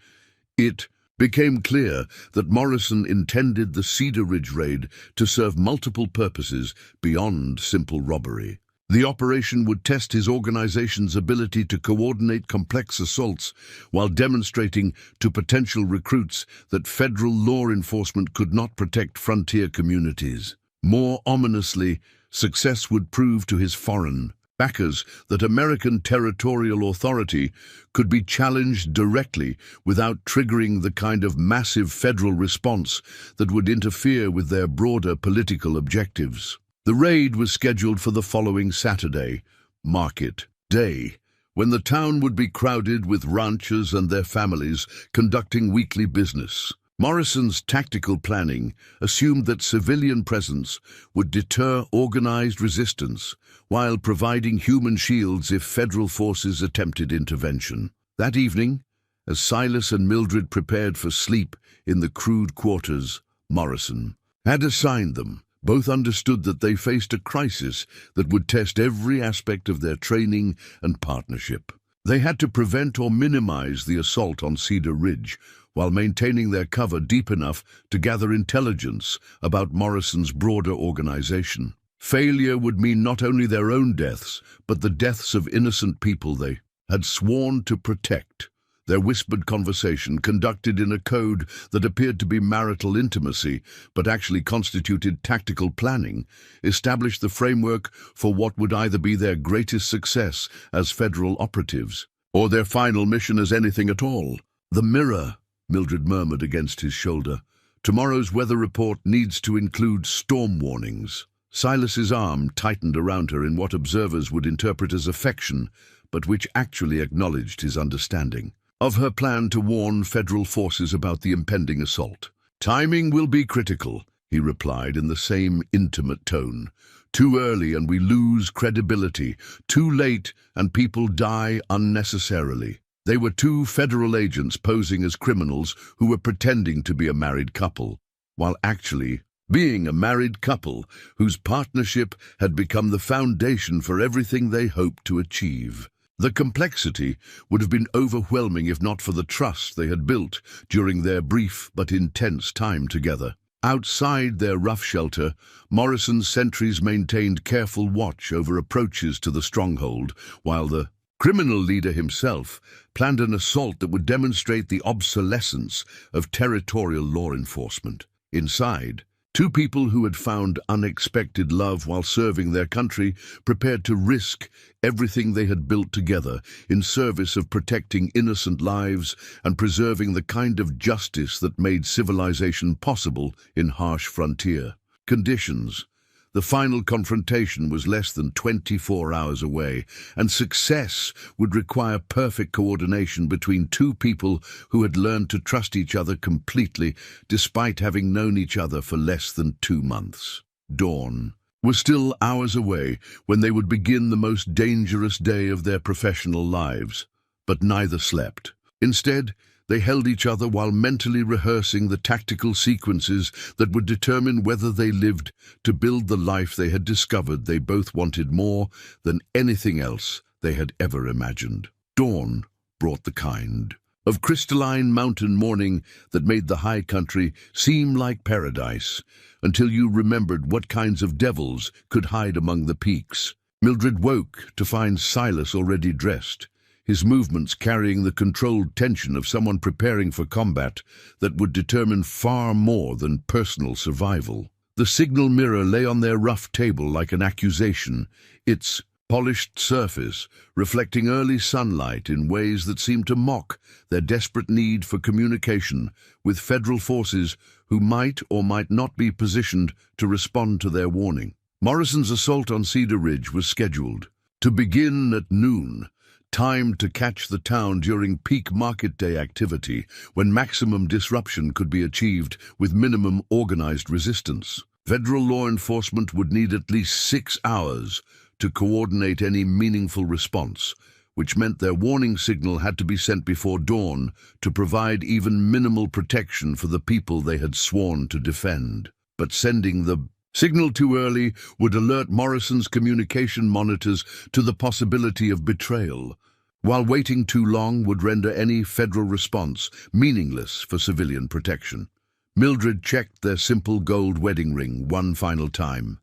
it became clear that Morrison intended the Cedar Ridge raid to serve multiple purposes beyond simple robbery. The operation would test his organization's ability to coordinate complex assaults while demonstrating to potential recruits that federal law enforcement could not protect frontier communities. More ominously, success would prove to his foreign backers that American territorial authority could be challenged directly without triggering the kind of massive federal response that would interfere with their broader political objectives. The raid was scheduled for the following Saturday, Market Day, when the town would be crowded with ranchers and their families conducting weekly business. Morrison's tactical planning assumed that civilian presence would deter organized resistance while providing human shields if federal forces attempted intervention. That evening, as Silas and Mildred prepared for sleep in the crude quarters Morrison had assigned them, both understood that they faced a crisis that would test every aspect of their training and partnership. They had to prevent or minimize the assault on Cedar Ridge, while maintaining their cover deep enough to gather intelligence about Morrison's broader organization. Failure would mean not only their own deaths, but the deaths of innocent people they had sworn to protect. Their whispered conversation, conducted in a code that appeared to be marital intimacy, but actually constituted tactical planning, established the framework for what would either be their greatest success as federal operatives, or their final mission as anything at all. "The mirror," Mildred murmured against his shoulder. "Tomorrow's weather report needs to include storm warnings." Silas's arm tightened around her in what observers would interpret as affection, but which actually acknowledged his understanding of her plan to warn federal forces about the impending assault. "Timing will be critical," he replied in the same intimate tone. "Too early and we lose credibility. Too late and people die unnecessarily." They were two federal agents posing as criminals who were pretending to be a married couple, while actually being a married couple whose partnership had become the foundation for everything they hoped to achieve. The complexity would have been overwhelming if not for the trust they had built during their brief but intense time together. Outside their rough shelter, Morrison's sentries maintained careful watch over approaches to the stronghold, while the criminal leader himself planned an assault that would demonstrate the obsolescence of territorial law enforcement. Inside, two people who had found unexpected love while serving their country prepared to risk everything they had built together in service of protecting innocent lives and preserving the kind of justice that made civilization possible in harsh frontier conditions. The final confrontation was less than 24 hours away, and success would require perfect coordination between two people who had learned to trust each other completely despite having known each other for less than 2 months. Dawn was still hours away when they would begin the most dangerous day of their professional lives, but neither slept. Instead, they held each other while mentally rehearsing the tactical sequences that would determine whether they lived to build the life they had discovered they both wanted more than anything else they had ever imagined. Dawn brought the kind of crystalline mountain morning that made the high country seem like paradise, until you remembered what kinds of devils could hide among the peaks. Mildred woke to find Silas already dressed, his movements carrying the controlled tension of someone preparing for combat that would determine far more than personal survival. The signal mirror lay on their rough table like an accusation, its polished surface reflecting early sunlight in ways that seemed to mock their desperate need for communication with federal forces who might or might not be positioned to respond to their warning. Morrison's assault on Cedar Ridge was scheduled to begin at noon, timed to catch the town during peak market day activity, when maximum disruption could be achieved with minimum organized resistance. Federal law enforcement would need at least 6 hours to coordinate any meaningful response, which meant their warning signal had to be sent before dawn to provide even minimal protection for the people they had sworn to defend. But sending the signal too early would alert Morrison's communication monitors to the possibility of betrayal, while waiting too long would render any federal response meaningless for civilian protection. Mildred checked their simple gold wedding ring one final time.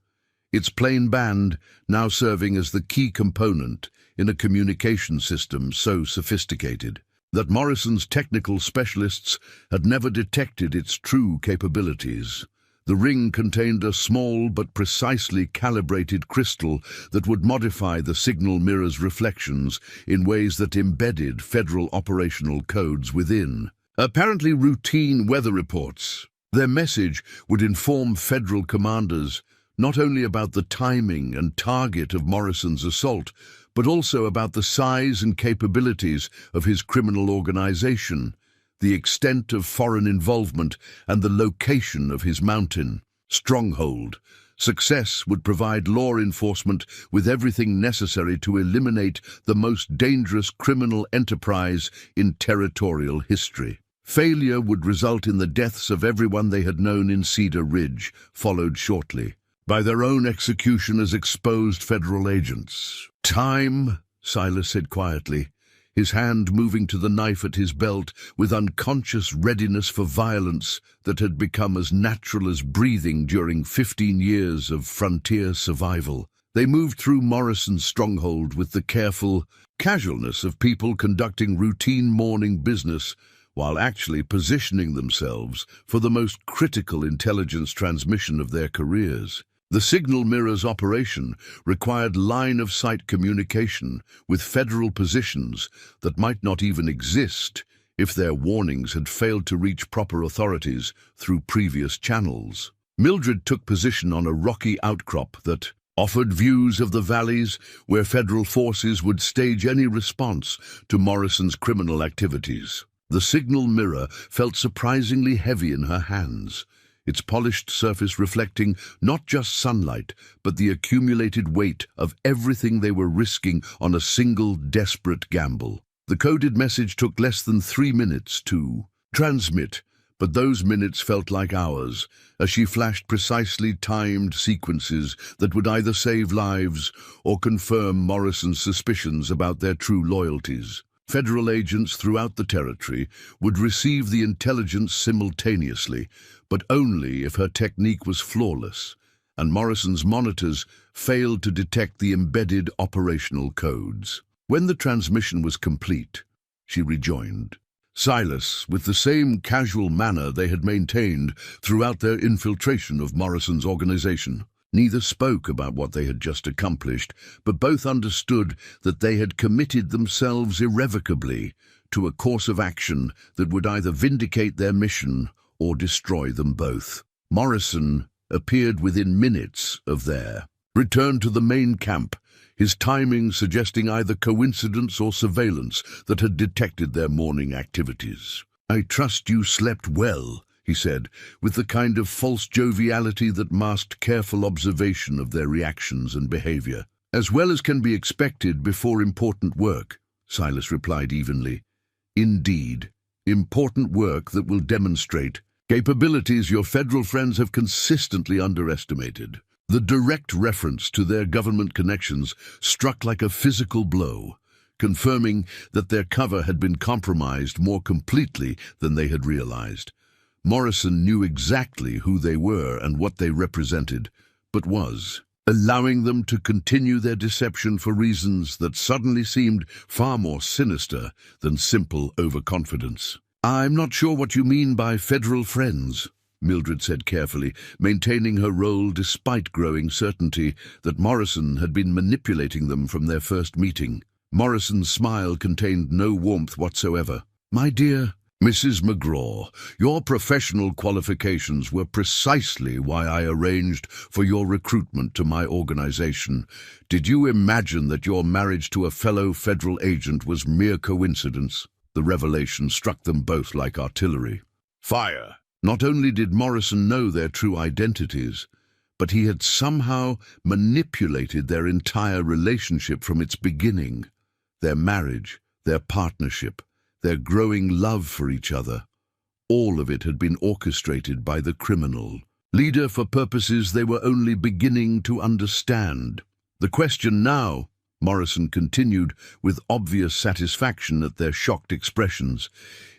its plain band now serving as the key component in a communication system so sophisticated that Morrison's technical specialists had never detected its true capabilities. The ring contained a small but precisely calibrated crystal that would modify the signal mirror's reflections in ways that embedded federal operational codes within. Apparently routine weather reports. Their message would inform federal commanders not only about the timing and target of Morrison's assault, but also about the size and capabilities of his criminal organization, the extent of foreign involvement, and the location of his mountain stronghold. Success would provide law enforcement with everything necessary to eliminate the most dangerous criminal enterprise in territorial history. Failure would result in the deaths of everyone they had known in Cedar Ridge, followed shortly by their own execution as exposed federal agents. "Time," Silas said quietly, his hand moving to the knife at his belt with unconscious readiness for violence that had become as natural as breathing during 15 years of frontier survival. They moved through Morrison's stronghold with the careful casualness of people conducting routine morning business while actually positioning themselves for the most critical intelligence transmission of their careers. The signal mirror's operation required line-of-sight communication with federal positions that might not even exist if their warnings had failed to reach proper authorities through previous channels. Mildred took position on a rocky outcrop that offered views of the valleys where federal forces would stage any response to Morrison's criminal activities. The signal mirror felt surprisingly heavy in her hands, its polished surface reflecting not just sunlight, but the accumulated weight of everything they were risking on a single desperate gamble. The coded message took less than 3 minutes to transmit, but those minutes felt like hours, as she flashed precisely timed sequences that would either save lives or confirm Morrison's suspicions about their true loyalties. Federal agents throughout the territory would receive the intelligence simultaneously, but only if her technique was flawless, and Morrison's monitors failed to detect the embedded operational codes. When the transmission was complete, she rejoined Silas with the same casual manner they had maintained throughout their infiltration of Morrison's organization. Neither spoke about what they had just accomplished, but both understood that they had committed themselves irrevocably to a course of action that would either vindicate their mission or destroy them both. Morrison appeared within minutes of their return to the main camp, his timing suggesting either coincidence or surveillance that had detected their morning activities. "I trust you slept well," he said, with the kind of false joviality that masked careful observation of their reactions and behavior. "As well as can be expected before important work," Silas replied evenly. "Indeed, important work that will demonstrate capabilities your federal friends have consistently underestimated." The direct reference to their government connections struck like a physical blow, confirming that their cover had been compromised more completely than they had realized. Morrison knew exactly who they were and what they represented, but was allowing them to continue their deception for reasons that suddenly seemed far more sinister than simple overconfidence. "I'm not sure what you mean by federal friends," Mildred said carefully, maintaining her role despite growing certainty that Morrison had been manipulating them from their first meeting. Morrison's smile contained no warmth whatsoever. "My dear Mrs. McGraw, your professional qualifications were precisely why I arranged for your recruitment to my organization. Did you imagine that your marriage to a fellow federal agent was mere coincidence?" The revelation struck them both like artillery. Fire! Not only did Morrison know their true identities, but he had somehow manipulated their entire relationship from its beginning. Their marriage, their partnership, their growing love for each other. All of it had been orchestrated by the criminal leader for purposes they were only beginning to understand. "The question now," Morrison continued with obvious satisfaction at their shocked expressions,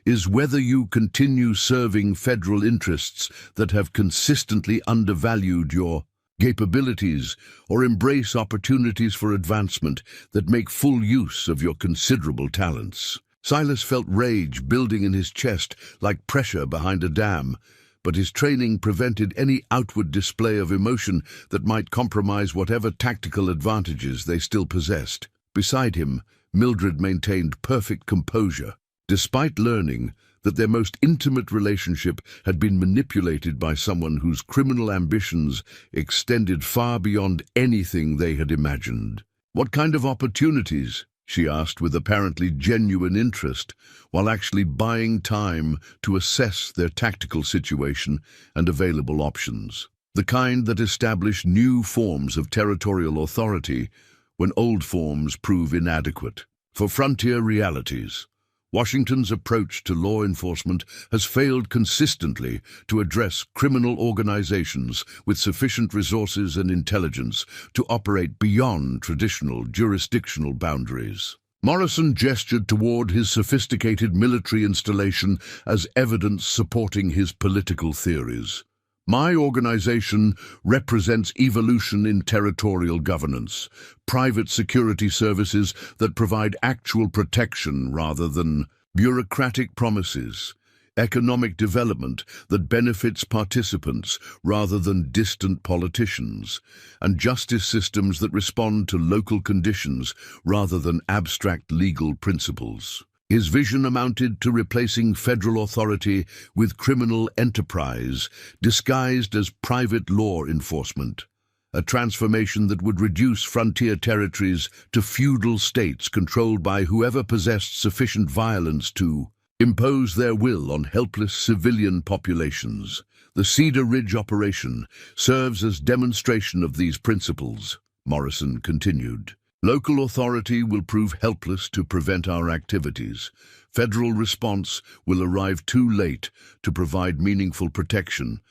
"is whether you continue serving federal interests that have consistently undervalued your capabilities, or embrace opportunities for advancement that make full use of your considerable talents. Silas felt rage building in his chest like pressure behind a dam, but his training prevented any outward display of emotion that might compromise whatever tactical advantages they still possessed. Beside him, Mildred maintained perfect composure. Despite learning that their most intimate relationship had been manipulated by someone whose criminal ambitions extended far beyond anything they had imagined. "What kind of opportunities?" she asked with apparently genuine interest, while actually buying time to assess their tactical situation and available options. "The kind that establish new forms of territorial authority when old forms prove inadequate. For frontier realities, Washington's approach to law enforcement has failed consistently to address criminal organizations with sufficient resources and intelligence to operate beyond traditional jurisdictional boundaries." Morrison gestured toward his sophisticated military installation as evidence supporting his political theories. "My organization represents evolution in territorial governance, private security services that provide actual protection rather than bureaucratic promises, economic development that benefits participants rather than distant politicians, and justice systems that respond to local conditions rather than abstract legal principles." His vision amounted to replacing federal authority with criminal enterprise disguised as private law enforcement, a transformation that would reduce frontier territories to feudal states controlled by whoever possessed sufficient violence to impose their will on helpless civilian populations. The Cedar Ridge operation serves as demonstration of these principles, Morrison continued. "Local authority will prove helpless to prevent our activities. Federal response will arrive too late to provide meaningful protection,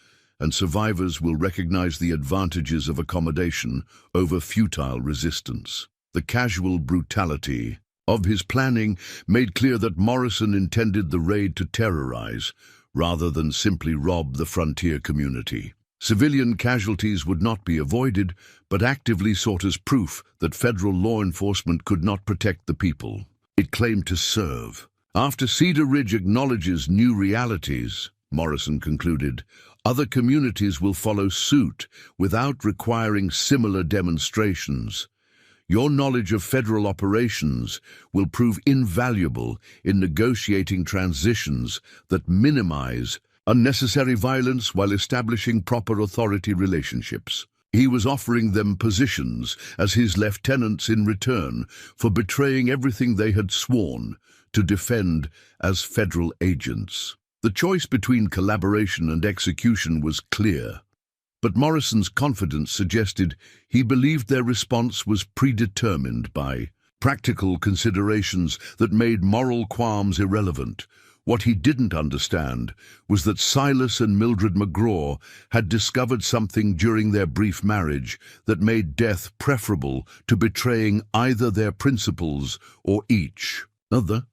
and survivors will recognize the advantages of accommodation over futile resistance." The casual brutality of his planning made clear that Morrison intended the raid to terrorize, rather than simply rob the frontier community. Civilian casualties would not be avoided, but actively sought as proof that federal law enforcement could not protect the people it claimed to serve. "After Cedar Ridge acknowledges new realities," Morrison concluded, "other communities will follow suit without requiring similar demonstrations. Your knowledge of federal operations will prove invaluable in negotiating transitions that minimize unnecessary violence while establishing proper authority relationships." He was offering them positions as his lieutenants in return for betraying everything they had sworn to defend as federal agents. The choice between collaboration and execution was clear, but Morrison's confidence suggested he believed their response was predetermined by practical considerations that made moral qualms irrelevant. What he didn't understand was that Silas and Mildred McGraw had discovered something during their brief marriage that made death preferable to betraying either their principles or each other.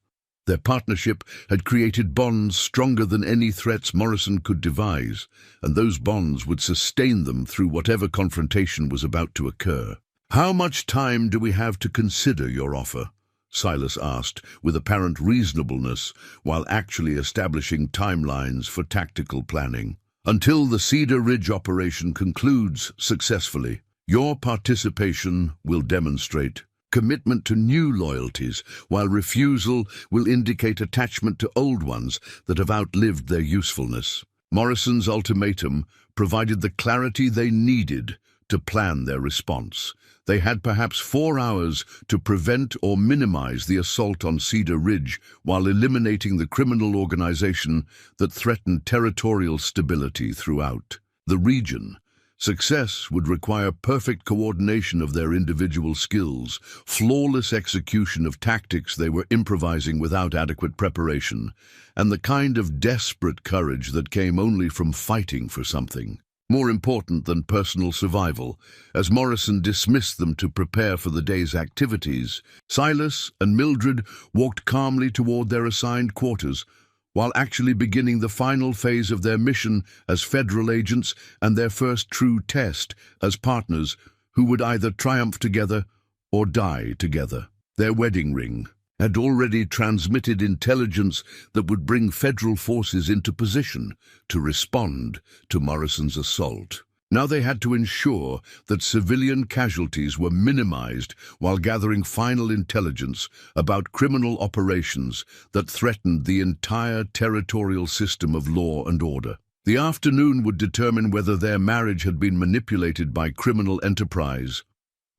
Their partnership had created bonds stronger than any threats Morrison could devise, and those bonds would sustain them through whatever confrontation was about to occur. "How much time do we have to consider your offer?" Silas asked, with apparent reasonableness, while actually establishing timelines for tactical planning. "Until the Cedar Ridge operation concludes successfully. Your participation will demonstrate commitment to new loyalties, while refusal will indicate attachment to old ones that have outlived their usefulness." Morrison's ultimatum provided the clarity they needed to plan their response. They had perhaps 4 hours to prevent or minimize the assault on Cedar Ridge while eliminating the criminal organization that threatened territorial stability throughout the region. Success would require perfect coordination of their individual skills, flawless execution of tactics they were improvising without adequate preparation, and the kind of desperate courage that came only from fighting for something more important than personal survival. As Morrison dismissed them to prepare for the day's activities, Silas and Mildred walked calmly toward their assigned quarters, while actually beginning the final phase of their mission as federal agents and their first true test as partners who would either triumph together or die together. Their wedding ring had already transmitted intelligence that would bring federal forces into position to respond to Morrison's assault. Now they had to ensure that civilian casualties were minimized while gathering final intelligence about criminal operations that threatened the entire territorial system of law and order. The afternoon would determine whether their marriage had been manipulated by criminal enterprise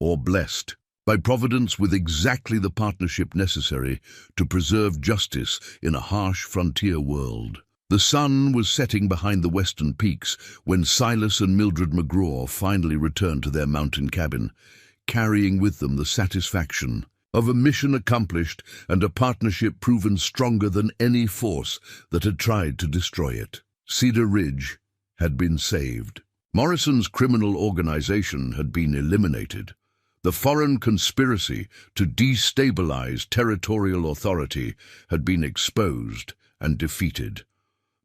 or blessed by Providence with exactly the partnership necessary to preserve justice in a harsh frontier world. The sun was setting behind the western peaks when Silas and Mildred McGraw finally returned to their mountain cabin, carrying with them the satisfaction of a mission accomplished and a partnership proven stronger than any force that had tried to destroy it. Cedar Ridge had been saved. Morrison's criminal organization had been eliminated. The foreign conspiracy to destabilize territorial authority had been exposed and defeated.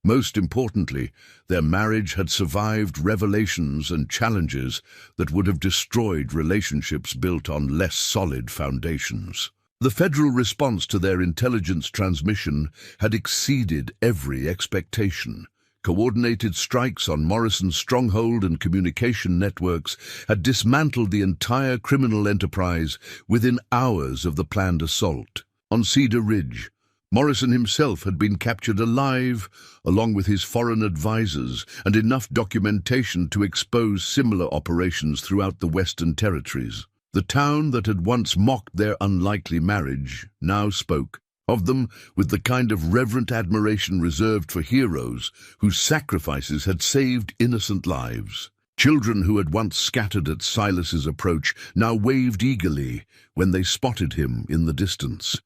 Most importantly, their marriage had survived revelations and challenges that would have destroyed relationships built on less solid foundations. The federal response to their intelligence transmission had exceeded every expectation. Coordinated strikes on Morrison's stronghold and communication networks had dismantled the entire criminal enterprise within hours of the planned assault. On Cedar Ridge, Morrison himself had been captured alive, along with his foreign advisors, and enough documentation to expose similar operations throughout the Western Territories. The town that had once mocked their unlikely marriage now spoke of them with the kind of reverent admiration reserved for heroes whose sacrifices had saved innocent lives. Children who had once scattered at Silas's approach now waved eagerly when they spotted him in the distance.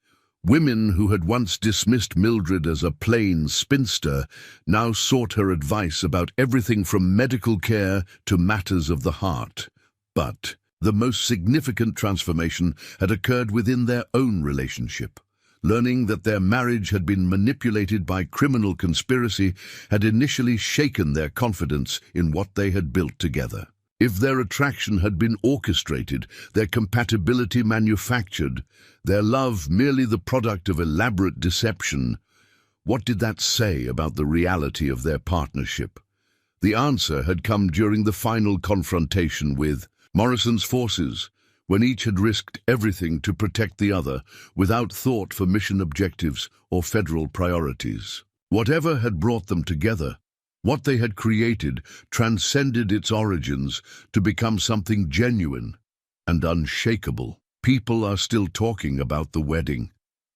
Women who had once dismissed Mildred as a plain spinster now sought her advice about everything from medical care to matters of the heart. But the most significant transformation had occurred within their own relationship. Learning that their marriage had been manipulated by criminal conspiracy had initially shaken their confidence in what they had built together. If their attraction had been orchestrated, their compatibility manufactured, their love merely the product of elaborate deception, what did that say about the reality of their partnership? The answer had come during the final confrontation with Morrison's forces, when each had risked everything to protect the other without thought for mission objectives or federal priorities. Whatever had brought them together, what they had created transcended its origins to become something genuine and unshakable. People are still talking about the wedding,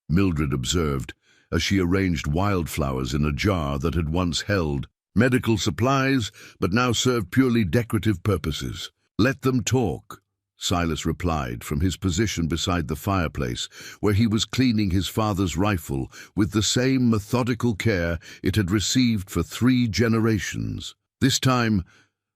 Mildred observed, as she arranged wildflowers in a jar that had once held medical supplies but now served purely decorative purposes. Let them talk, Silas replied from his position beside the fireplace, where he was cleaning his father's rifle with the same methodical care it had received for 3 generations. This time,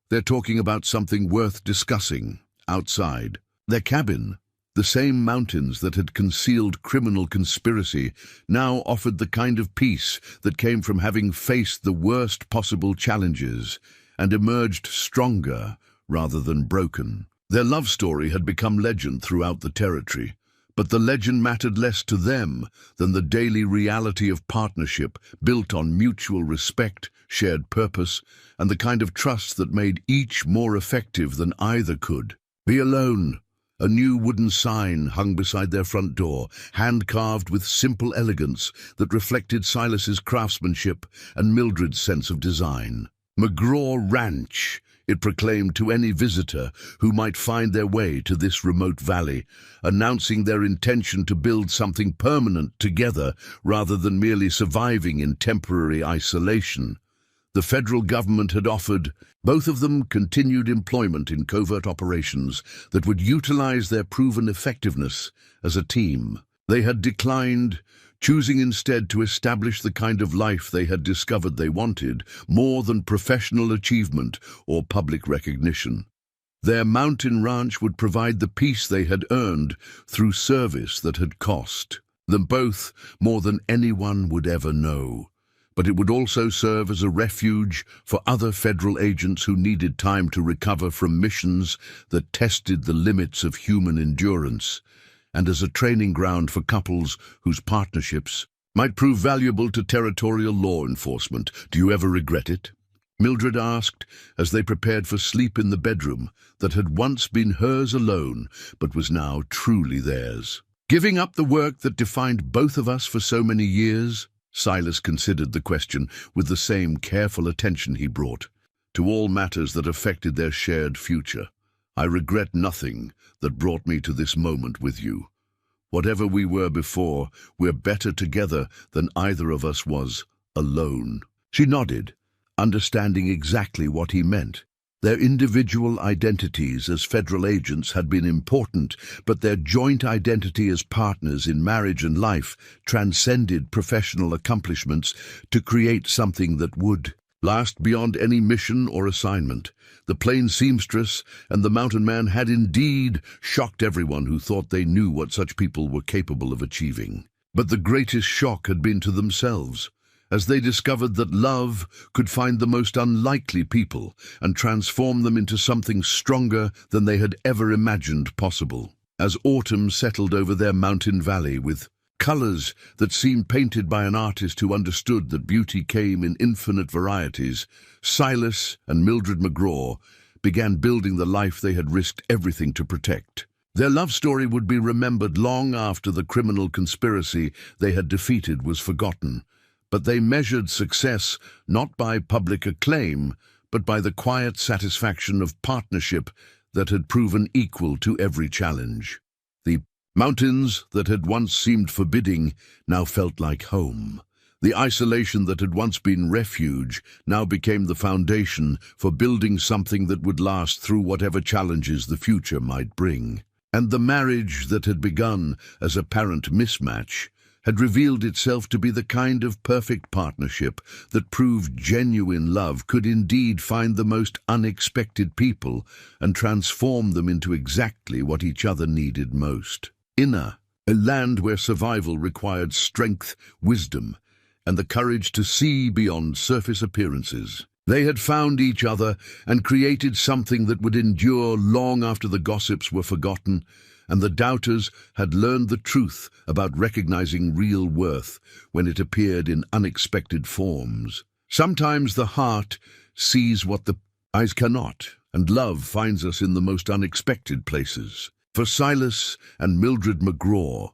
they're talking about something worth discussing, outside. Their cabin, the same mountains that had concealed criminal conspiracy, now offered the kind of peace that came from having faced the worst possible challenges and emerged stronger rather than broken. Their love story had become legend throughout the territory, but the legend mattered less to them than the daily reality of partnership built on mutual respect, shared purpose, and the kind of trust that made each more effective than either could. Be alone. A new wooden sign hung beside their front door, hand-carved with simple elegance that reflected Silas's craftsmanship and Mildred's sense of design. McGraw Ranch, it proclaimed to any visitor who might find their way to this remote valley, announcing their intention to build something permanent together rather than merely surviving in temporary isolation. The federal government had offered both of them continued employment in covert operations that would utilize their proven effectiveness as a team. They had declined, choosing instead to establish the kind of life they had discovered they wanted, more than professional achievement or public recognition. Their mountain ranch would provide the peace they had earned through service that had cost them both more than anyone would ever know. but it would also serve as a refuge for other federal agents who needed time to recover from missions that tested the limits of human endurance, and as a training ground for couples whose partnerships might prove valuable to territorial law enforcement. Do you ever regret it? Mildred asked as they prepared for sleep in the bedroom that had once been hers alone, but was now truly theirs. Giving up the work that defined both of us for so many years? Silas considered the question with the same careful attention he brought to all matters that affected their shared future. I regret nothing that brought me to this moment with you. Whatever we were before, we're better together than either of us was alone. She nodded, understanding exactly what he meant. Their individual identities as federal agents had been important, but their joint identity as partners in marriage and life transcended professional accomplishments to create something that would last beyond any mission or assignment. The plain seamstress and the mountain man had indeed shocked everyone who thought they knew what such people were capable of achieving. But the greatest shock had been to themselves, as they discovered that love could find the most unlikely people and transform them into something stronger than they had ever imagined possible. As autumn settled over their mountain valley with colors that seemed painted by an artist who understood that beauty came in infinite varieties, Silas and Mildred McGraw began building the life they had risked everything to protect. Their love story would be remembered long after the criminal conspiracy they had defeated was forgotten, but they measured success not by public acclaim, but by the quiet satisfaction of partnership that had proven equal to every challenge. The mountains that had once seemed forbidding now felt like home. The isolation that had once been refuge now became the foundation for building something that would last through whatever challenges the future might bring. And the marriage that had begun as a apparent mismatch had revealed itself to be the kind of perfect partnership that proved genuine love could indeed find the most unexpected people and transform them into exactly what each other needed most. Inna, a land where survival required strength, wisdom, and the courage to see beyond surface appearances. They had found each other and created something that would endure long after the gossips were forgotten, and the doubters had learned the truth about recognizing real worth when it appeared in unexpected forms. Sometimes the heart sees what the eyes cannot, and love finds us in the most unexpected places. For Silas and Mildred McGraw,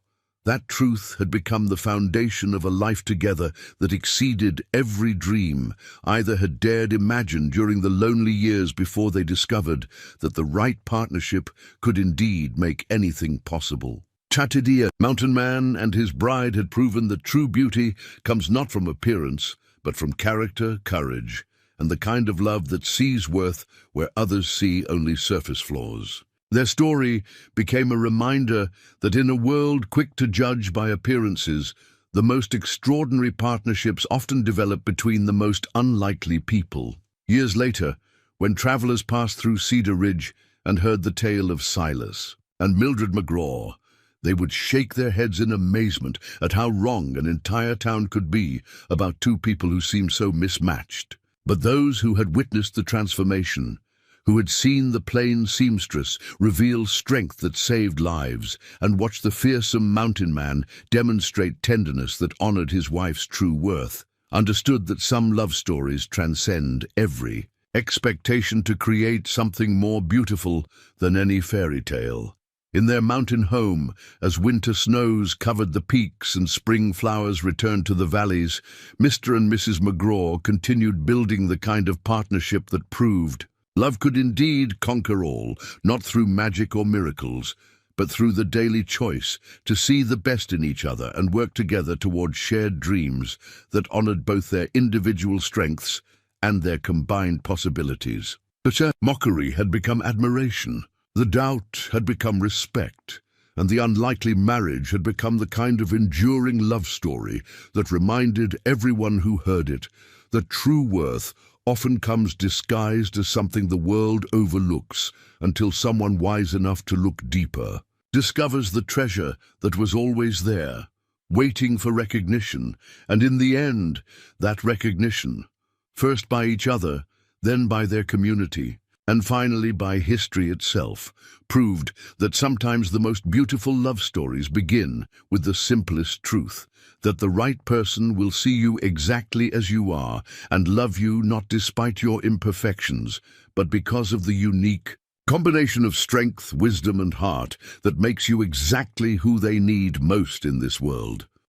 that truth had become the foundation of a life together that exceeded every dream either had dared imagine during the lonely years before they discovered that the right partnership could indeed make anything possible. Chattidia, mountain man, and his bride had proven that true beauty comes not from appearance, but from character, courage, and the kind of love that sees worth where others see only surface flaws. Their story became a reminder that in a world quick to judge by appearances, the most extraordinary partnerships often develop between the most unlikely people. Years later, when travelers passed through Cedar Ridge and heard the tale of Silas and Mildred McGraw, they would shake their heads in amazement at how wrong an entire town could be about two people who seemed so mismatched. But those who had witnessed the transformation, who had seen the plain seamstress reveal strength that saved lives and watched the fearsome mountain man demonstrate tenderness that honored his wife's true worth, understood that some love stories transcend every expectation to create something more beautiful than any fairy tale. In their mountain home, as winter snows covered the peaks and spring flowers returned to the valleys, Mr. and Mrs. McGraw continued building the kind of partnership that proved love could indeed conquer all, not through magic or miracles, but through the daily choice to see the best in each other and work together toward shared dreams that honored both their individual strengths and their combined possibilities. The mockery had become admiration, the doubt had become respect, and the unlikely marriage had become the kind of enduring love story that reminded everyone who heard it that true worth often comes disguised as something the world overlooks until someone wise enough to look deeper discovers the treasure that was always there, waiting for recognition, and in the end, that recognition, first by each other, then by their community, and finally by history itself, proved that sometimes the most beautiful love stories begin with the simplest truth, that the right person will see you exactly as you are and love you not despite your imperfections, but because of the unique combination of strength, wisdom, and heart that makes you exactly who they need most in this world.